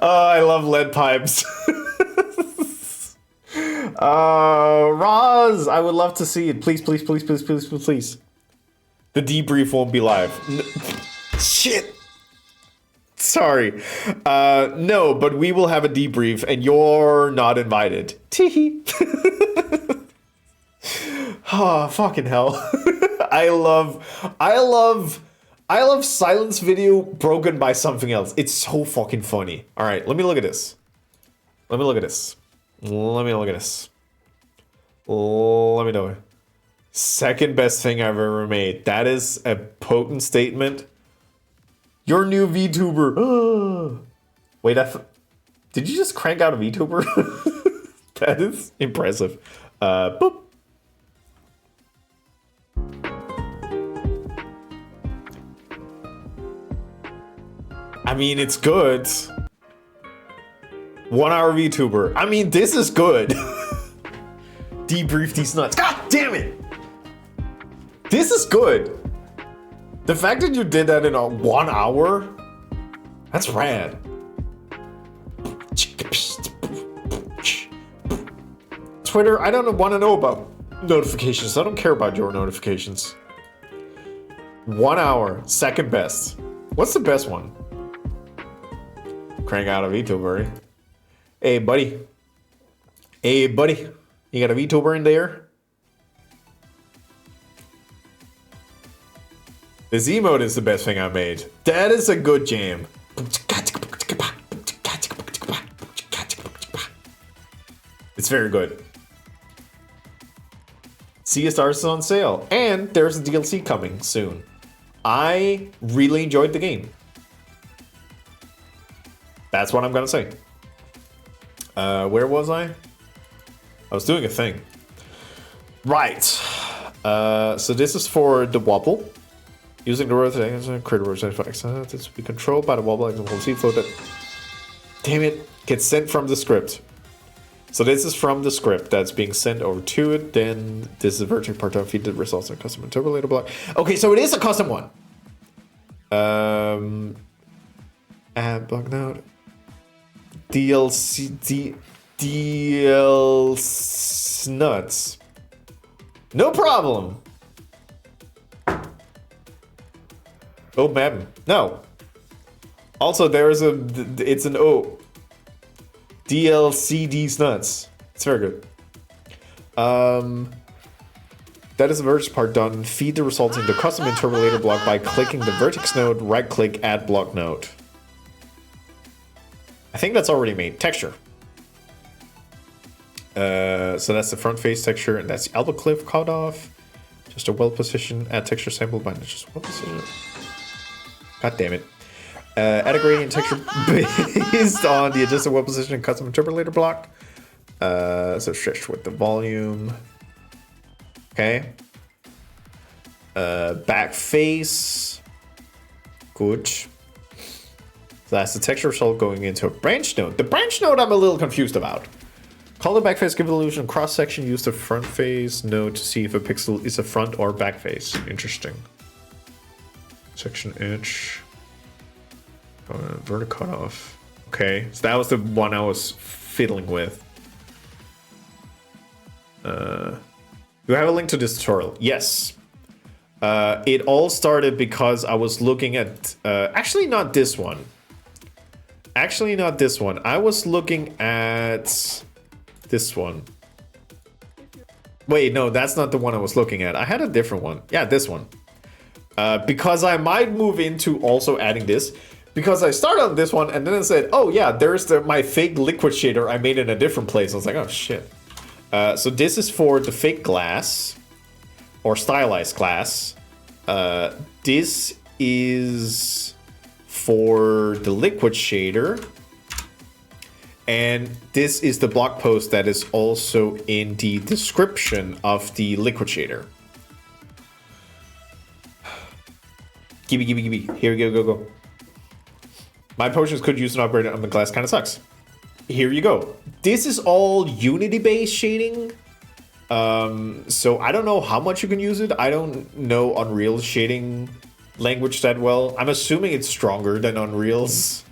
Oh, I love lead pipes. Roz, I would love to see it. Please, please, please, please, please, please, please. The debrief won't be live. Shit. Sorry. No, but we will have a debrief, and you're not invited. Teehee. Oh, fucking hell. I love silence video broken by something else. It's so fucking funny. All right, let me look at this. Let me look at this. Let me look at this. Let me know. Second best thing I've ever made. That is a potent statement. Your new VTuber. Wait, did you just crank out a VTuber? That is impressive. Boop. I mean, it's good. 1 hour VTuber. I mean, this is good. Debrief these nuts. God damn it! This is good. The fact that you did that in 1 hour, that's rad. Twitter, I don't want to know about notifications. I don't care about your notifications. 1 hour, second best. What's the best one? Crank out a VTuber. Hey, buddy. Hey, buddy. You got a VTuber in there? This emote is the best thing I made. That is a good jam. It's very good. Sea of Stars is on sale, and there's a DLC coming soon. I really enjoyed the game. That's what I'm gonna say. Where was I? I was doing a thing. Right. So this is for the wobble. Using the rotation, critical rotation to be controlled by the wobble and the sea flow that. Damn it! Gets sent from the script. So this is from the script that's being sent over to it. Then this is a virtual part-time feed that results in a custom interpolator block. Okay, so it is a custom one. Add block node. DLC nuts. No problem. Oh man, no. Also, there's it's an O. DLCD's nuts. It's very good. That is the vertex part done. Feed the results into custom interpolator block by clicking the vertex node, right click, add block node. I think that's already made. Texture. So that's the front face texture, and that's the elbow cliff cutoff. Just a well positioned add texture sample by just well positioned. God damn it. Add a gradient texture based on the adjusted well positioned custom interpolator block. So stretched with the volume. Okay. Back face. Good. So that's the texture result going into a branch node. The branch node I'm a little confused about. Call the back face, give illusion cross section, use the front face node to see if a pixel is a front or back face. Interesting. Section edge. Vertical cutoff. Okay, so that was the one I was fiddling with. Do I have a link to this tutorial? Yes. It all started because I was looking at... actually, not this one. Actually, not this one. I was looking at this one. Wait, no, that's not the one I was looking at. I had a different one. Yeah, this one. Because I might move into also adding this. Because I started on this one and then it said, oh yeah, there's my fake liquid shader I made in a different place. I was like, oh shit. So this is for the fake glass or stylized glass. This is for the liquid shader. And this is the blog post that is also in the description of the liquid shader. Gimme. Here we go. My potions could use an upgrade on the glass, kind of sucks. Here you go. This is all Unity-based shading. So I don't know how much you can use it. I don't know Unreal shading language that well. I'm assuming it's stronger than Unreal's.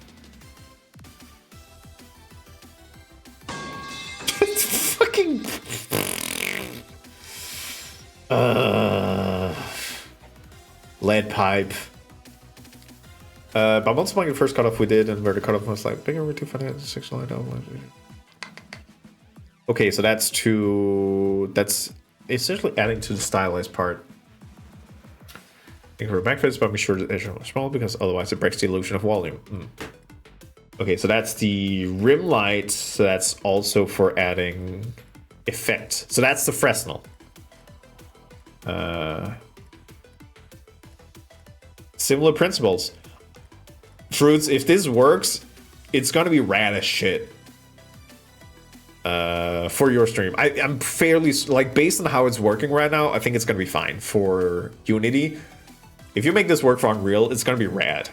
It's fucking... lead pipe. By multiplying the first cutoff we did, and where the cutoff was like bigger, we're 256 line down. Okay, so that's essentially adding to the stylized part. For backface, but be sure the edge is small because otherwise it breaks the illusion of volume. Okay, so that's the rim light. So that's also for adding effect. So that's the Fresnel. Similar principles. Fruits, if this works, it's gonna be rad as shit. For your stream. I'm fairly, like, based on how it's working right now, I think it's gonna be fine for Unity. If you make this work for Unreal, it's gonna be rad.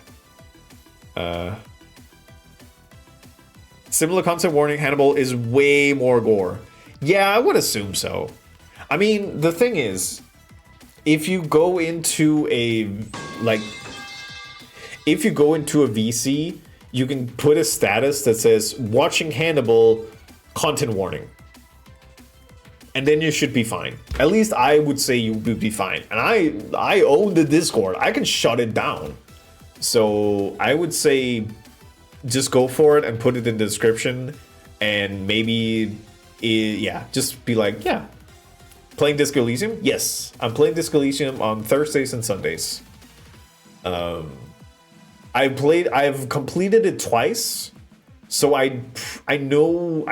Similar concept warning, Hannibal is way more gore. Yeah, I would assume so. I mean, the thing is, if you go into a, like... If you go into a VC, you can put a status that says, watching Hannibal, content warning. And then you should be fine. At least I would say you would be fine. And I own the Discord. I can shut it down. So I would say just go for it and put it in the description. And maybe, yeah, just be like, yeah. Playing Disco Elysium? Yes. I'm playing Disco Elysium on Thursdays and Sundays. I've completed it twice, So I know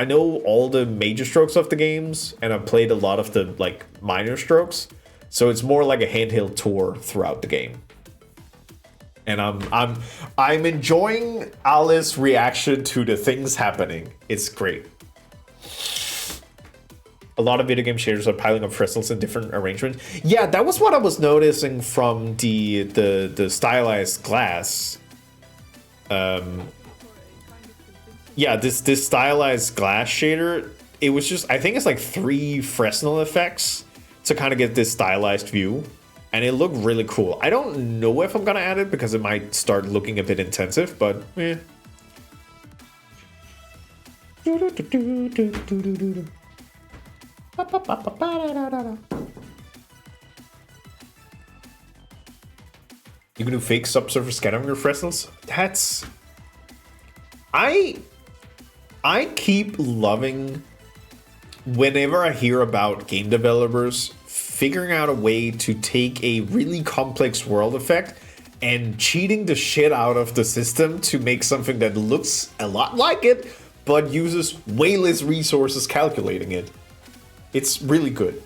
all the major strokes of the games, and I've played a lot of the like minor strokes. So it's more like a handheld tour throughout the game. And I'm enjoying Alice's reaction to the things happening. It's great. A lot of video game shaders are piling up crystals in different arrangements. Yeah, that was what I was noticing from the stylized glass. Yeah, this stylized glass shader, it was just, I think it's like 3 Fresnel effects to kind of get this stylized view. And it looked really cool. I don't know if I'm gonna add it because it might start looking a bit intensive, but eh. You can do fake subsurface scattering your Fresnels? That's... I keep loving whenever I hear about game developers figuring out a way to take a really complex world effect and cheating the shit out of the system to make something that looks a lot like it, but uses way less resources calculating it. It's really good.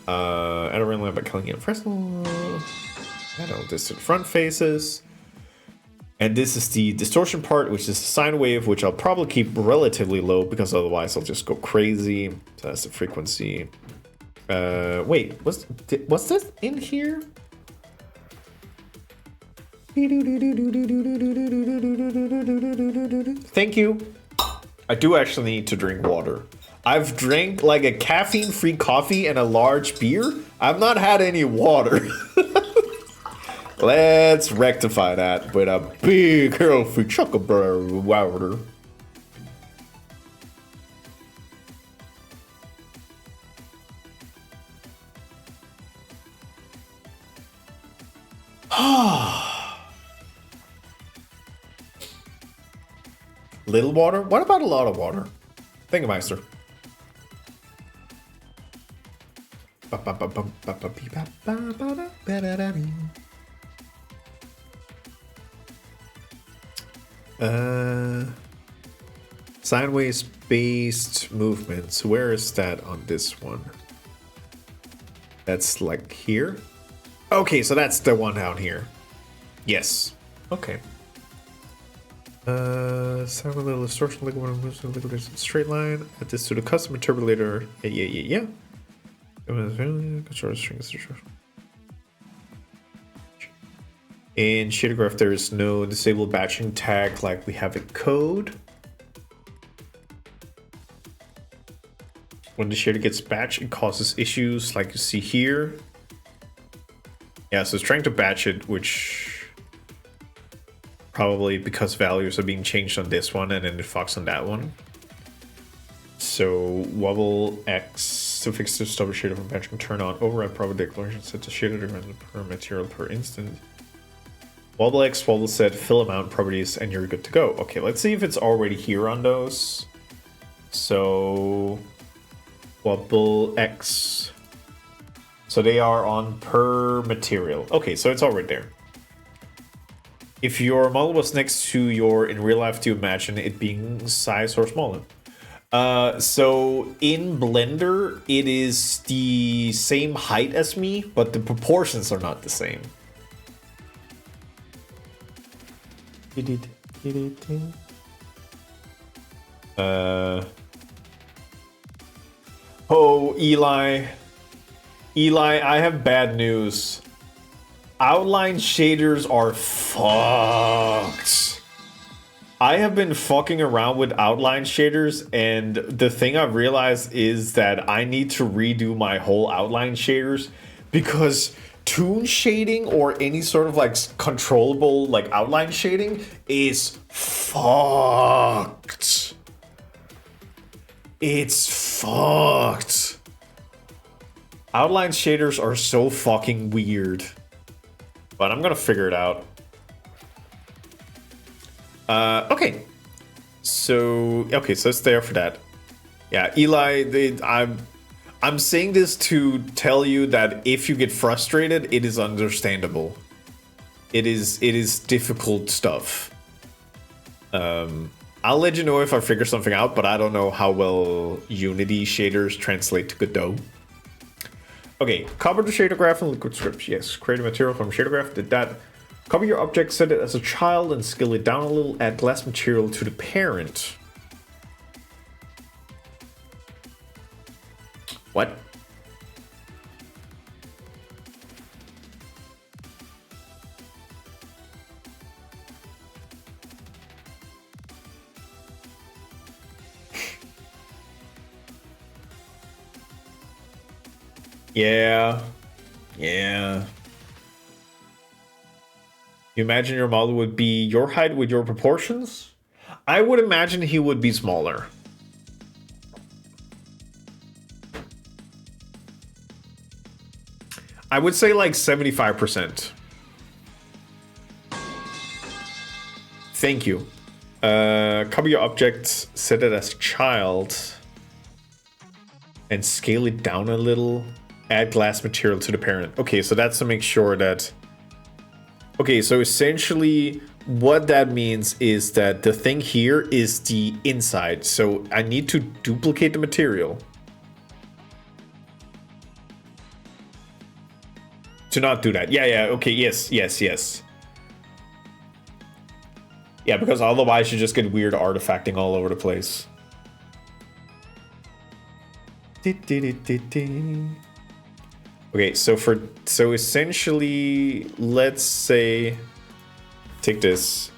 I don't really like killing it. Fresnel. I don't distant front faces. And this is the distortion part, which is the sine wave, which I'll probably keep relatively low because otherwise I'll just go crazy. So that's the frequency. Wait, what's this in here? Thank you. I do actually need to drink water. I've drank like a caffeine-free coffee and a large beer. I've not had any water. Let's rectify that with a big healthy chocolate water. Little water? What about a lot of water? Thingameister. Sideways based movements. Where is that on this one? That's like here? Okay, so that's the one down here. Yes. Okay. Sound a little distortion, like when it moves in a straight line. Add this to the custom interpolator. Yeah. Control strings. In shader graph, there is no disable batching tag like we have in code. When the shader gets batched, it causes issues like you see here. Yeah, so it's trying to batch it, which probably because values are being changed on this one and then it fucks on that one. So wobble X to fix the stubborn shader from batching, turn on override probability declaration set to shader demand per material per instant. Wobble X, wobble set, fill amount properties, and you're good to go. Okay, let's see if it's already here on those. So wobble X. So they are on per material. Okay, so it's already there. If your model was next to your in real life, do you imagine it being size or smaller? So in Blender, it is the same height as me, but the proportions are not the same. Oh, Eli, I have bad news. Outline shaders are fucked. I have been fucking around with outline shaders, and the thing I've realized is that I need to redo my whole outline shaders because toon shading or any sort of like controllable like outline shading is fucked. It's fucked. Outline shaders are so fucking weird. But I'm gonna figure it out. Okay. So it's there for that. Yeah, Eli, I'm saying this to tell you that if you get frustrated, it is understandable. It is difficult stuff. I'll let you know if I figure something out, but I don't know how well Unity shaders translate to Godot. Okay, copy the shader graph in liquid script. Yes, create a material from shader graph. Did that. Copy your object, set it as a child, and scale it down a little. Add glass material to the parent. What? Yeah. Yeah. You imagine your model would be your height with your proportions? I would imagine he would be smaller. I would say like 75%. Thank you. Copy your object, set it as a child, and scale it down a little. Add glass material to the parent. Okay, so that's to make sure that... Okay, so essentially what that means is that the thing here is the inside. So I need to duplicate the material. To not do that. Yeah, okay, yes. Yeah, because otherwise you just get weird artifacting all over the place. Okay, so essentially, let's say, take this.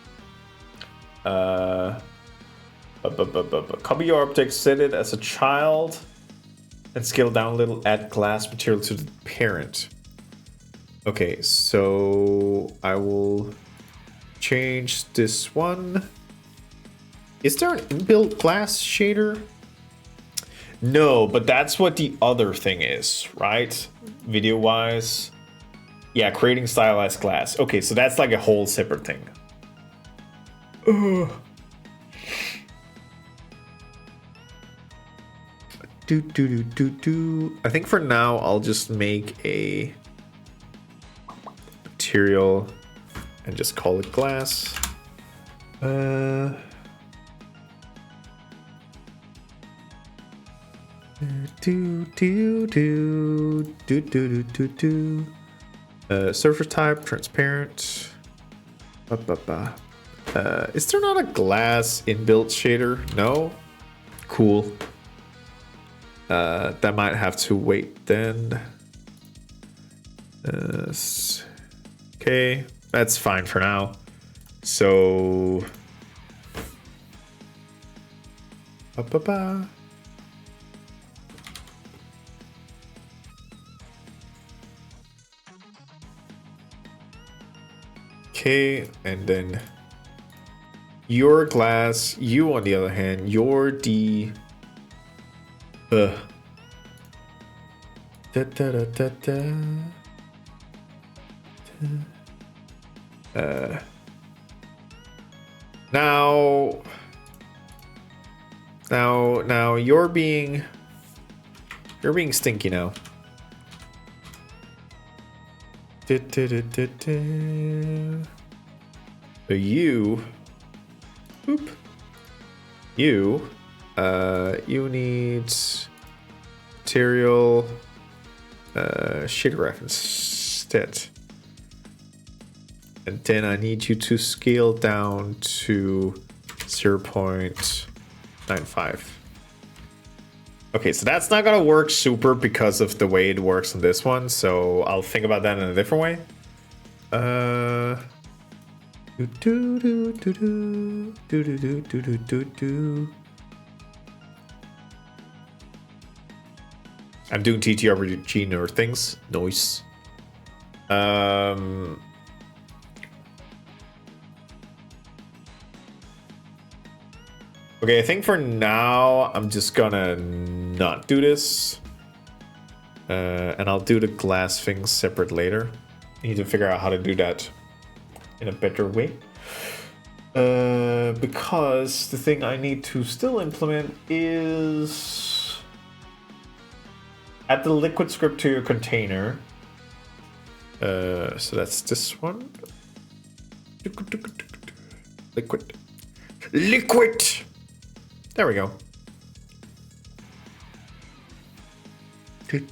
Copy your object, set it as a child, and scale down a little. Add glass material to the parent. Okay, so I will change this one. Is there an inbuilt glass shader? No, but that's what the other thing is, right? Video-wise. Yeah, creating stylized glass. Okay, so that's like a whole separate thing. I think for now, I'll just make a material and just call it glass. Surface type, transparent. Is there not a glass inbuilt shader? No? Cool. That might have to wait then. Okay, that's fine for now. So... Okay, and then your glass, you on the other hand, you're the now you're being stinky now. So you need material shader reference instead, and then I need you to scale down to 0.95. Okay, so that's not gonna work super because of the way it works on this one, so I'll think about that in a different way. I'm doing TTRPG nerd things. Nice. Okay, I think for now, I'm just gonna not do this. And I'll do the glass thing separate later. I need to figure out how to do that in a better way. Because the thing I need to still implement is add the liquid script to your container. So that's this one. Liquid. liquid. There we go. I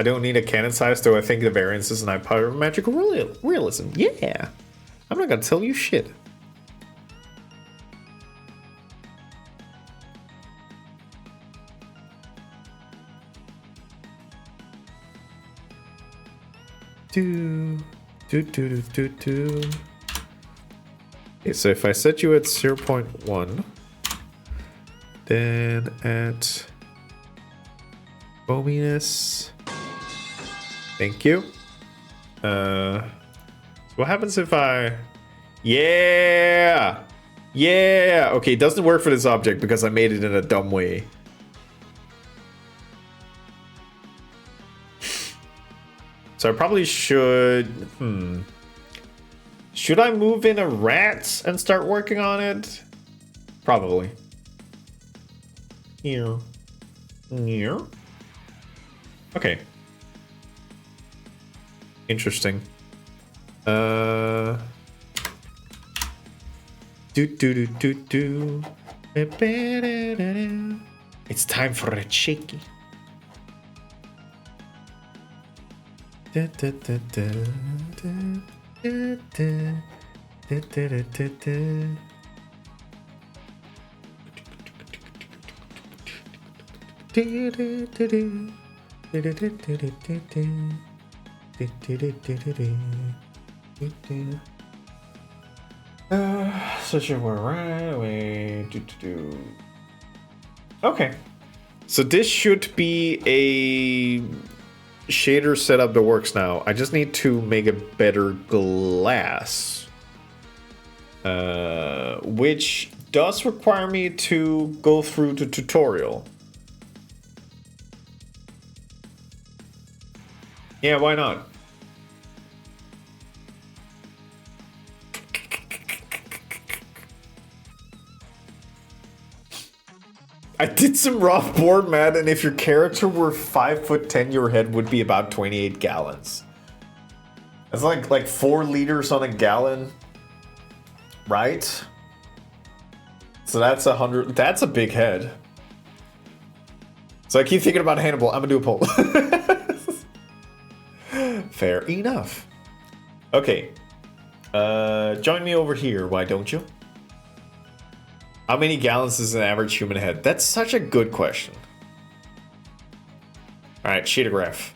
don't need a cannon size, though I think the variance is an power of magical realism. Yeah. I'm not gonna tell you shit. Okay, so if I set you at 0.1, then at foaminess, thank you. So what happens if I, yeah, okay, it doesn't work for this object because I made it in a dumb way. So I probably should, should I move in a rat and start working on it? Probably. Here. Here. Okay. Interesting. It's time for a shaky. Such a right way. Okay. So this should be a shader setup that works now. I just need to make a better glass. Which does require me to go through the tutorial. Yeah, why not? I did some rough board math, and if your character were 5'10", your head would be about 28 gallons. That's like 4 liters on a gallon, right? So that's 100. That's a big head. So I keep thinking about Hannibal. I'm gonna do a poll. Fair enough. Okay. Join me over here, why don't you? How many gallons is an average human head? That's such a good question. Alright, shader graph.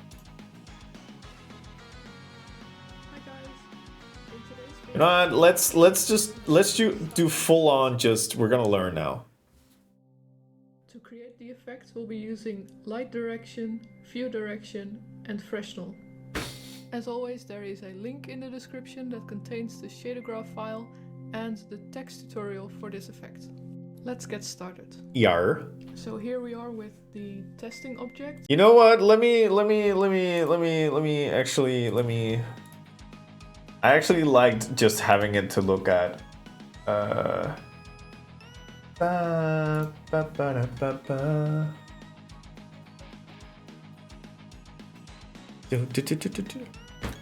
Hi guys. In today's video, You know what? Let's do full on just we're gonna learn now. to create the effects, we'll be using light direction, view direction, and fresnel. As always, there is a link in the description that contains the shader graph file and the text tutorial for this effect. Let's get started. Yar. So here we are with the testing object. You know what? I actually liked just having it to look at.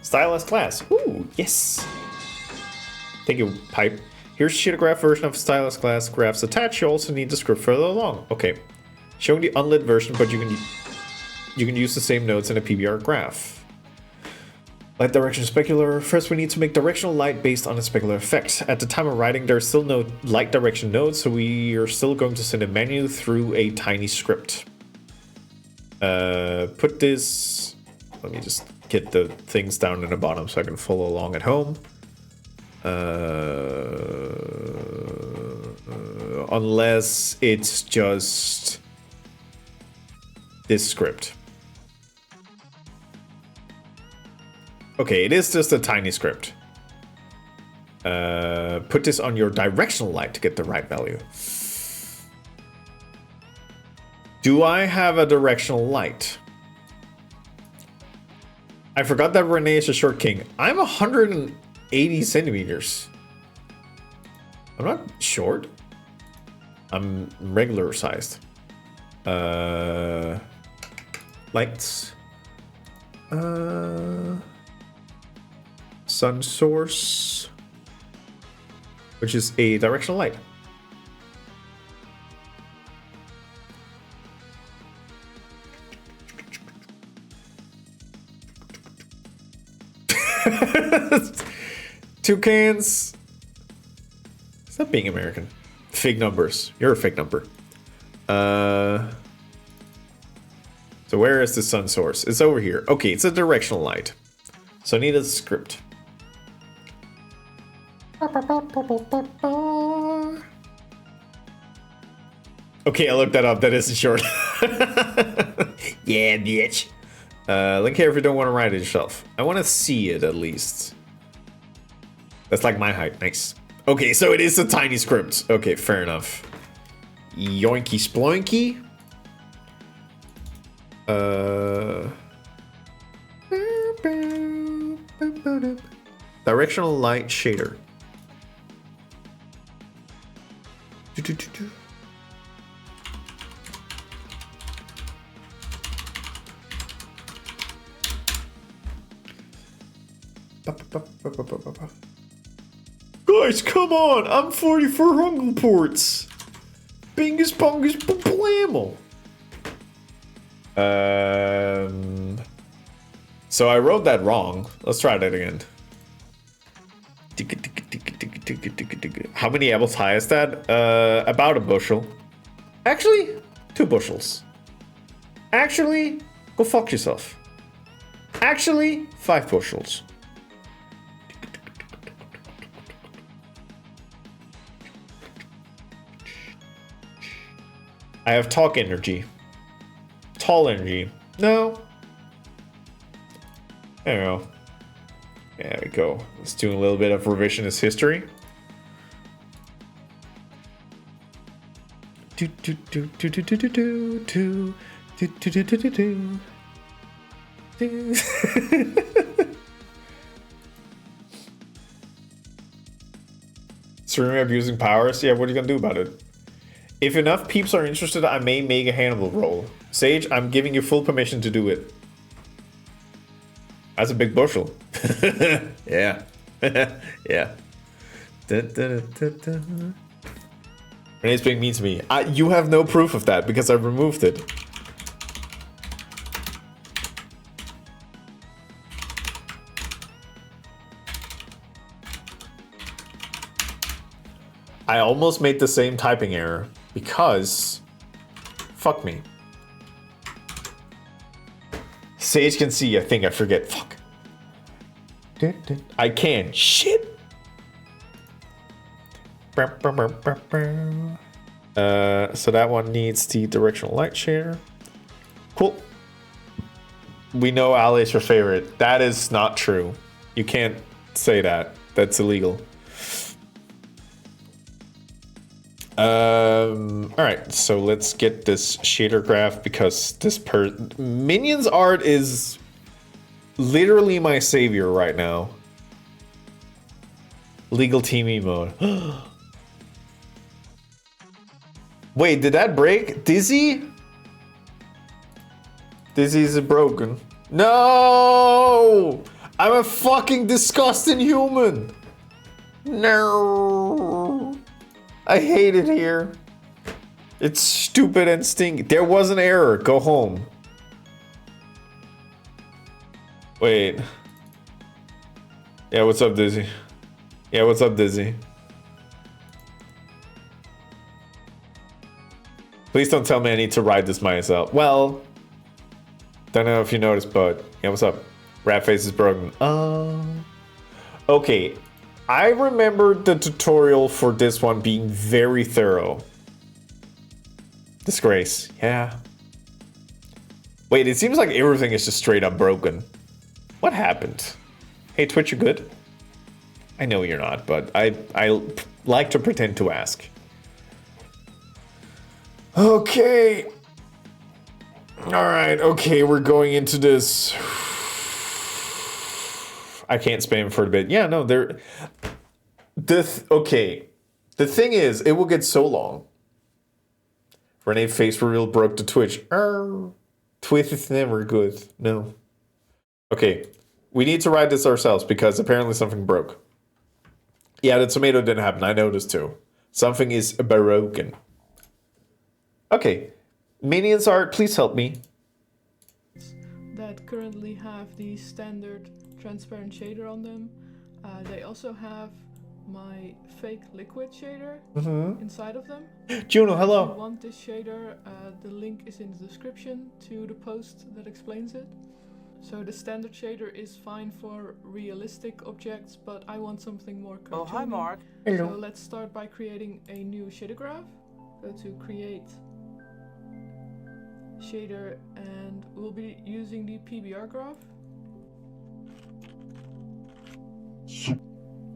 Stylus class. Ooh, yes. Thank you, Pipe. Here's a shader graph version of Stylus class. Graphs attached. You also need the script further along. Okay. Showing the unlit version, but you can use the same nodes in a PBR graph. Light direction specular. First, we need to make directional light based on a specular effect. At the time of writing, there's still no light direction node, so we are still going to send a menu through a tiny script. Put this. Let me just get the things down in the bottom so I can follow along at home. Unless it's just this script. Okay, it is just a tiny script. Put this on your directional light to get the right value. Do I have a directional light? I forgot that Renee is a short king. I'm 180 centimeters. I'm not short. I'm regular sized. Lights. Sun source. which is a directional light. Toucans. Stop being American. Fake numbers. You're a fake number. So where is the sun source? It's over here. Okay, it's a directional light. So I need a script. Okay, I looked that up. That isn't short. Yeah, bitch. Link here if you don't want to write it yourself. I want to see it at least. That's like my height. Nice. Okay, so it is a tiny script. Okay, fair enough. Yoinky sploinky. Directional light shader. Guys, come on! I'm 40 for Hungle Ports! Bingus bongus blammo! So I wrote that wrong. Let's try that again. How many apples high is that? About a bushel. Actually, 2 bushels. Actually, go fuck yourself. Actually, 5 bushels. I have talk energy. Tall energy. No. There we go. There we go. Let's do a little bit of revisionist history. Streaming abusing powers? Yeah, what are you gonna do about it? If enough peeps are interested, I may make a Hannibal roll. Sage, I'm giving you full permission to do it. That's a big bushel. Yeah. Yeah. Renee's being mean to me. You have no proof of that because I removed it. I almost made the same typing error because fuck me. Sage can see, I think I forget. Fuck. I can. Shit. So that one needs the directional light share. Cool. We know Ali is your favorite. That is not true. You can't say that. That's illegal. Alright, so let's get this shader graph because this Minions art is literally my savior right now. Legal teaming mode. Wait, did that break? Dizzy? Dizzy's broken. No! I'm a fucking disgusting human! No! I hate it here. It's stupid and stinky. There was an error. Go home. Wait. Yeah, what's up, Dizzy? Yeah, what's up, Dizzy? Please don't tell me I need to ride this myself. Well, don't know if you noticed, but yeah, what's up? Rat face is broken. Okay. I remember the tutorial for this one being very thorough. Disgrace. Yeah. Wait, it seems like everything is just straight up broken. What happened? Hey, Twitch, you good? I know you're not, but I like to pretend to ask. Okay. Alright, okay, we're going into this. I can't spam for a bit. Yeah, no, okay. The thing is, it will get so long. Renee face reveal broke to Twitch. Twitch is never good. No. Okay. We need to write this ourselves because apparently something broke. Yeah, the tomato didn't happen. I noticed too. Something is broken. Okay. Minions art, please help me. That currently have the standard transparent shader on them. They also have my fake liquid shader inside of them. Juno, If hello. you want this shader, the link is in the description to the post that explains it. So the standard shader is fine for realistic objects, but I want something more cartoony. Oh, hi, Mark. Hello. So let's start by creating a new shader graph. Go to create shader, and we'll be using the PBR graph.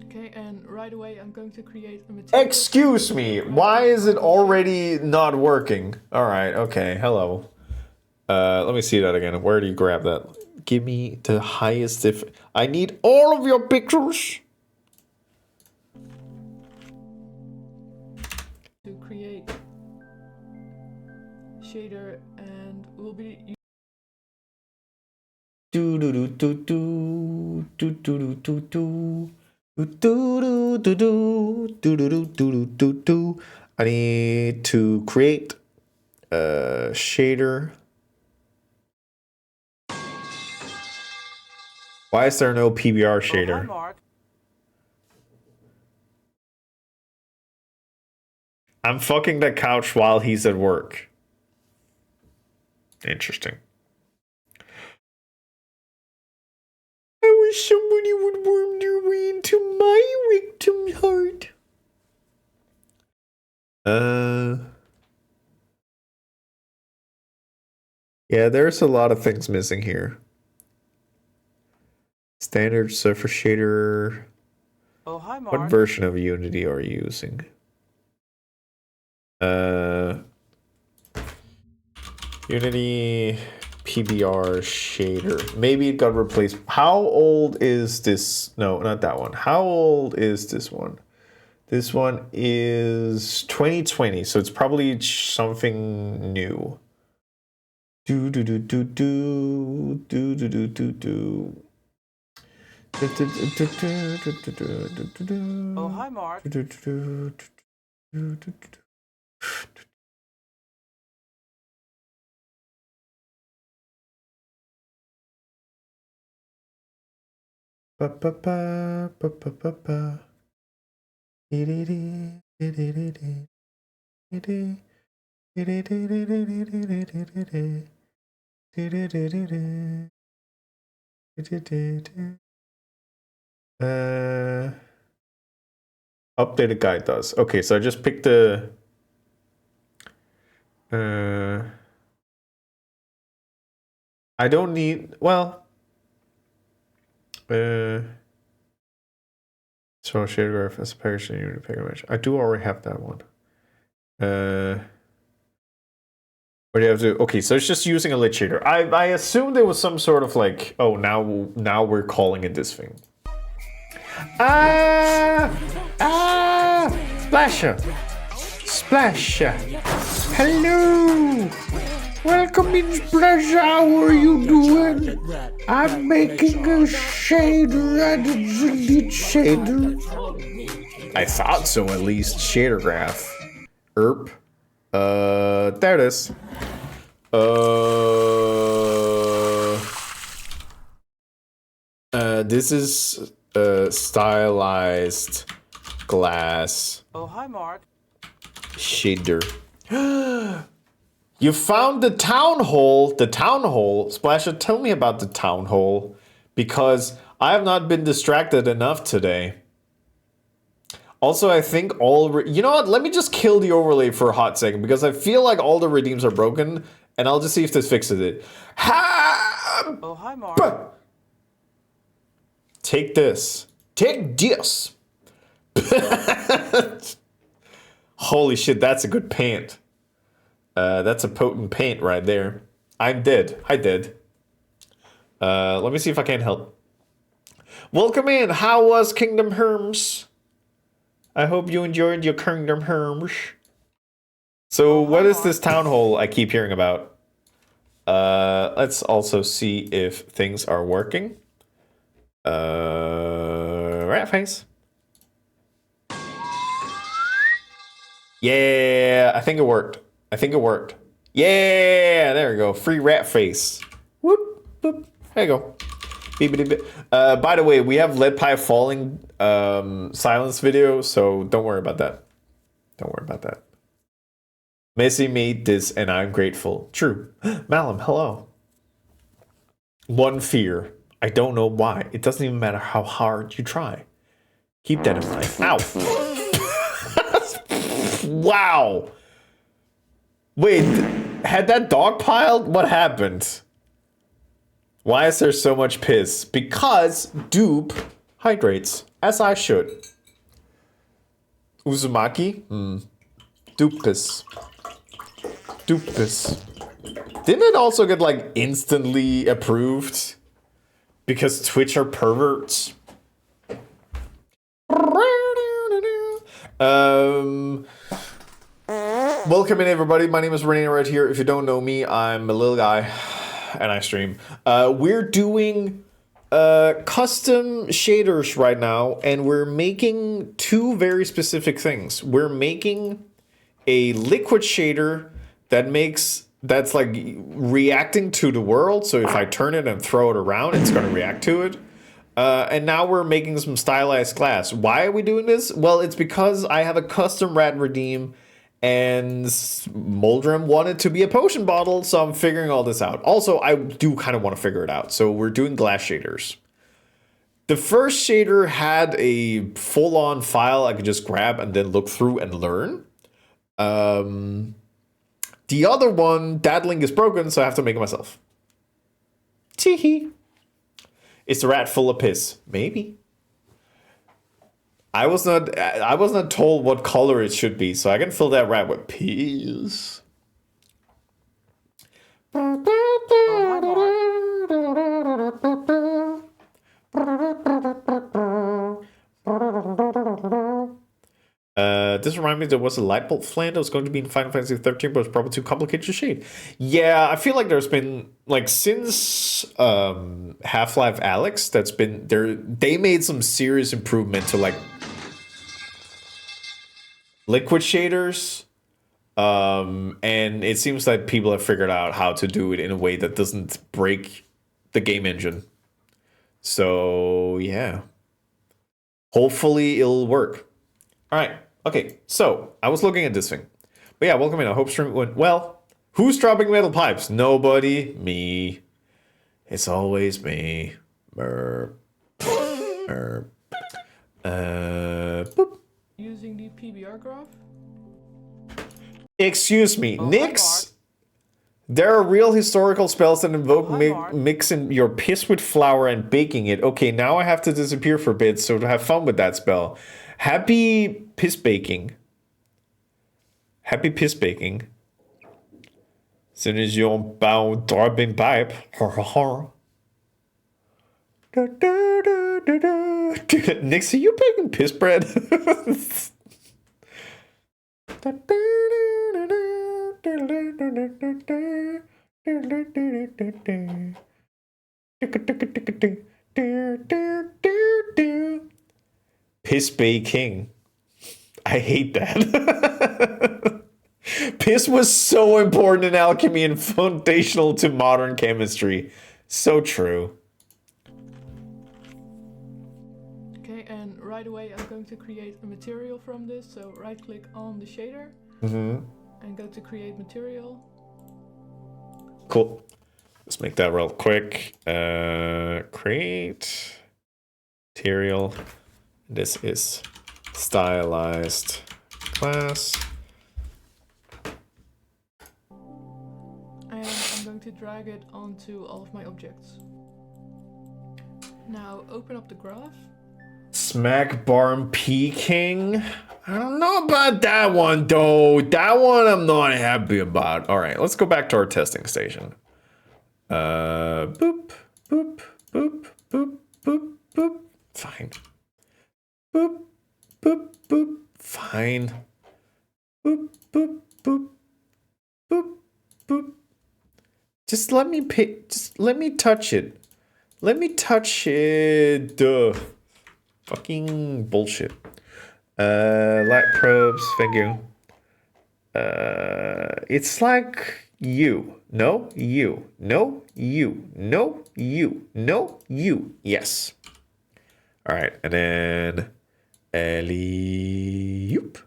Okay, and right away I'm going to create a material. Excuse me, why is it already not working? Alright, okay, hello. Let me see that again. Where do you grab that? Give me the highest diff. I need all of your pictures. To create shader, and we'll be Do do do do do do do do do. Do do do do do do do do do. I need to create a shader. Why is there no PBR Oh, hi, shader? Mark. I'm fucking the couch while he's at work. Interesting. I wish somebody would worm their way into my rectum heart. Yeah, there's a lot of things missing here. Standard surface shader. Oh, hi, What Mark. version of Unity are you using? Unity PBR shader. Maybe it got replaced. How old is this? No, not that one. How old is this one? This one is 2020, so it's probably something new. Do do do do do do do do do do. Oh, hi, Mark. Ba ba ba ba ba ba ba. Updated guide does. Okay, so I just picked the I don't need, well, so shader graph as a package in Unity package image. I do already have that one. What do you have to? Okay, so it's just using a lit shader. I assumed there was some sort of like, oh, now we're calling it this thing. Splasher, Splasher. Hello. Welcome in, Splasher. How are you doing? I'm making a shader and it's a lit shader. I thought so, at least. Shader graph. Erp. There it is. This is stylized glass Oh, hi, Mark. shader. You found the town hall. The town hall. Splasher, tell me about the town hall, because I have not been distracted enough today. Also, I think you know what? Let me just kill the overlay for a hot second, because I feel like all the redeems are broken, and I'll just see if this fixes it. Oh, hi, Mark. Take this. Take this. Holy shit, that's a good paint. That's a potent paint right there. I'm dead. I did. Let me see if I can help. Welcome in. How was Kingdom Herms? I hope you enjoyed your Kingdom Herms. So, what is this town hall I keep hearing about? Let's also see if things are working. Rat face. Yeah, I think it worked. I think it worked. Yeah, there we go. Free rat face. Whoop, whoop. There you go. Beep, beep, beep. By the way, we have lead pipe falling silence video, so don't worry about that. Don't worry about that. Missy made this and I'm grateful. True. Malum, hello. One fear. I don't know why. It doesn't even matter how hard you try. Keep that in mind. Ow. Wow. Wait, had that dog piled? What happened? Why is there so much piss? Because Dupe hydrates, as I should. Uzumaki? Dupe piss. Dupe piss. Didn't it also get like instantly approved? Because Twitch are perverts? Welcome in everybody, my name is Renee right here. If you don't know me, I'm a little guy and I stream. We're doing custom shaders right now and we're making two very specific things. We're making a liquid shader that's like reacting to the world, so if I turn it and throw it around, it's going to react to it. And now we're making some stylized glass. Why are we doing this? Well, it's because I have a custom rat redeem and Moldrum wanted to be a potion bottle, so I'm figuring all this out. Also, I do kind of want to figure it out, so we're doing glass shaders. The first shader had a full-on file I could just grab and then look through and learn. The other one, that link is broken, so I have to make it myself. Teehee. Is the rat full of piss? Maybe. I was not told what color it should be, so I can fill that rat with piss. Oh, hi, Mark. This reminds me there was a light bulb flame that was going to be in Final Fantasy 13, but it's probably too complicated to shade. Yeah, I feel like there's been like since Half-Life Alyx, that's been there. They made some serious improvement to like liquid shaders, and it seems like people have figured out how to do it in a way that doesn't break the game engine. So yeah, hopefully it'll work. All right. Okay, so I was looking at this thing. But yeah, welcome in. I hope stream went well. Who's dropping metal pipes? Nobody. Me. It's always me. Boop. Using the PBR graph. Excuse me, Oh, hi, Nyx? There are real historical spells that invoke Mark. mixing your piss with flour and baking it. Okay, now I have to disappear for a bit, so to have fun with that spell. Happy piss baking. Happy piss baking. Soon as you're bound dropping pipe. Nyx, are you baking piss bread? Piss baking. I hate that. Piss was so important in alchemy and foundational to modern chemistry. So true. Okay, and right away I'm going to create a material from this. So right click on the shader and go to create material. Cool. Let's make that real quick. Create material. This is stylized glass. And I'm going to drag it onto all of my objects. Now open up the graph. Smack Barn Peking. I don't know about that one though. That one I'm not happy about. All right, let's go back to our testing station. Boop, boop, boop, boop, boop, boop. Fine. Boop, boop, boop. Fine. Boop, boop, boop, boop, boop. Just let me pick. Just let me touch it. Let me touch it. Duh. Fucking bullshit. Light probes. Thank you. It's like you. No, you. No, you. No, you. No, you. Yes. All right, and then alley-oop.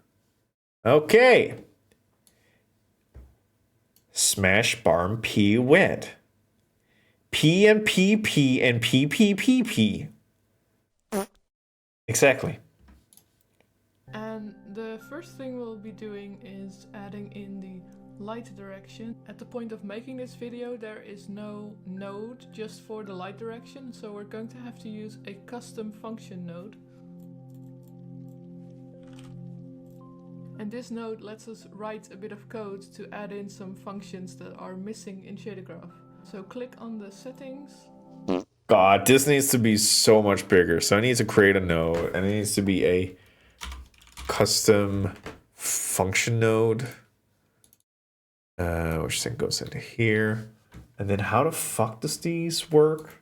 Okay. Smash barn P wet. P and P P and P P P P. Exactly. And the first thing we'll be doing is adding in the light direction. At the point of making this video, there is no node just for the light direction, so we're going to have to use a custom function node. And this node lets us write a bit of code to add in some functions that are missing in Shader Graph. So click on the settings. God, this needs to be so much bigger. So I need to create a node, and it needs to be a custom function node. Which then goes into here. And then how the fuck does these work?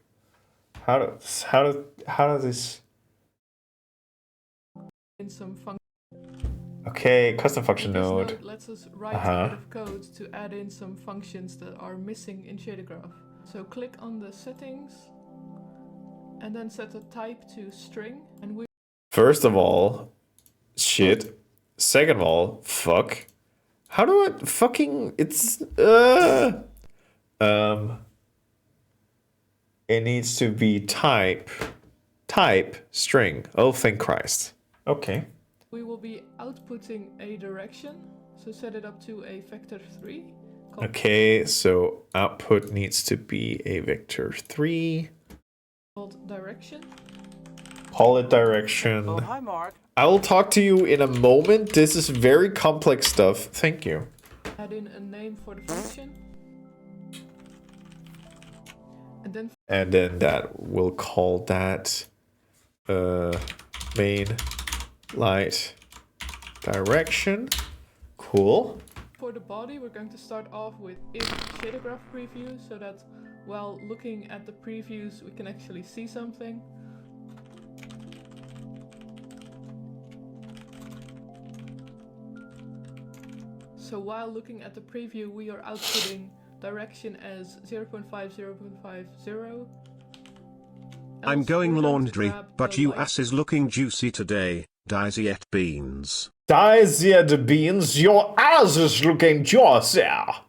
How does this? In some function. Okay, custom function This node. node lets us write a bit of code to add in some functions that are missing in Shader Graph. So click on the settings and then set the type to string, and we First of all, shit. Second of all, fuck. How do I fucking it's it needs to be type string. Oh thank Christ. Okay. will be outputting a direction. So set it up to a vector 3. Okay, so output needs to be a vector 3. Called direction. Call it direction. Oh, hi, Mark. I will talk to you in a moment. This is very complex stuff. Thank you. Add in a name for the function. And then that we'll call that main light direction. Cool. For the body, we're going to start off with if shader graph preview, so that while looking at the previews, we can actually see something. So while looking at the preview, we are outputting direction as 0.5, 0.50. I'm going laundry, grab but the you light. ass is looking juicy today, Diziet beans. Dizier the beans, your ass is looking juicy. I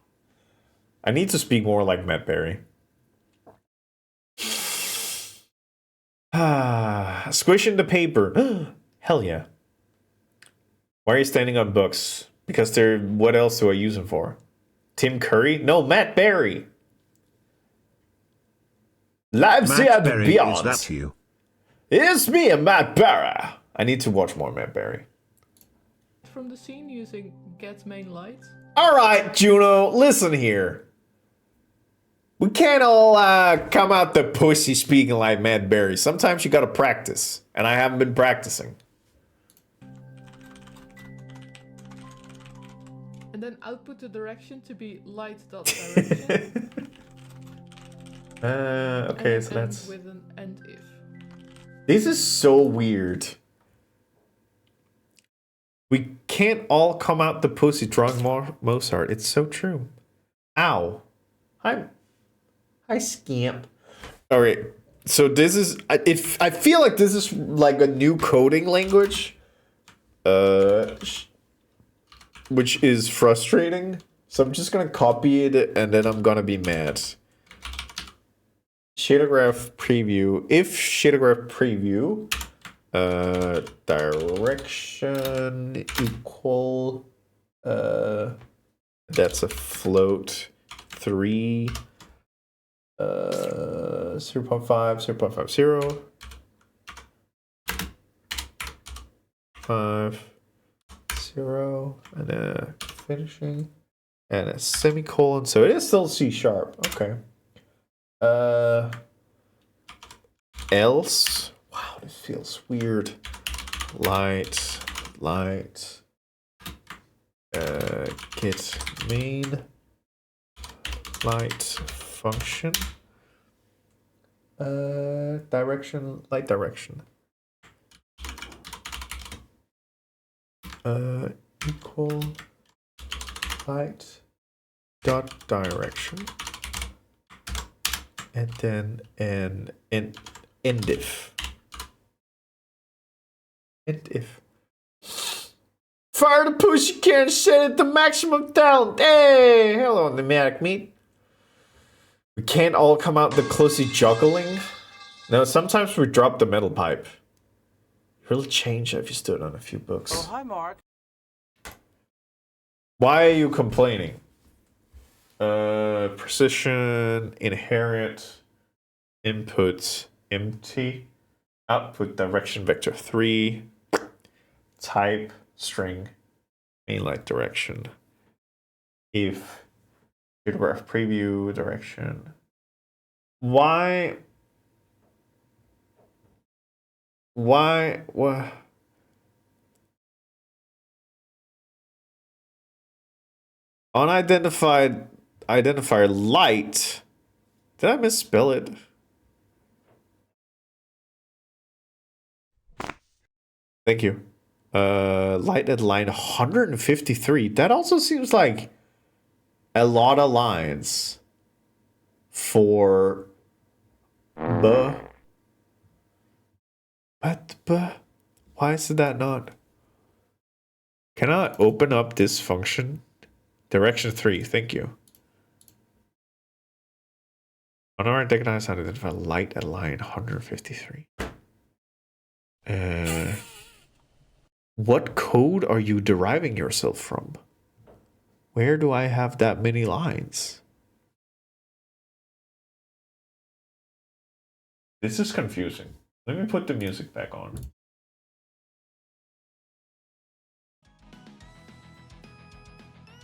need to speak more like Matt Berry. Squishing the paper. Hell yeah. Why are you standing on books? Because they're. What else do I use them for? Tim Curry? No, Matt Berry. Lives Matt here the Berry, beyond. is that you? It's me and Matt Berry. I need to watch more Matt Berry. From the scene using get main light. Alright, Juno, listen here. We can't all come out the pussy speaking like Matt Berry. Sometimes you gotta practice. And I haven't been practicing. And then output the direction to be light.direction. Okay, and so end that's... with an end if. This is so weird. We can't all come out the pussy drunk Mozart. It's so true. Ow. Hi, scamp. All right. So this is... I feel like this is like a new coding language. Which is frustrating. So I'm just going to copy it and then I'm going to be mad. Shader graph preview. If shader graph preview direction equal that's a float 3 0.5 0.50 5 0 and a finishing and a semicolon, so it is still C#. Okay. Else, wow, this feels weird. Light, get main light function. Direction, light direction. Equal light dot direction, and then an endif. Endif. Fire the push you can, set it to maximum talent. Hey, hello, pneumatic meat. We can't all come out the closely juggling. No, sometimes we drop the metal pipe. Really change if you stood on a few books. Oh, hi, Mark. Why are you complaining? Precision, inherent, input, empty, output direction vector 3, type, string, main light direction, if, photograph preview direction. Why? What? Unidentified identifier light. Did I misspell it? Thank you. Light at line 153. That also seems like a lot of lines for but why is that not? Can I open up this function? Direction 3, thank you. Unrecognized identified light at line 153. What code are you deriving yourself from? Where do I have that many lines? This is confusing. Let me put the music back on.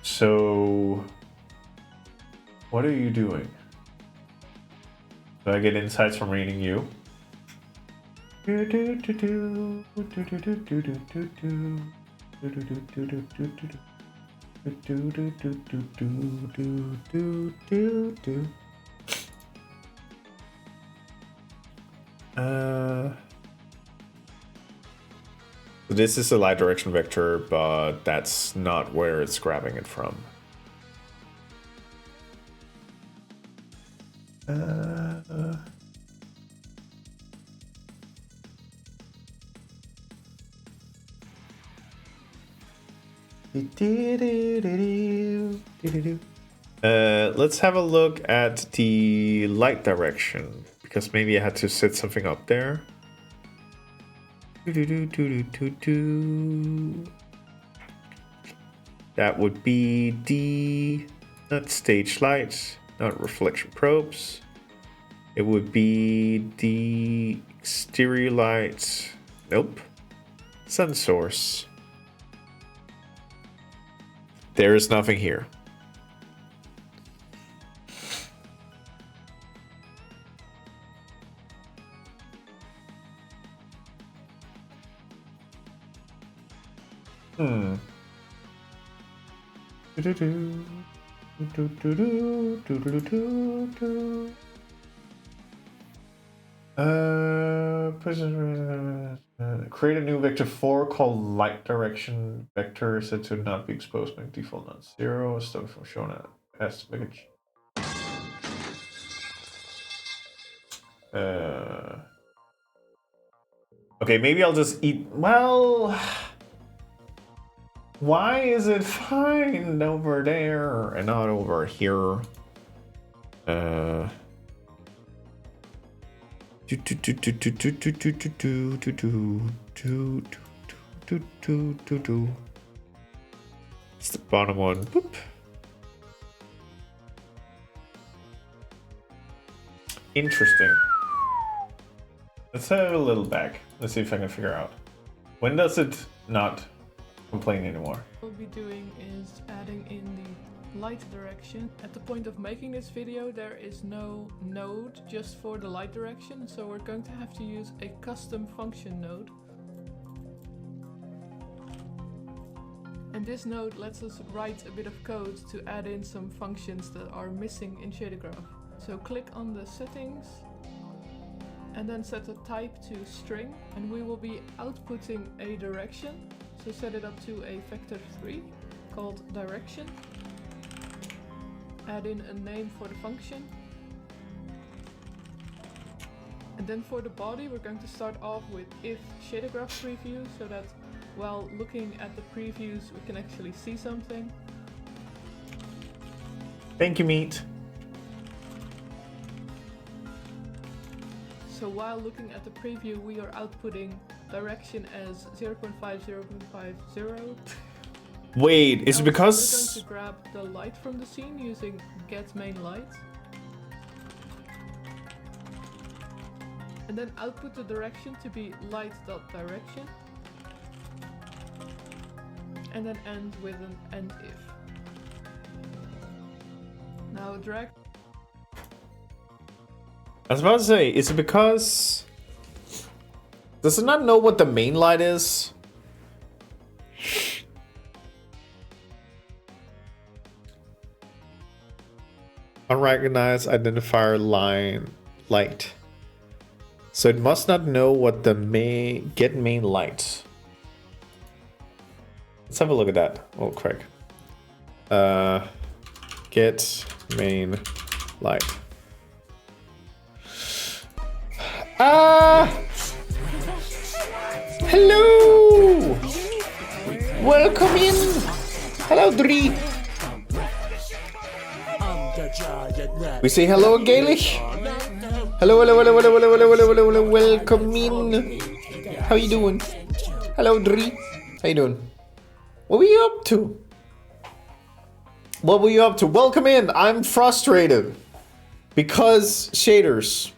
So, what are you doing? Do I get insights from reading you? This is a light direction vector, but that's not where it's grabbing it from. Let's have a look at the light direction, because maybe I had to set something up there. That would be the, not stage lights, not reflection probes. It would be the exterior lights. Nope. Sun source. There is nothing here. Create a new vector 4 called light direction vector said to not be exposed by default not 0. Stuff from shown as package. Okay, maybe I'll just eat. Well, why is it fine over there and not over here? It's the bottom one. Boop. Interesting. Let's have a little back. Let's see if I can figure out. When does it not complain anymore? What we'll be doing is adding in the light direction. At the point of making this video, there is no node just for the light direction, so we're going to have to use a custom function node. And this node lets us write a bit of code to add in some functions that are missing in Shader Graph. So click on the settings and then set the type to string, and we will be outputting a direction. So set it up to a vector 3 called direction. Add in a name for the function. And then for the body, we're going to start off with if shader graph preview, so that while looking at the previews, we can actually see something. Thank you, Meat. So while looking at the preview, we are outputting direction as 0.5, 0.50. Wait, is it We're because... going to grab the light from the scene using get main light. And then output the direction to be light.direction. And then end with an end if. Now drag. I was about to say, is it because... Does it not know what the main light is? Unrecognized identifier line light. So it must not know what the get main light. Let's have a look at that real quick. Get main light. Hello! Welcome in! Hello, Dri! We say hello in Gaelic? Hello, hello, hello, hello, hello, hello, hello, hello, hello, welcome in! How you doing? Hello, Dri. How you doing? What were you up to? What were you up to? Welcome in! I'm frustrated. Because shaders.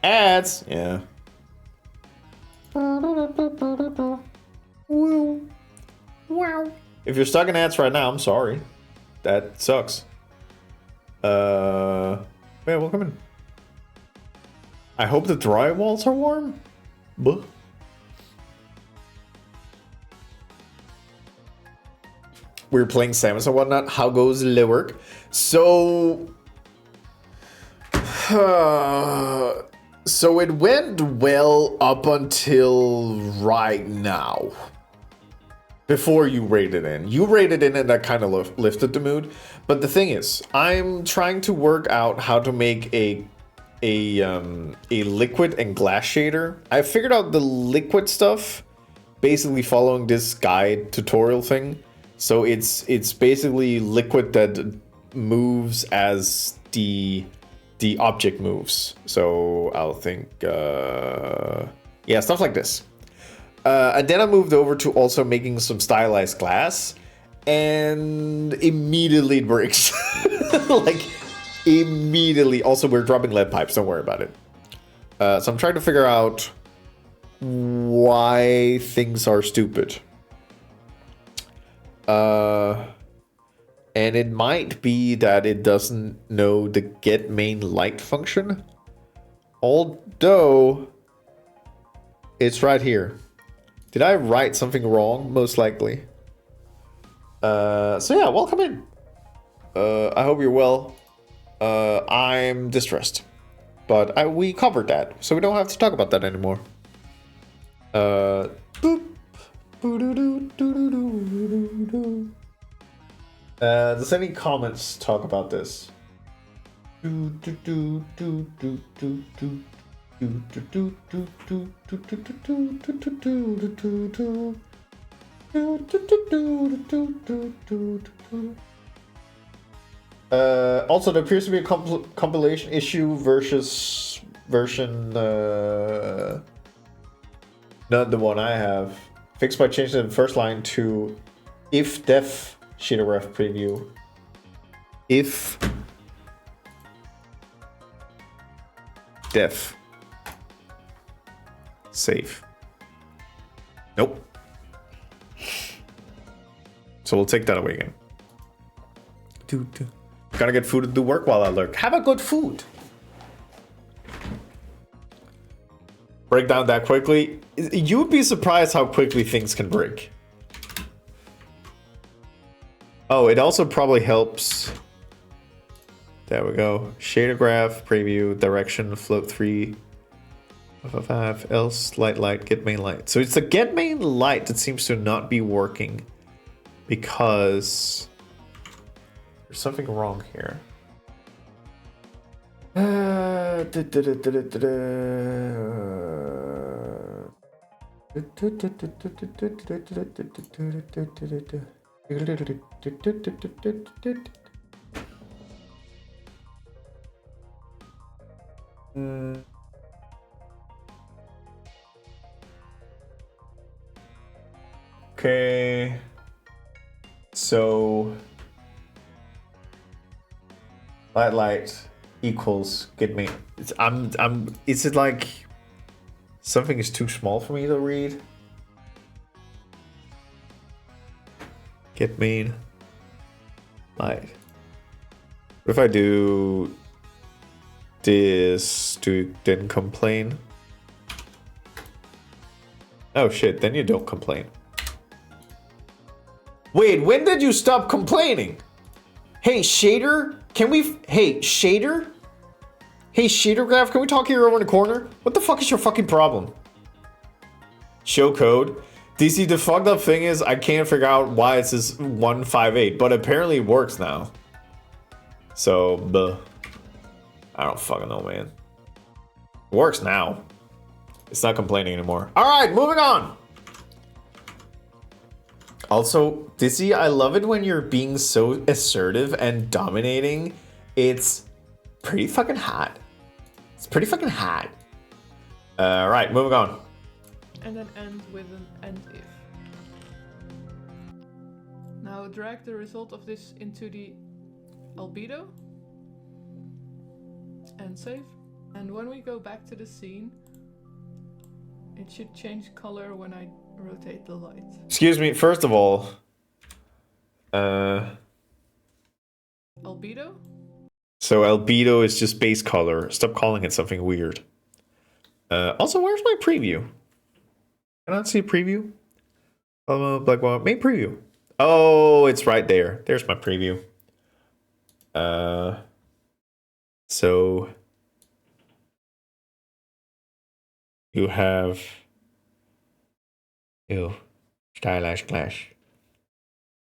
Ads. Yeah. Wow. If you're stuck in ads right now, I'm sorry. That sucks. Yeah, welcome in. I hope the drywalls are warm. Buh. We were playing Samus and whatnot. How goes the work? So... so it went well up until right now. Before you raided in. You raided in and that kind of lifted the mood. But the thing is, I'm trying to work out how to make a liquid and glass shader. I figured out the liquid stuff basically following this guide tutorial thing. So it's basically liquid that moves as the object moves. So I'll think, yeah, stuff like this. And then I moved over to also making some stylized glass, and immediately it breaks. Like, immediately. Also, we're dropping lead pipes, don't worry about it. So I'm trying to figure out why things are stupid. And it might be that it doesn't know the get main light function. Although, it's right here. Did I write something wrong? Most likely. So yeah, welcome in. I hope you're well. I'm distressed. But we covered that, so we don't have to talk about that anymore. Boop. Does any comments talk about this? Also, there appears to be a compilation issue versus version not the one I have. Fixed by changing the first line to if def shader graph preview. If def save. Nope. So we'll take that away again. Gotta get food to do work while I lurk. Have a good food. Break down that quickly. You'd be surprised how quickly things can break. Oh, it also probably helps. There we go. Shader graph, preview, direction, float 3, 5, else, light, get main light. So it's the get main light that seems to not be working. because there's something wrong here. Okay. So light equals get me. Is it like something is too small for me to read? Get mean. Light. What if I do this to then complain? Oh shit, then you don't complain. Wait, when did you stop complaining? Hey, shader, can we... Hey, shader? Hey, shader graph, can we talk here over in the corner? What the fuck is your fucking problem? Show code. DC, the fucked up thing is I can't figure out why it says 158, but apparently it works now. So, I don't fucking know, man. It works now. It's not complaining anymore. Alright, moving on! Also, Dizzy, I love it when you're being so assertive and dominating. It's pretty fucking hot. It's pretty fucking hot. Right, moving on. And then end with an end if. Now drag the result of this into the albedo and save. And when we go back to the scene, it should change color when I rotate the light. Excuse me, first of all, Albedo? so albedo is just base color. Stop calling it something weird. Also, where's my preview? Can I see a preview? Black one, main preview. Oh, it's right there. There's my preview. So you have stylized glass.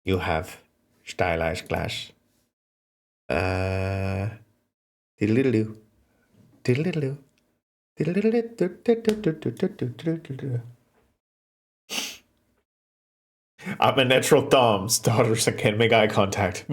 You have stylized glass. Diddle-diddle-doo. Diddle-diddle-doo. Diddle-diddle-doo. I'm a natural Dom's daughters. I can't make eye contact.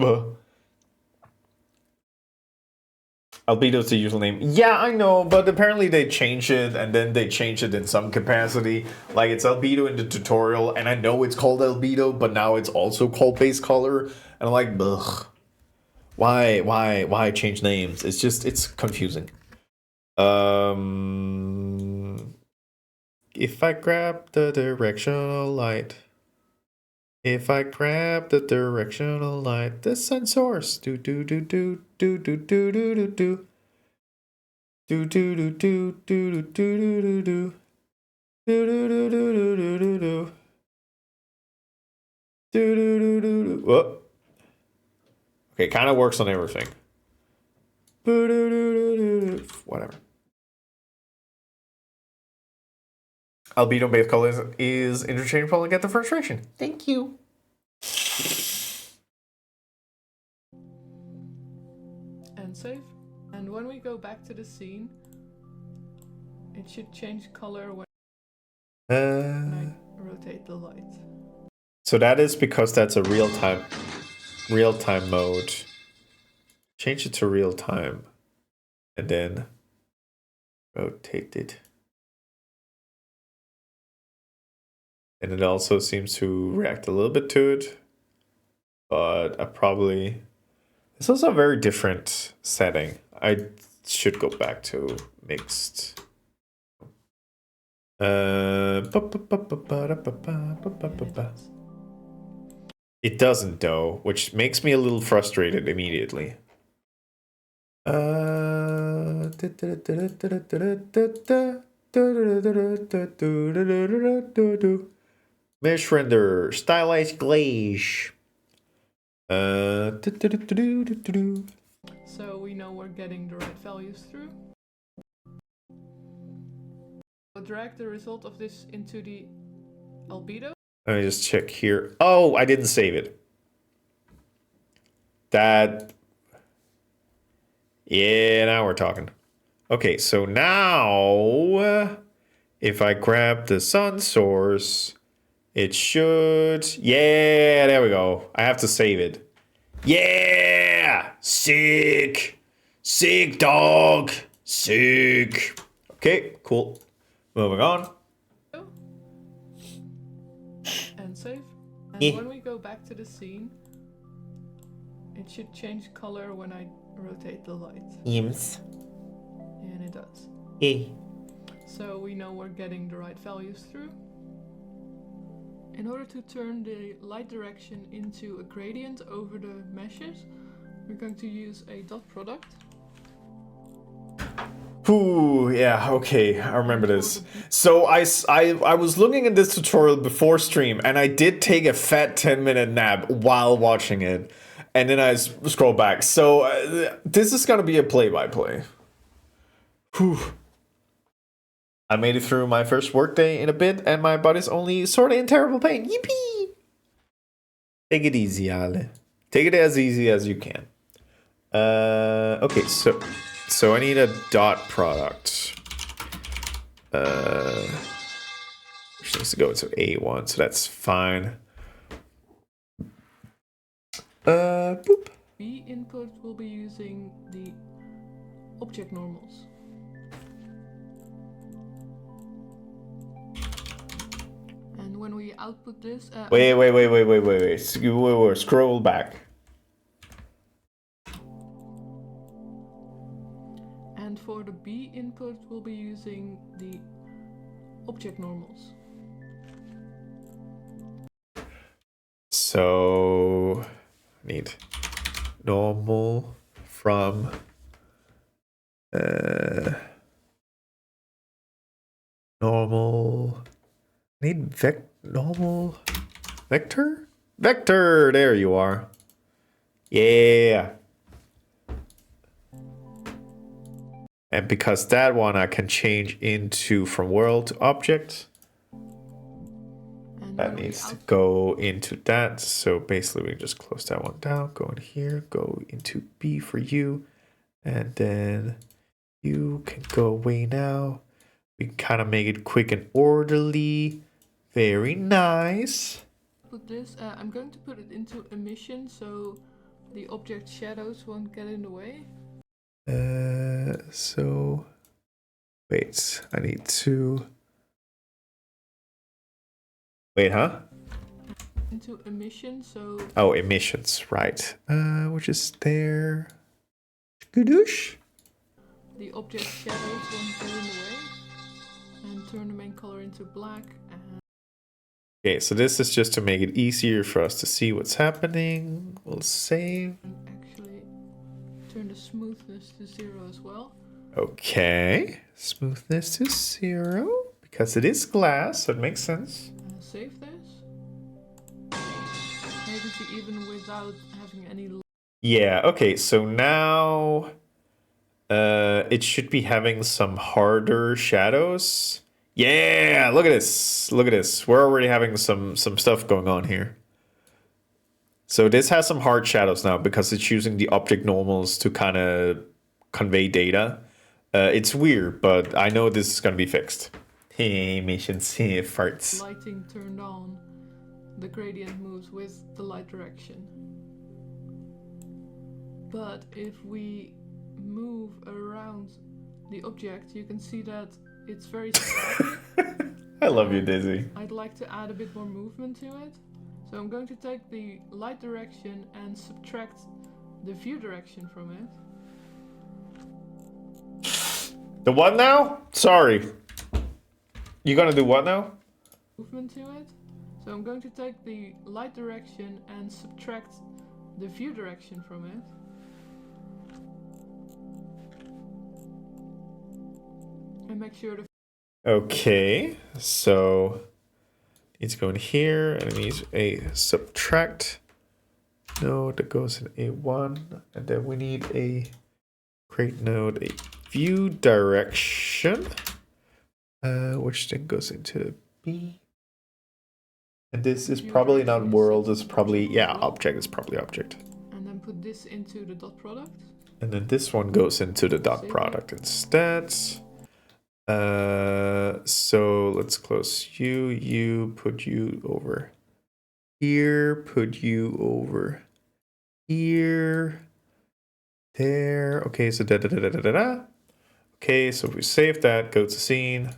Albedo's the username. Yeah, I know, but apparently they changed it, and then they changed it in some capacity. Like, it's albedo in the tutorial, and I know it's called albedo, but now it's also called base color. And I'm like, ugh. Why change names? It's just, it's confusing. If I grab the directional light. If I grab the directional light, the sensors do do do do do do do do do do do do do do do do do do do. What? Okay, kind of works on everything. Whatever. Albedo base color is interchangeable and get the frustration. Thank you. And save. And when we go back to the scene, it should change color when I rotate the light. So that is because that's a real time mode. Change it to real time and then rotate it. And it also seems to react a little bit to it, but it's also a very different setting. I should go back to mixed. It doesn't though, which makes me a little frustrated immediately. Mesh render, stylized glaze. So we know we're getting the right values through. We'll drag the result of this into the albedo Let me just check here. Oh, I didn't save it. That. Yeah, now we're talking. Okay, so now if I grab the sun source, it should. Yeah, there we go. I have to save it. Yeah! Sick! Sick, dog! Sick! Okay, cool. Moving on. And save. And Yeah. when we go back to the scene, it should change color when I rotate the light. Yims. And it does. Eh. So we know we're getting the right values through. In order to turn the light direction into a gradient over the meshes, we're going to use a dot product. Ooh, yeah, okay, I remember this. So I was looking at this tutorial before stream, and I did take a fat 10-minute nap while watching it, and then I scroll back. So this is gonna be a play-by-play. Whew. I made it through my first workday in a bit, and my body's only sort of in terrible pain. Yippee! Take it easy, Ale. Take it as easy as you can. Okay, so I need a dot product. Which needs to go to A1, so that's fine. Boop. B input will be using the object normals. And when we output this, Wait. Scroll back. and for the B input, we'll be using the object normals. So need normal from normal. Need normal vector? Vector, there you are. Yeah. And because that one I can change into from world to object. And That when we needs to output go into that. So basically we just close that one down, go in here, go into B for you. And then you can go away now. We can kind of make it quick and orderly. Very nice. this, I'm going to put it into emission so the object shadows won't get in the way. So wait, I need to wait, huh? Into emission, so Oh, emissions, right. Which is there. Skadoosh. the object shadows won't get in the way. And turn the main color into black. And Okay, so this is just to make it easier for us to see what's happening. We'll save. actually turn the smoothness to 0 as well. Okay, smoothness to 0 because it is glass, so it makes sense. Save this. Maybe to even without having any. Yeah, okay, so now it should be having some harder shadows. Yeah, look at this. Look at this. We're already having some stuff going on here. So this has some hard shadows now because it's using the object normals to kind of convey data. It's weird, but I know this is going to be fixed. Hey, missions, hey, farts. Lighting turned on, the gradient moves with the light direction. But if we move around the object, you can see that it's very static. I love you, Dizzy. I'd like to add a bit more movement to it. So I'm going to take the light direction and subtract the view direction from it. The what now? Sorry. You gonna do what now? Movement to it. So I'm going to take the light direction and subtract the view direction from it. And make sure the Okay, so needs to go in here and it needs a subtract node that goes in A1, and then we need a create node, a view direction, which then goes into B. And this is View probably not direction is world, set it's to probably, object yeah, as well. object is probably object. And then put this into the dot product. And then this one goes into the dot Save product instead. So let's close you put you over here, put you over here, there. Okay, so da. Okay, so we save that, go to scene.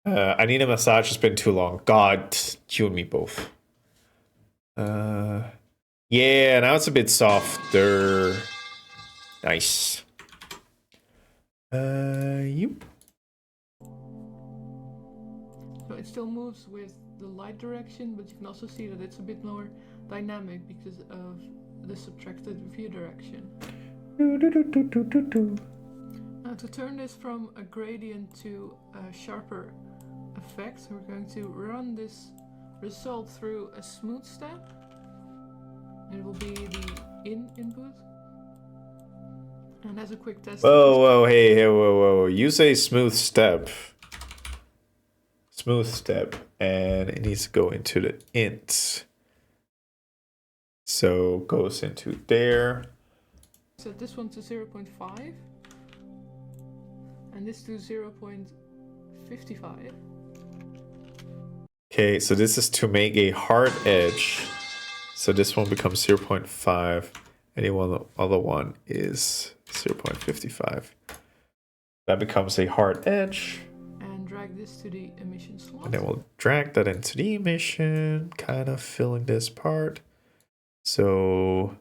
I need a massage, it's been too long. God, you and me both. Yeah, now it's a bit softer. Nice. You. So it still moves with the light direction, but you can also see that it's a bit more dynamic because of the subtracted view direction. Now to turn this from a gradient to a sharper effect, we're going to run this result through a smooth step. It will be the input. And as a quick test. Whoa, hey, whoa. You say smooth step. Smooth step, and it needs to go into the int. So goes into there. Set this one to 0.5 and this to 0.55. Okay, so this is to make a hard edge. So this one becomes 0.5. And the other one is 0.55. That becomes a hard edge. And drag this to the emission slot. And then we'll drag that into the emission, kind of filling this part. So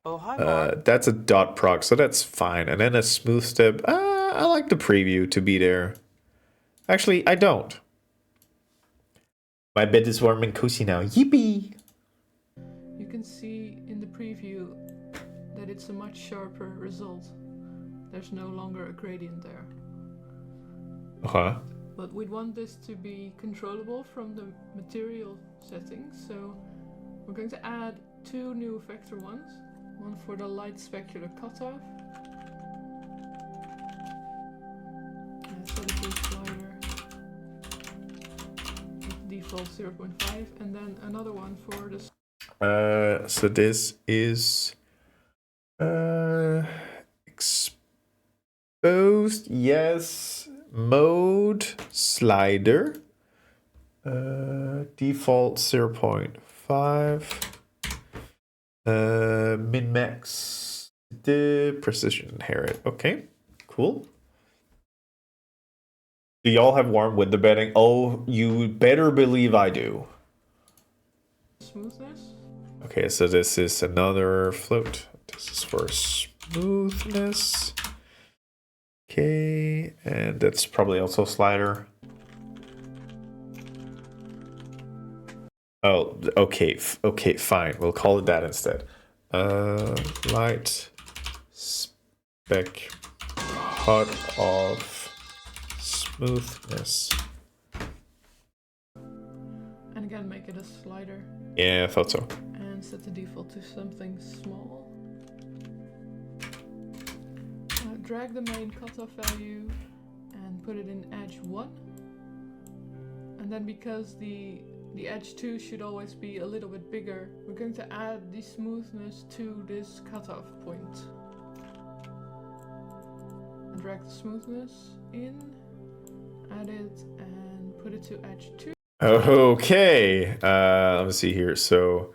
Oh, hi, Mark. that's a dot proc, so that's fine. And then a smooth step. I like the preview to be there. Actually, I don't. My bed is warm and cozy now. Yippee! You can see in the preview that it's a much sharper result. There's no longer a gradient there. Uh-huh. But we'd want this to be controllable from the material settings, so we're going to add two new vector ones. One for the light specular cutoff. And set it to slider. Default 0.5, and then another one for the. So this is exposed, yes, mode slider, default 0.5, min max, the precision inherit. Okay, cool. Do y'all have warm window bedding? Oh, you better believe I do. Smoothness. Okay, so this is another float. This is for smoothness. Okay, and that's probably also slider. Oh, okay, okay, fine. We'll call it that instead. Light spec cut off smoothness. And again, make it a slider. Yeah, I thought so. And set the default to something small. Drag the main cutoff value and put it in edge 1. And then because the edge 2 should always be a little bit bigger, we're going to add the smoothness to this cutoff point. And drag the smoothness in, add it, and put it to edge 2. Okay, let me see here. So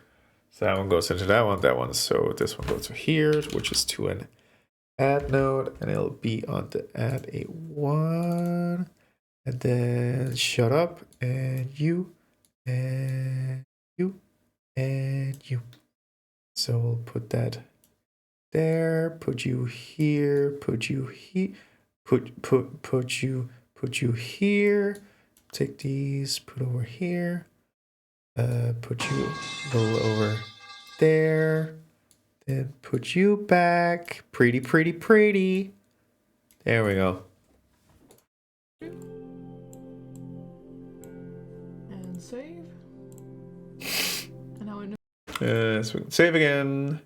that one goes into that one. So this one goes to here, which is to an add node, and it'll be on the add a 1, and then shut up, and you, and you, and you. So we'll put that there, put you here, put you here, put you here. Take these, put over here, put you a little over there, then put you back, pretty. There we go. And save. And now I know. So we can save again.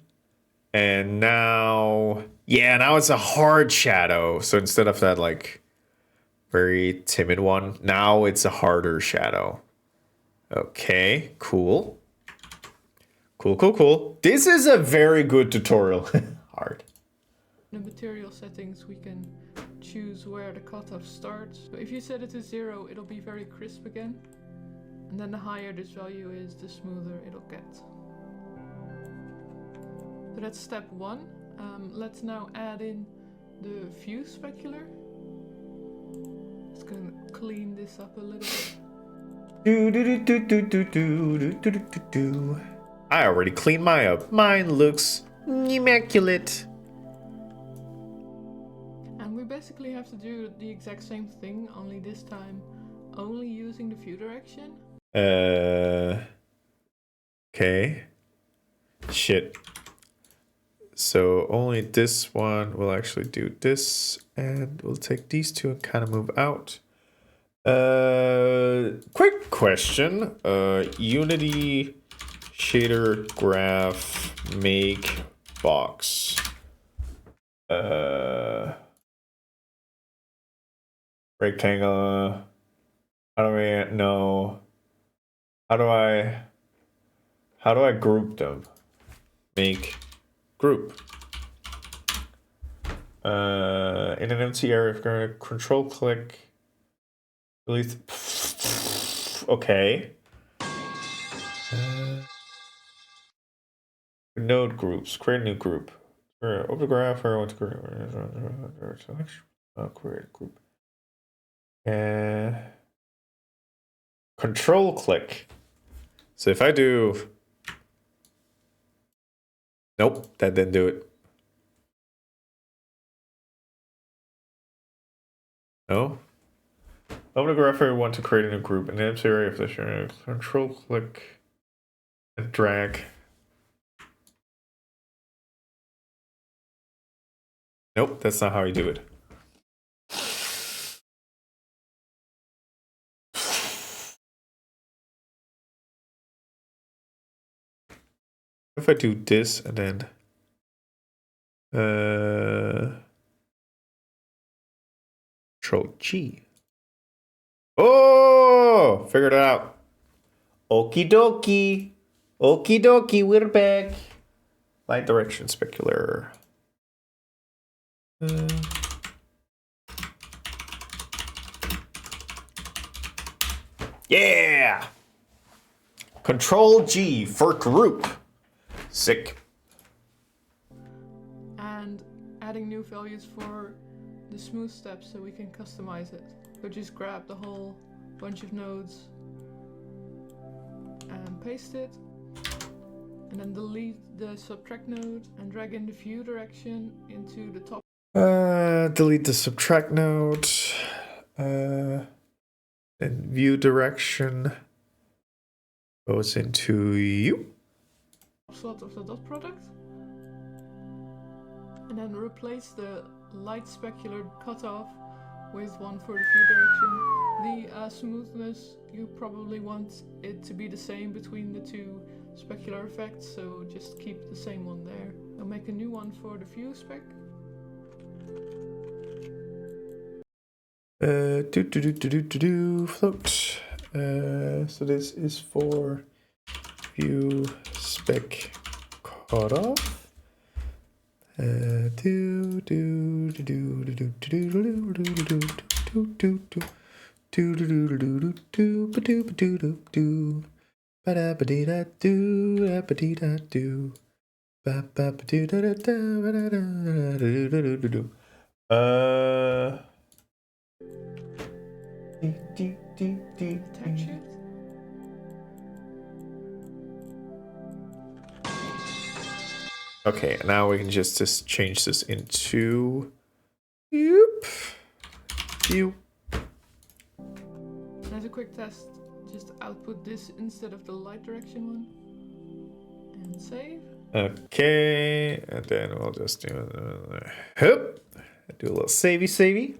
And now, yeah, now it's a hard shadow. So instead of that, like, very timid one, now it's a harder shadow. Okay, cool. Cool. This is a very good tutorial. Hard. In the material settings, we can choose where the cutoff starts. So if you set it to 0, it'll be very crisp again. And then the higher this value is, the smoother it'll get. So that's step 1. Let's now add in the view specular. Just gonna clean this up a little bit. I already cleaned mine up. Mine looks immaculate. And we basically have to do the exact same thing, only this time only using the view direction. Okay. Shit. So only this one will actually do this, and we'll take these two and kind of move out. Quick question. Unity shader graph make box. Rectangle. How do we know? How do I group them? Make group. In an empty area, if you're gonna control click, delete. Okay. Node groups. Create a new group. Open the graph. I want to create a group. Control click. So if I do. Nope, that didn't do it. No. Open the graph. I want to create a new group. In the empty area of this area, control click and drag. Nope, that's not how you do it. If I do this and then Control G. Oh, figured it out. Okie dokie. Okie dokie, we're back. Light direction specular. Yeah! Control G for group. Sick. And adding new values for the smooth steps so we can customize it. So just grab the whole bunch of nodes and paste it. And then delete the subtract node and drag in the view direction into the top. Delete the subtract node. And view direction goes into you. Slot of the dot product. And then replace the light specular cutoff with one for the view direction. The smoothness, you probably want it to be the same between the two specular effects, so just keep the same one there. I'll make a new one for the view spec. Float. So this is for view spec cutoff. Attach it. Okay, now we can just change this into view. As a quick test, just output this instead of the light direction one. And save. Okay, and then we'll just do do a little savey.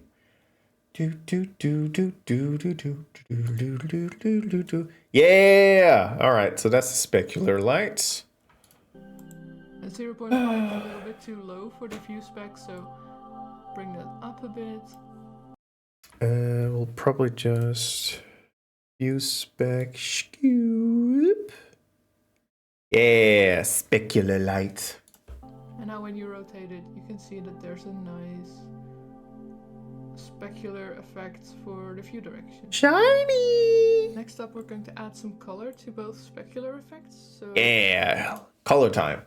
Yeah! Alright, so that's the specular light. And 0.5 is a little bit too low for the view spec, so bring that up a bit. We'll probably just View spec. Scoop. Yeah, specular light. And now when you rotate it, you can see that there's a nice specular effect for the view direction. Shiny! Next up, we're going to add some color to both specular effects. So Yeah, color time.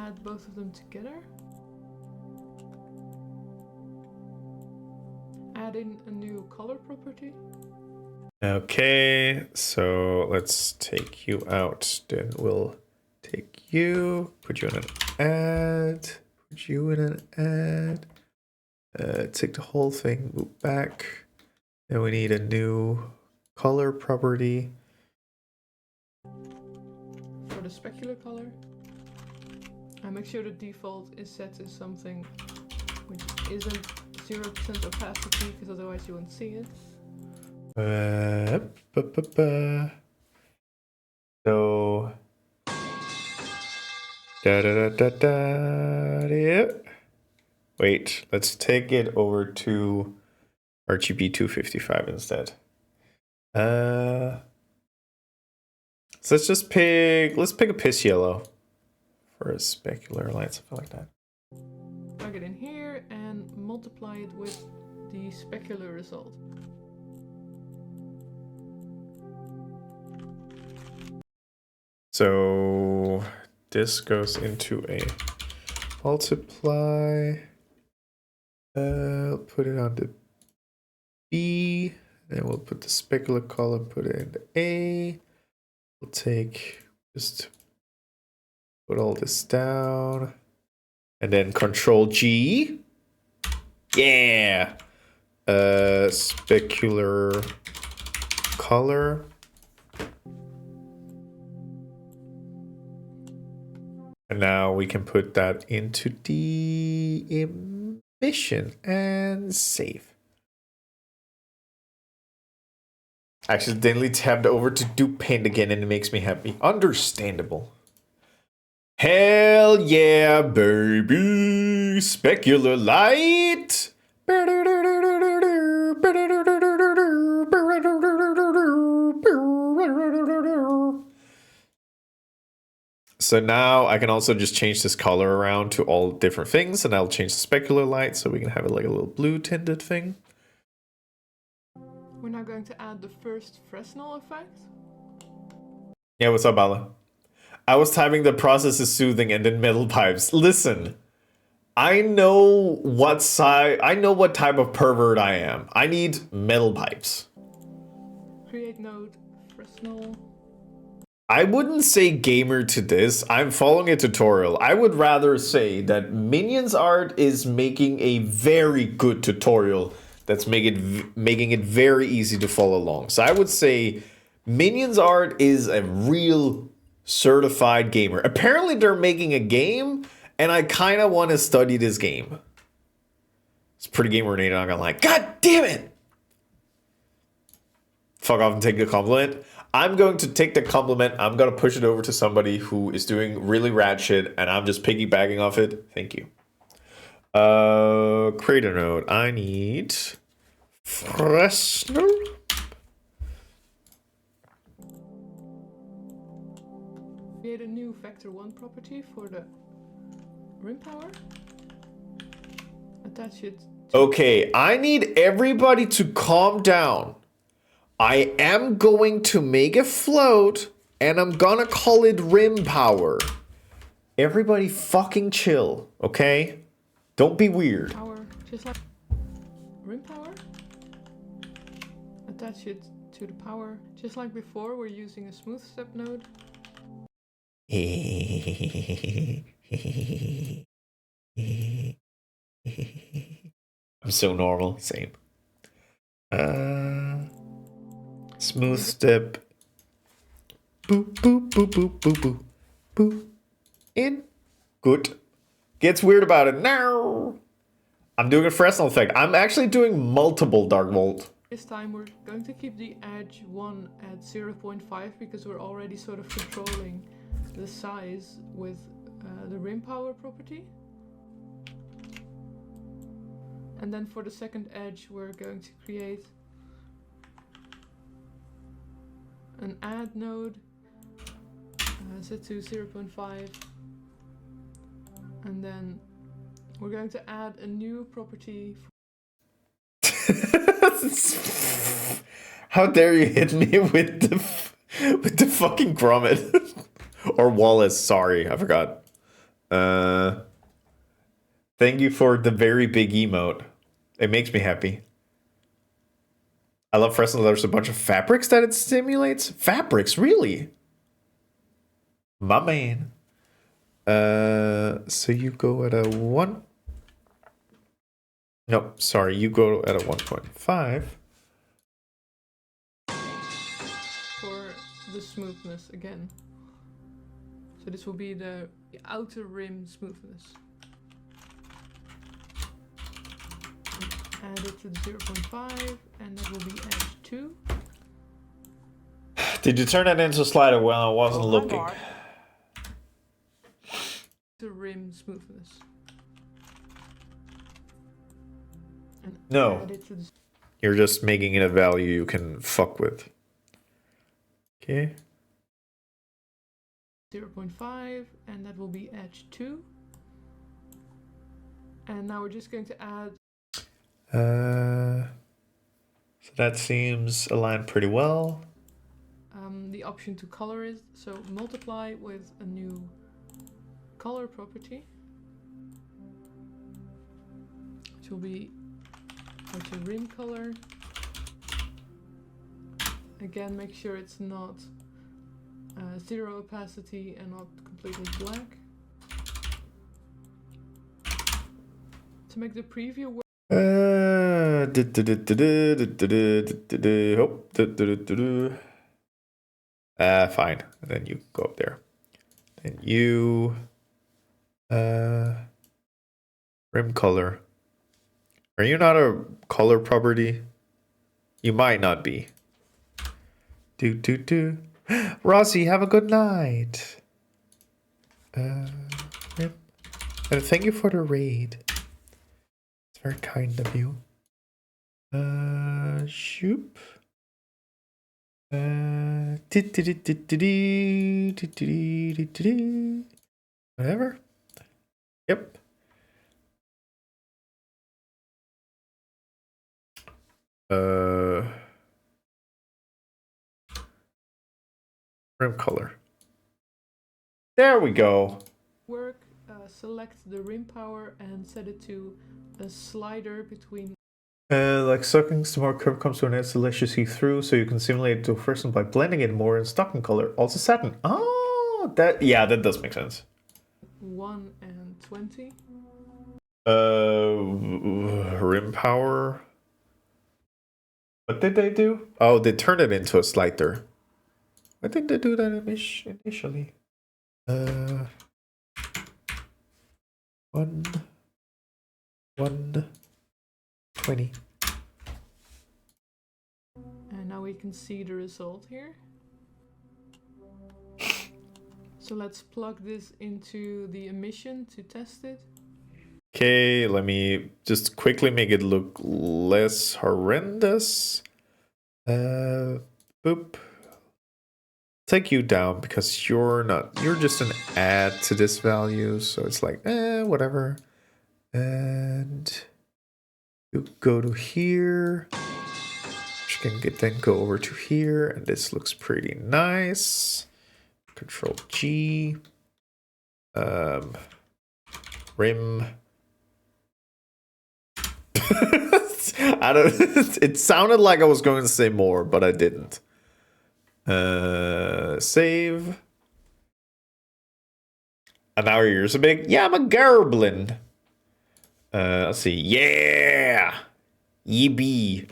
add both of them together. Add in a new color property. Okay, so let's take you out. Then we'll take you, put you in an ad, put you in an ad. Take the whole thing, move back. Then we need a new color property. For the specular color. And make sure the default is set to something which isn't 0% opacity, because otherwise you won't see it. So yeah. Wait, let's take it over to RGB 255 instead. So let's pick a piss yellow for a specular light, something like that. Plug it in here and multiply it with the specular result. So this goes into a multiply. Put it on the B. Then we'll put the specular color, put it in the A. We'll just put all this down. And then Control G. Yeah. Specular color. And now we can put that into the emission and save. I accidentally tabbed over to do paint again and it makes me happy. Understandable. Hell yeah, baby. Specular light. So now I can also just change this color around to all different things, and I'll change the specular light so we can have it like a little blue tinted thing. We're now going to add the first Fresnel effect. Yeah, what's up, Bala? I was typing the process is soothing and then metal pipes. Listen, I know what type of pervert I am. I need metal pipes. Create node Fresnel. I wouldn't say gamer to this. I'm following a tutorial. I would rather say that Minions Art is making a very good tutorial that's making it very easy to follow along. So I would say Minions Art is a real certified gamer. Apparently they're making a game and I kind of want to study this game. It's pretty gamer name, I'm not gonna lie. God damn it! Fuck off and take the compliment. I'm going to take the compliment. I'm going to push it over to somebody who is doing really rad shit, and I'm just piggybacking off it. Thank you. Create a node. I need Fresnel. Create a new vector 1 property for the rim power. Attach it. Okay, I need everybody to calm down. I am going to make a float, and I'm gonna call it rim power. Everybody fucking chill, okay? Don't be weird. Power, just like rim power. Attach it to the power. Just like before, we're using a smooth step node. I'm so normal. Same. Smooth step. Boop, boop, boop, boop, boop, boop. Boop. In. Good. Gets weird about it now. I'm doing a Fresnel effect. I'm actually doing multiple Dark Volt. This time we're going to keep the edge 1 at 0.5 because we're already sort of controlling the size with the rim power property. And then for the second edge we're going to create an add node, set to 0.5, and then we're going to add a new property. How dare you hit me with the fucking grommet. Or Wallace, sorry, I forgot. Thank you for the very big emote. It makes me happy. I love Fresnel. There's a bunch of fabrics that it stimulates. Fabrics, really? My man. So you go at a 1. No, sorry, you go at a 1.5. For the smoothness again. So this will be the outer rim smoothness. Add it to the 0.5, and that will be edge 2. Did you turn that into a slider when I wasn't Oh, hi, looking? Mark. The rim smoothness. And No. add it to the You're just making it a value you can fuck with. Okay. 0.5, and that will be edge 2. And now we're just going to add. So that seems aligned pretty well. The option to color it, so multiply with a new color property, which will be outer rim color. Again, make sure it's not 0 opacity and not completely black. To make the preview work. Fine. And then you go up there. Then you rim color. Are you not a color property? You might not be. Rossi, have a good night. Rim. And thank you for the raid. It's very kind of you. Shoop. Whatever. Yep. Rim color. There we go. Work, select the rim power and set it to a slider between. Like sucking, some more curve comes to an end to let you see through, so you can simulate it to a person by blending it more in stocking color. Also satin. Oh, that does make sense. 1 and 20. Rim power. What did they do? Oh, they turned it into a slider. Why didn't they do that initially? 1, 20. And now we can see the result here. So let's plug this into the emission to test it. Okay, let me just quickly make it look less horrendous. Boop. Take you down because you're just an add to this value, so it's like, whatever. And you go to here. You can then go over to here, and this looks pretty nice. Control G. Rim. I don't. It sounded like I was going to say more, but I didn't. Save. And now your ears are big. Yeah, I'm a gerblin. Let's see. Yeah. Yee Blue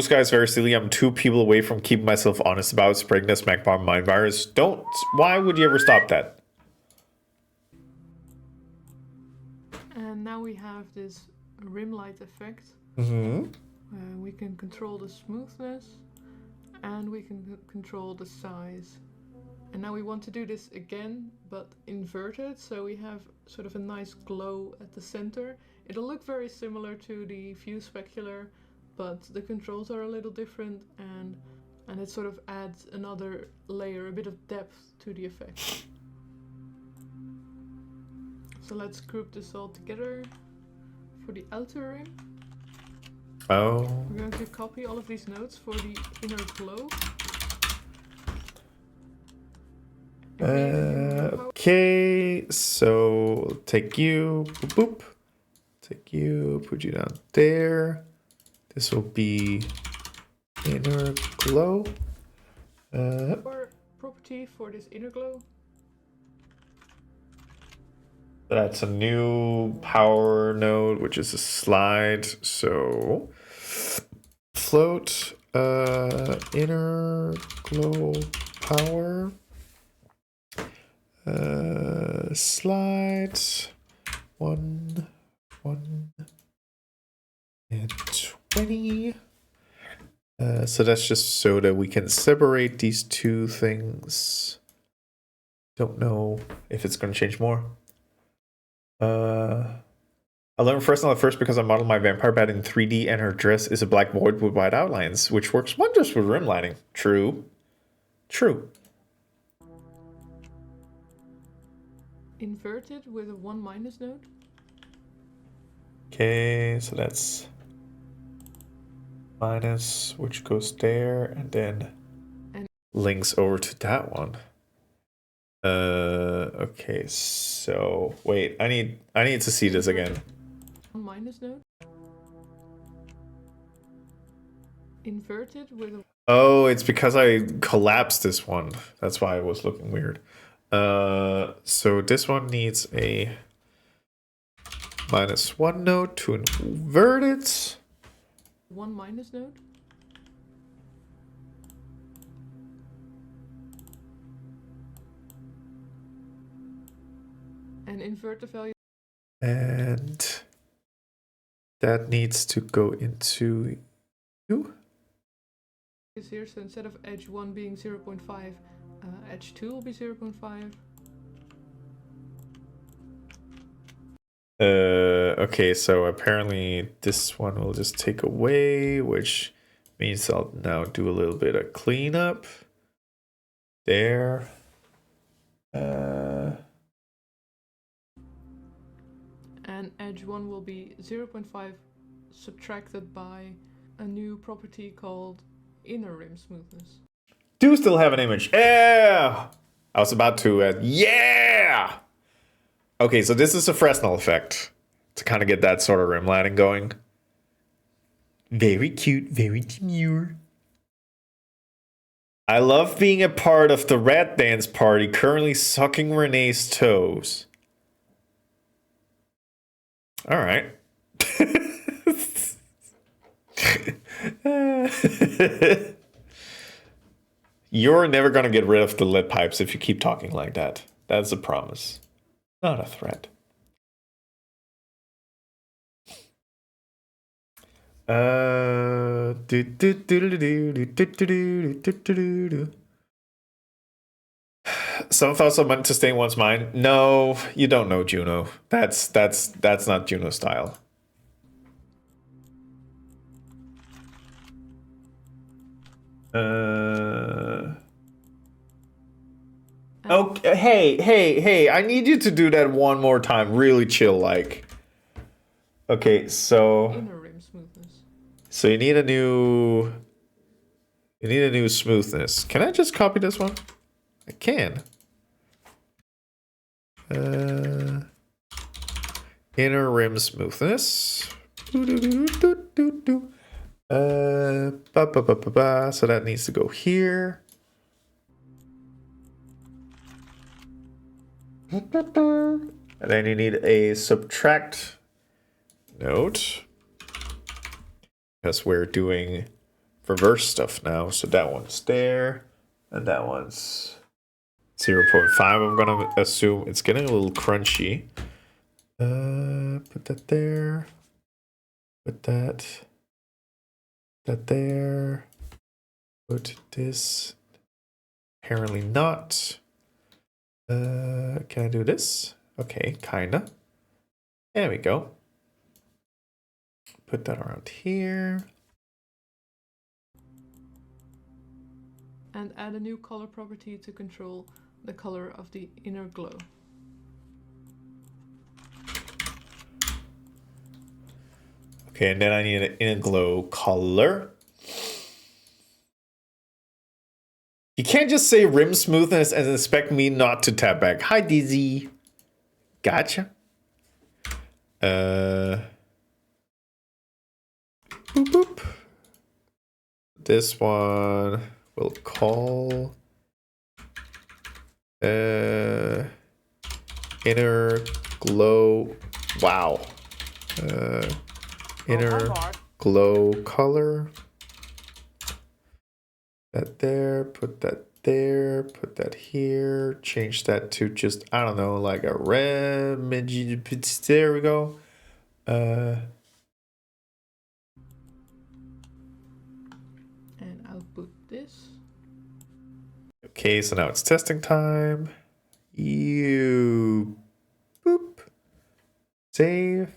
Sky is very silly. I'm 2 people away from keeping myself honest about spreading this magpie mind virus. Don't. Why would you ever stop that? And now we have this rim light effect. We can control the smoothness and we can control the size. And now we want to do this again, but inverted, so we have sort of a nice glow at the center. It'll look very similar to the View Specular, but the controls are a little different, and it sort of adds another layer, a bit of depth to the effect. So let's group this all together. For the outer rim, Oh. we're going to copy all of these notes for the inner glow. Okay, so take you, boop, boop. Take you, put you down there. This will be inner glow. Or property for this inner glow. That's a new power node, which is a slide. So float, inner glow power, slide, 1, 1, and 20. So that's just so that we can separate these two things. Don't know if it's going to change more. I learned Fresnel at first because I modeled my vampire bat in 3D and her dress is a black void with white outlines, which works wonders with rim lighting. True. True. Inverted with a 1- node. Okay, so that's minus, which goes there, and then links over to that one. Okay, so wait, I need to see this again. 1- node. Inverted with a... Oh, it's because I collapsed this one. That's why it was looking weird. So this one needs a -1 node to invert it. 1- node. And invert the value. And that needs to go into you. Is here, so instead of edge 1 being 0.5, edge 2 will be 0.5. Okay, so apparently this one will just take away, which means I'll now do a little bit of cleanup. There. And edge 1 will be 0.5 subtracted by a new property called inner rim smoothness. Do still have an image. Yeah! I was about to, yeah! Okay, so this is a Fresnel effect to kind of get that sort of rim lighting going. Very cute, very demure. I love being a part of the rat dance party, currently sucking Renee's toes. All right. You're never going to get rid of the lip pipes if you keep talking like that. That's a promise, not a threat. Some thoughts are meant to stay in one's mind. No, you don't know Juno. That's not Juno style. Okay, hey, I need you to do that one more time. Really chill, like. Okay, so Inner rim smoothness. So you need a new smoothness. Can I just copy this one? I can. Inner rim smoothness. So that needs to go here. And then you need a subtract node. Because we're doing reverse stuff now. So that one's there. And that one's 0.5. I'm going to assume it's getting a little crunchy. Put that there. Put that there. Put this. Apparently not. Can I do this? Okay, kinda. There we go. Put that around here. and add a new color property to control the color of the inner glow. Okay, and then I need an inner glow color. You can't just say rim smoothness and expect me not to tap back. Hi, Dizzy. Gotcha. Boop, boop. This one we'll call inner glow. Wow. Inner glow color. That there, put that there, put that here, change that to just, I don't know, like a red, there we go. And output this. Okay, so now it's testing time. You boop. Save.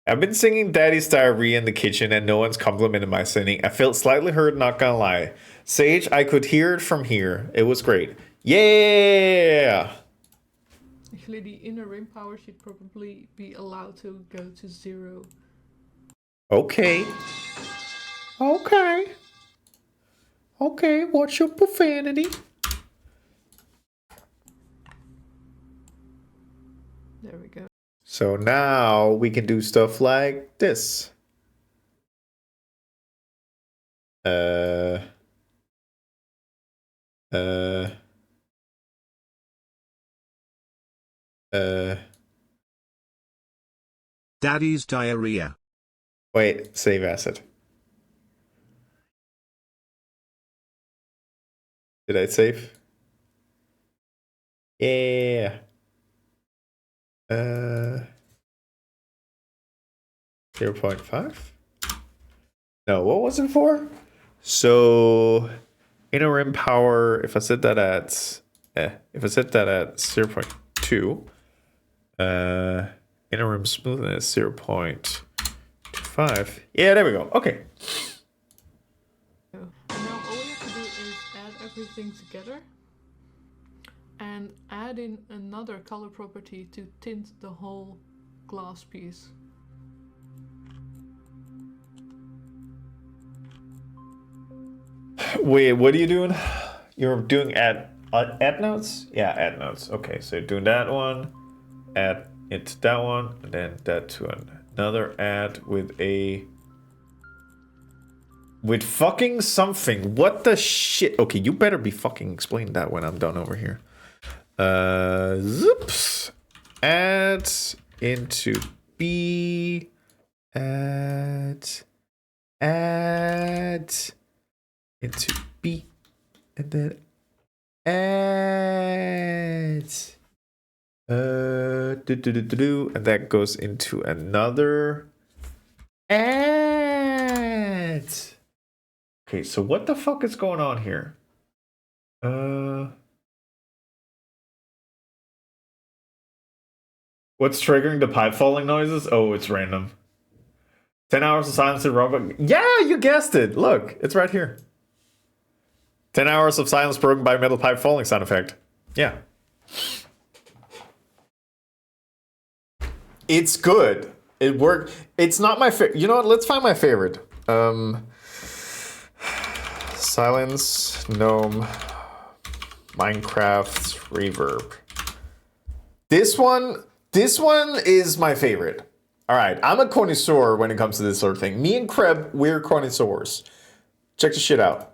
I've been singing Daddy's Diarrhea in the kitchen and no one's complimented my singing. I felt slightly hurt, not gonna lie. Sage, I could hear it from here. It was great. Yeah! Actually, the inner rim power should probably be allowed to go to 0. Okay. Okay. Okay, what's your profanity? There we go. So now we can do stuff like this. Daddy's diarrhea. Wait, save asset. Did I save? Yeah. 0.5? No, what was it for? So inner rim power, if I set that at 0.2, inner rim smoothness 0.25. Yeah, there we go. Okay. And now all we have to do is add everything together and add in another color property to tint the whole glass piece. Wait, what are you doing? You're doing add notes? Yeah, add notes. Okay, so you're doing that one, add it to that one, and then that to another add with fucking something. What the shit? Okay, you better be fucking explaining that when I'm done over here. Zoops. Add into B. Add into B. And then add. And that goes into another add. Okay, so what the fuck is going on here? What's triggering the pipe falling noises? Oh, it's random. 10 hours of silence in robot. Yeah, you guessed it. Look, it's right here. 10 hours of silence broken by metal pipe falling sound effect. Yeah. It's good. It worked. It's not my favorite. You know what? Let's find my favorite. Silence, gnome, Minecraft, reverb. This one is my favorite. All right, I'm a connoisseur when it comes to this sort of thing. Me and Kreb, we're connoisseurs. Check the shit out.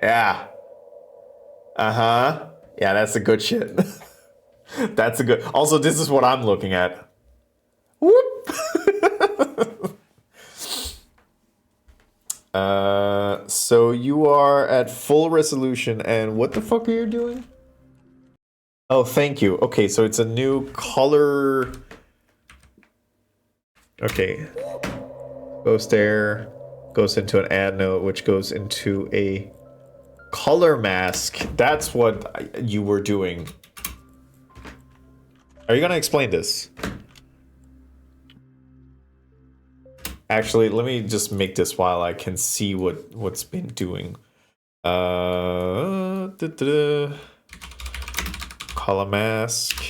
Yeah. Uh-huh. Yeah, that's the good shit. That's a good. Also, this is what I'm looking at. Whoop. So you are at full resolution, and what the fuck are you doing? Oh, thank you. Okay, so it's a new color. Okay. Goes there, goes into an add note, which goes into a color mask. That's what you were doing. Are you gonna explain this? Actually, let me just make this while I can see what's been doing. Color mask.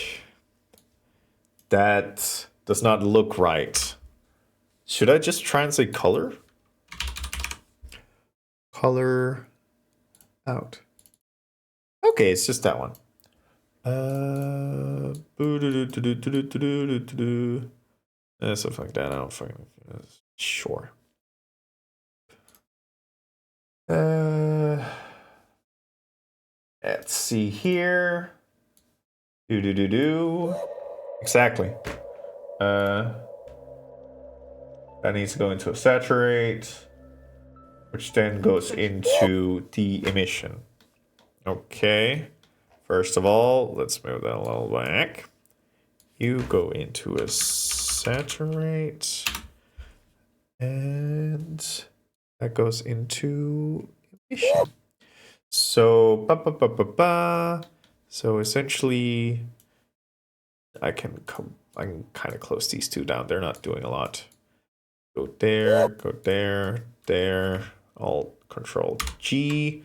That does not look right. Should I just try and say color? Color out. Okay, it's just that one. Something like that. I don't fucking sure. Let's see here. Exactly. That needs to go into a saturate, which then goes into the emission. Okay. First of all, let's move that a little back. You go into a saturate, and that goes into emission. So, so essentially, I can kind of close these two down. They're not doing a lot. Go there, go there, there. Alt Control G.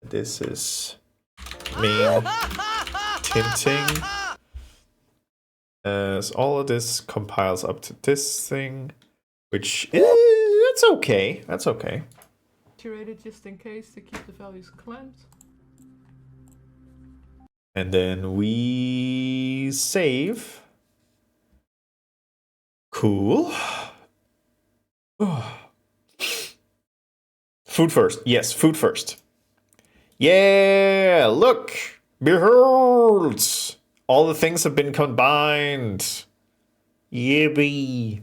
This is main tinting. As all of this compiles up to this thing, which that's okay. That's okay. Saturated just in case to keep the values clamped. And then we save. Cool. Food first. Yes, food first. Yeah, look. Behold. All the things have been combined. Yippee.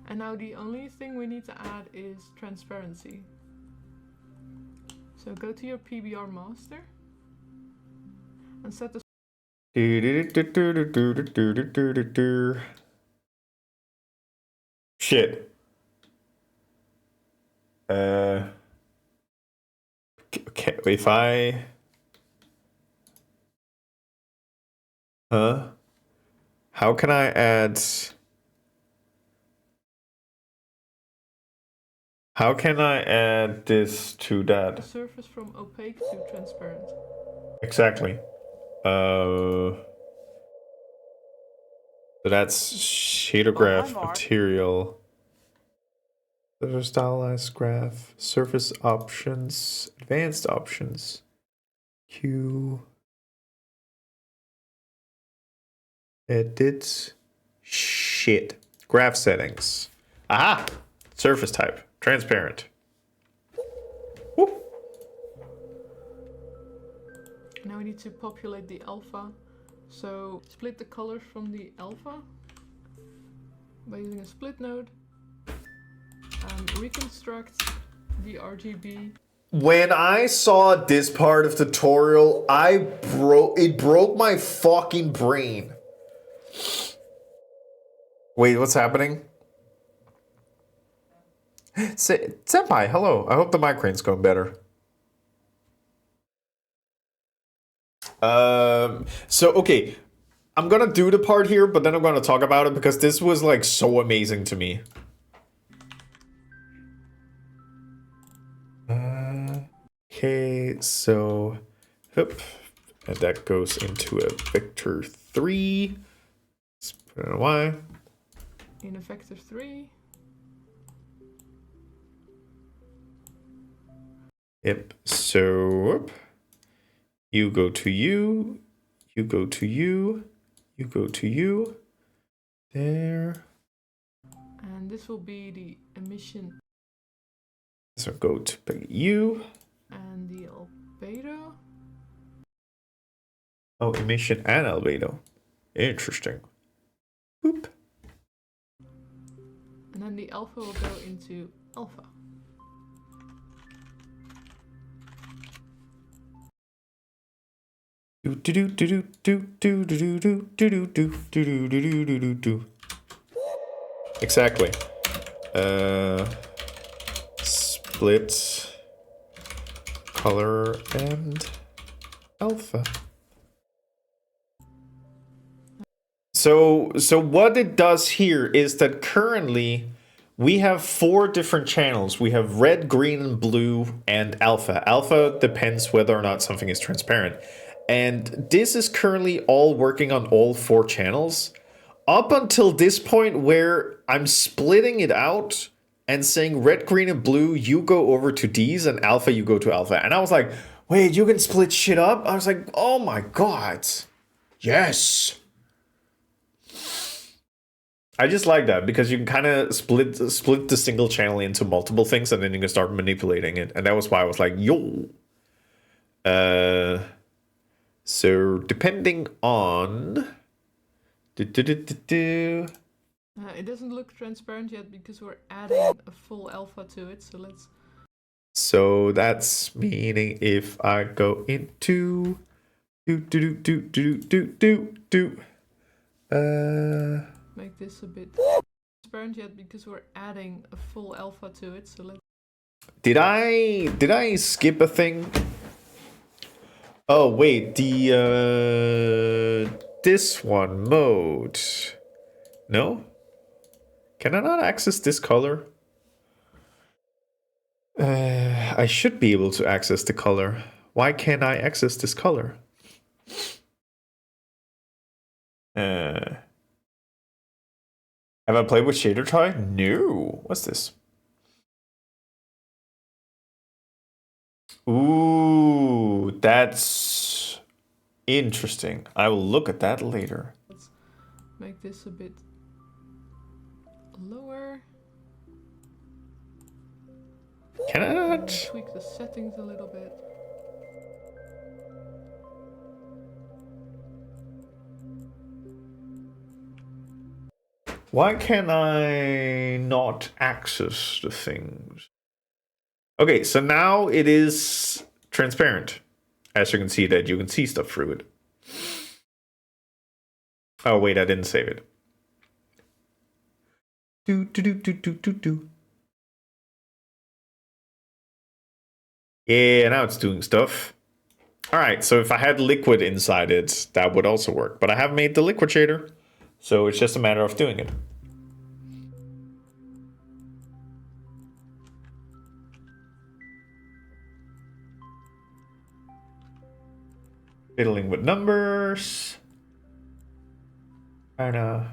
And now the only thing we need to add is transparency. So go to your PBR master and set the Shit. Okay, if I... Huh? How can I add... How can I add this to that? surface from opaque to transparent. Exactly. So that's shader graph Mark. material. There's stylized graph, surface options, advanced options, Q, edit, shit, graph settings. Aha! Surface type, transparent. Woo. Now we need to populate the alpha. So split the colors from the alpha by using a split node. Reconstruct the RGB. When I saw this part of the tutorial, it broke my fucking brain. Wait, what's happening? Senpai, hello. I hope the migraines going better. So okay, I'm gonna do the part here, but then I'm gonna talk about it because this was like so amazing to me. Okay, so, and that goes into a vector 3. Let's put it in a Y. In a vector 3. Yep, so, you go to you, you go to you, you go to you, there. And this will be the emission. So go to you. And the albedo. Oh, emission and albedo. Interesting. Boop. And then the alpha will go into alpha. Exactly. Split color and alpha. So what it does here is that currently we have 4 different channels. We have red, green, and blue, and alpha. Alpha depends whether or not something is transparent. And this is currently all working on all 4 channels. Up until this point where I'm splitting it out and saying red, green, and blue, you go over to these, and alpha, you go to alpha. And I was like, wait, you can split shit up? I was like, oh my god. Yes. I just like that because you can kind of split the single channel into multiple things, and then you can start manipulating it. And that was why I was like, yo. So depending on It doesn't look transparent yet because we're adding a full alpha to it. So let's. So that's meaning if I go into Make this a bit transparent yet because we're adding a full alpha to it. So let's. Did I skip a thing? Oh wait, the this one mode. No? Can I not access this color? I should be able to access the color. Why can't I access this color? Have I played with Shader Toy? No. What's this? Ooh, that's interesting. I will look at that later. Let's make this a bit lower. Can I not? Tweak the settings a little bit. Why can I not access the things? Okay, so now it is transparent. As you can see that you can see stuff through it. Oh wait, I didn't save it. Do. Yeah, now it's doing stuff. Alright, so if I had liquid inside it, that would also work. But I have made the liquid shader, so it's just a matter of doing it. Fiddling with numbers. Yeah,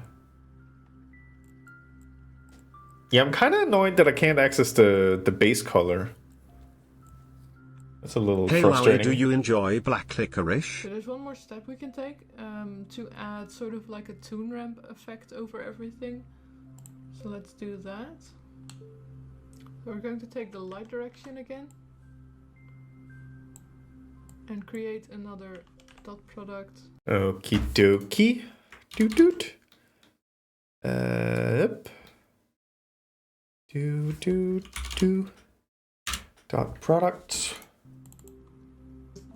I'm kind of annoyed that I can't access the base color. That's a little Hey frustrating. Lally, do you enjoy black licorice? So there's one more step we can take to add sort of like a toon ramp effect over everything. So let's do that. So we're going to take the light direction again and create another dot product. Okie dokie. Doot doot. Yep. Do. Dot product.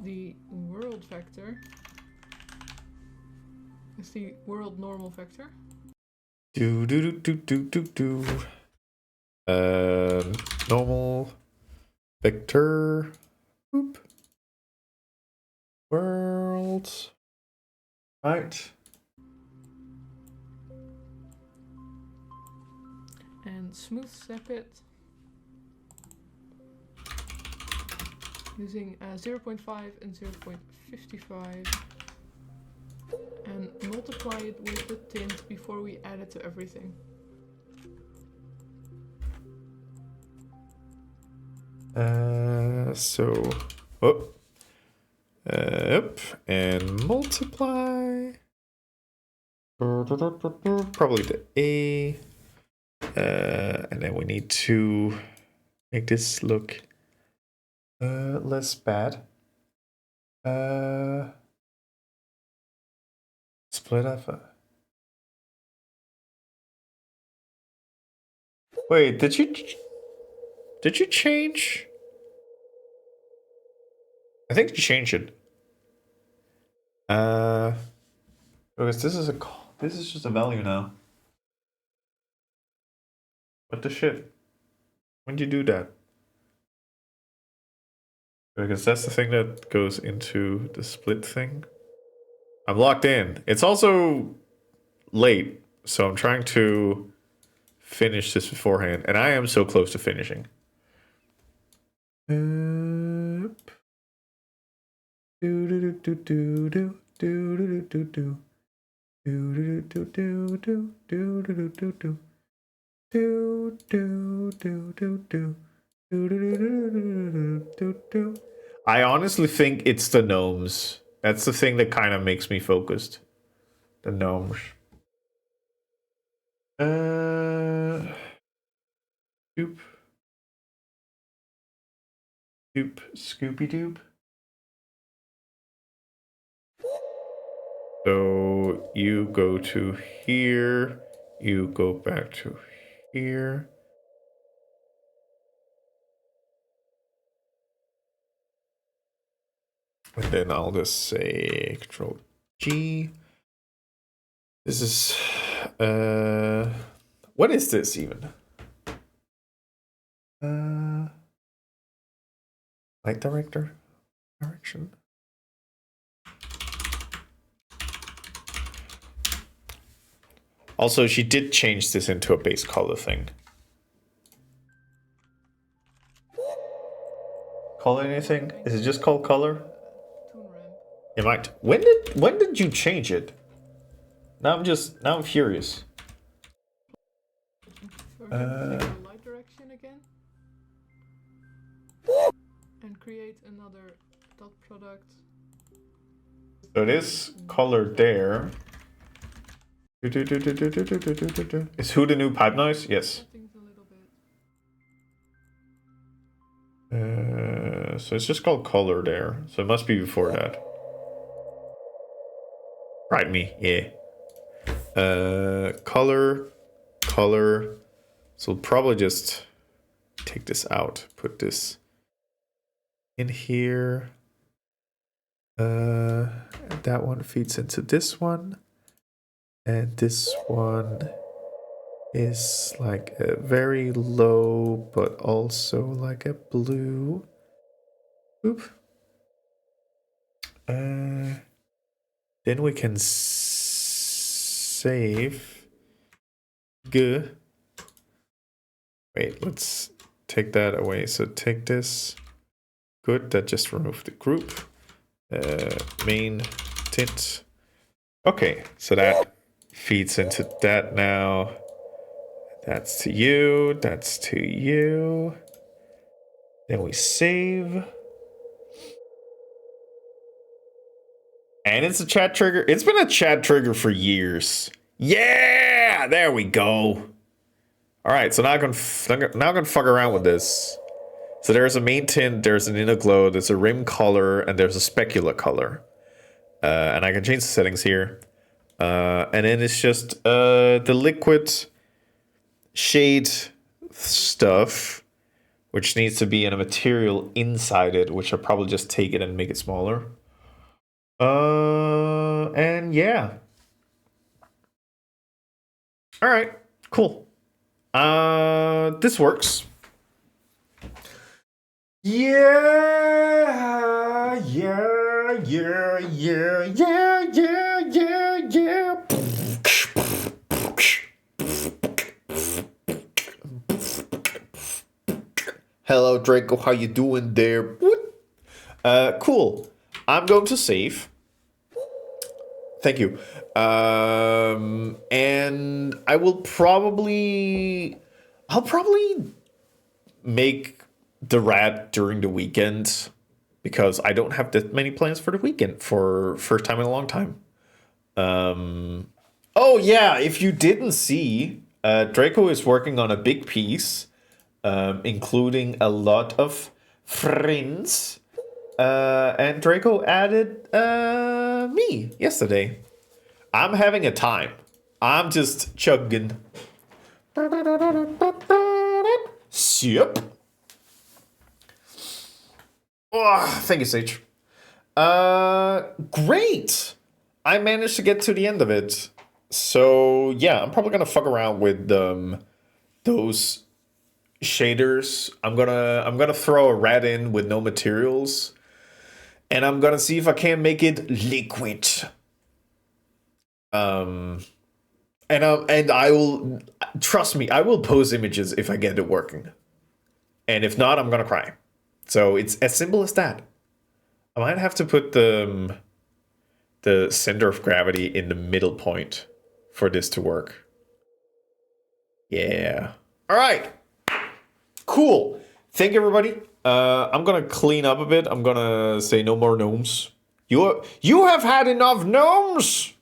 The world vector is the world normal vector. Do. Normal vector. Boop. World. Right. And smooth step it using 0.5 and 0.55 and multiply it with the tint before we add it to everything. Up and multiply. Probably the A. And then we need to make this look less bad. Split alpha. Wait, did you change? I think you changed it. Because this is just a value now. What the shit? When did you do that? Because that's the thing that goes into the split thing. I'm locked in. It's also late, so I'm trying to finish this beforehand, and I am so close to finishing. I honestly think it's the gnomes. That's the thing that kind of makes me focused. The gnomes. Doop. Doop. Scoopy doop. So you go to here. You go back to here. And then I'll just say Control G. This is what is this even? Light direction. Also, she did change this into a base color thing. Color anything? Is it just called color? It might. When did you change it? Now I'm furious. Light direction again. And create another dot product. So this color there. Is who the new pipe noise? Yes. So it's just called color there. So it must be before that. Right, me, yeah. Color. So we'll probably just take this out. Put this in here. That one feeds into this one. And this one is like a very low, but also like a blue. Oop. Then we can save. Good. Wait, let's take that away. So take this. Good, that just removed the group. Main tint. Okay, so that feeds into that now. That's to you. That's to you. Then we save. And it's a chat trigger. It's been a chat trigger for years. Yeah, there we go. All right, so now I'm gonna fuck around with this. So there's a main tint, there's an inner glow, there's a rim color, and there's a specular color. And I can change the settings here. And then it's just the liquid shade stuff, which needs to be in a material inside it, which I'll probably just take it and make it smaller. And yeah. All right, cool. This works. Yeah. Hello, Draco. How you doing there? Cool. I'm going to save. Thank you. And I'll probably make the rat during the weekend because I don't have that many plans for the weekend for first time in a long time. Oh yeah, if you didn't see, Draco is working on a big piece, including a lot of friends. And Draco added me yesterday. I'm having a time. I'm just chugging. Yep. Oh, thank you, Sage. Great. I managed to get to the end of it. So yeah, I'm probably gonna fuck around with those shaders. I'm gonna throw a rat in with no materials. And I'm gonna see if I can make it liquid. And I will, trust me, I will post images if I get it working. And if not, I'm gonna cry. So it's as simple as that. I might have to put the center of gravity in the middle point for this to work. Yeah. All right. Cool. Thank you, everybody. I'm gonna clean up a bit. I'm gonna say no more gnomes. You have had enough gnomes.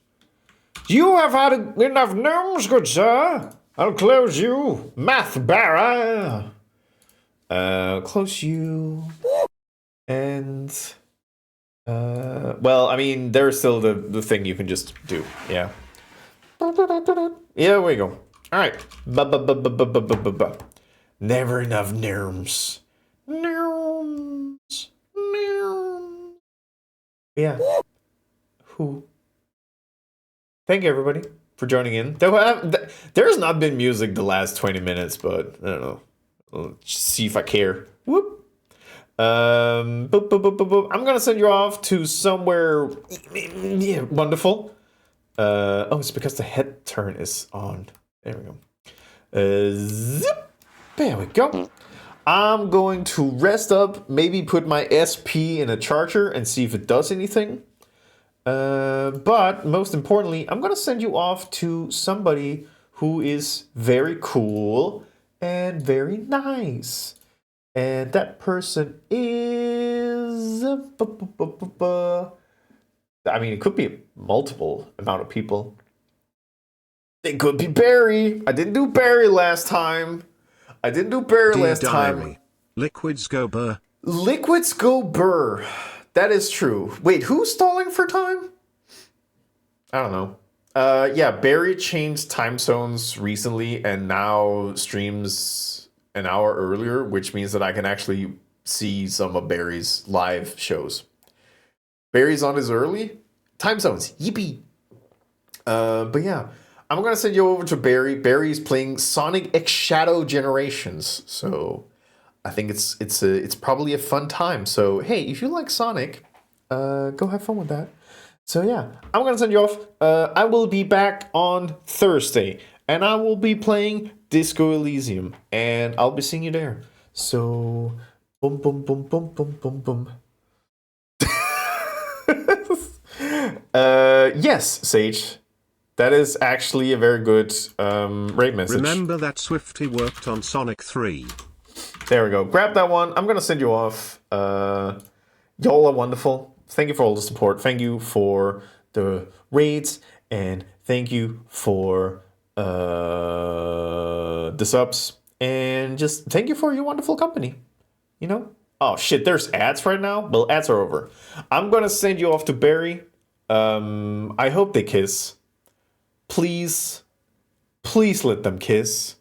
You have had enough gnomes, good sir. I'll close you, Math Barra. Close you. And well, I mean, there's still the thing you can just do. Yeah. Yeah, there we go. All right. Never enough gnomes. Gnomes. Gnomes. Yeah. Who? Thank you, everybody, for joining in. There's not been music the last 20 minutes, but I don't know. I'll see if I care. Whoop. Boop, boop, boop, boop, boop. I'm gonna send you off to somewhere wonderful. Oh, it's because the head turn is on. There we go. Zip. There we go. I'm going to rest up, maybe put my SP in a charger and see if it does anything. But most importantly, I'm gonna send you off to somebody who is very cool and very nice. And that person is... I mean, it could be multiple amount of people. It could be Barry. I didn't do Barry last time. Liquids go burr. Liquids go burr. That is true. Wait, who's stalling for time? I don't know. Yeah, Barry changed time zones recently and now streams an hour earlier, which means that I can actually see some of Barry's live shows. Barry's on his early time zones. Yippee. But yeah, I'm gonna send you over to Barry. Barry's playing Sonic X Shadow Generations, so I think it's probably a fun time. So hey, if you like Sonic, go have fun with that. So yeah, I'm gonna send you off. I will be back on Thursday, and I will be playing Disco Elysium, and I'll be seeing you there. So boom, boom, boom, boom, boom, boom, boom. Yes, Sage. That is actually a very good raid message. Remember that Swifty worked on Sonic 3. There we go. Grab that one. I'm gonna send you off. Y'all are wonderful. Thank you for all the support. Thank you for the raids, and thank you for the subs, and just thank you for your wonderful company. You know? Oh shit, there's ads right now? Well, ads are over. I'm gonna send you off to Barry. I hope they kiss. Please let them kiss.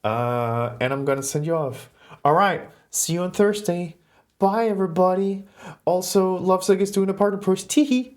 And I'm gonna send you off. Alright, see you on Thursday. Bye everybody. Also, Lovesick is doing a partner push. Teehee.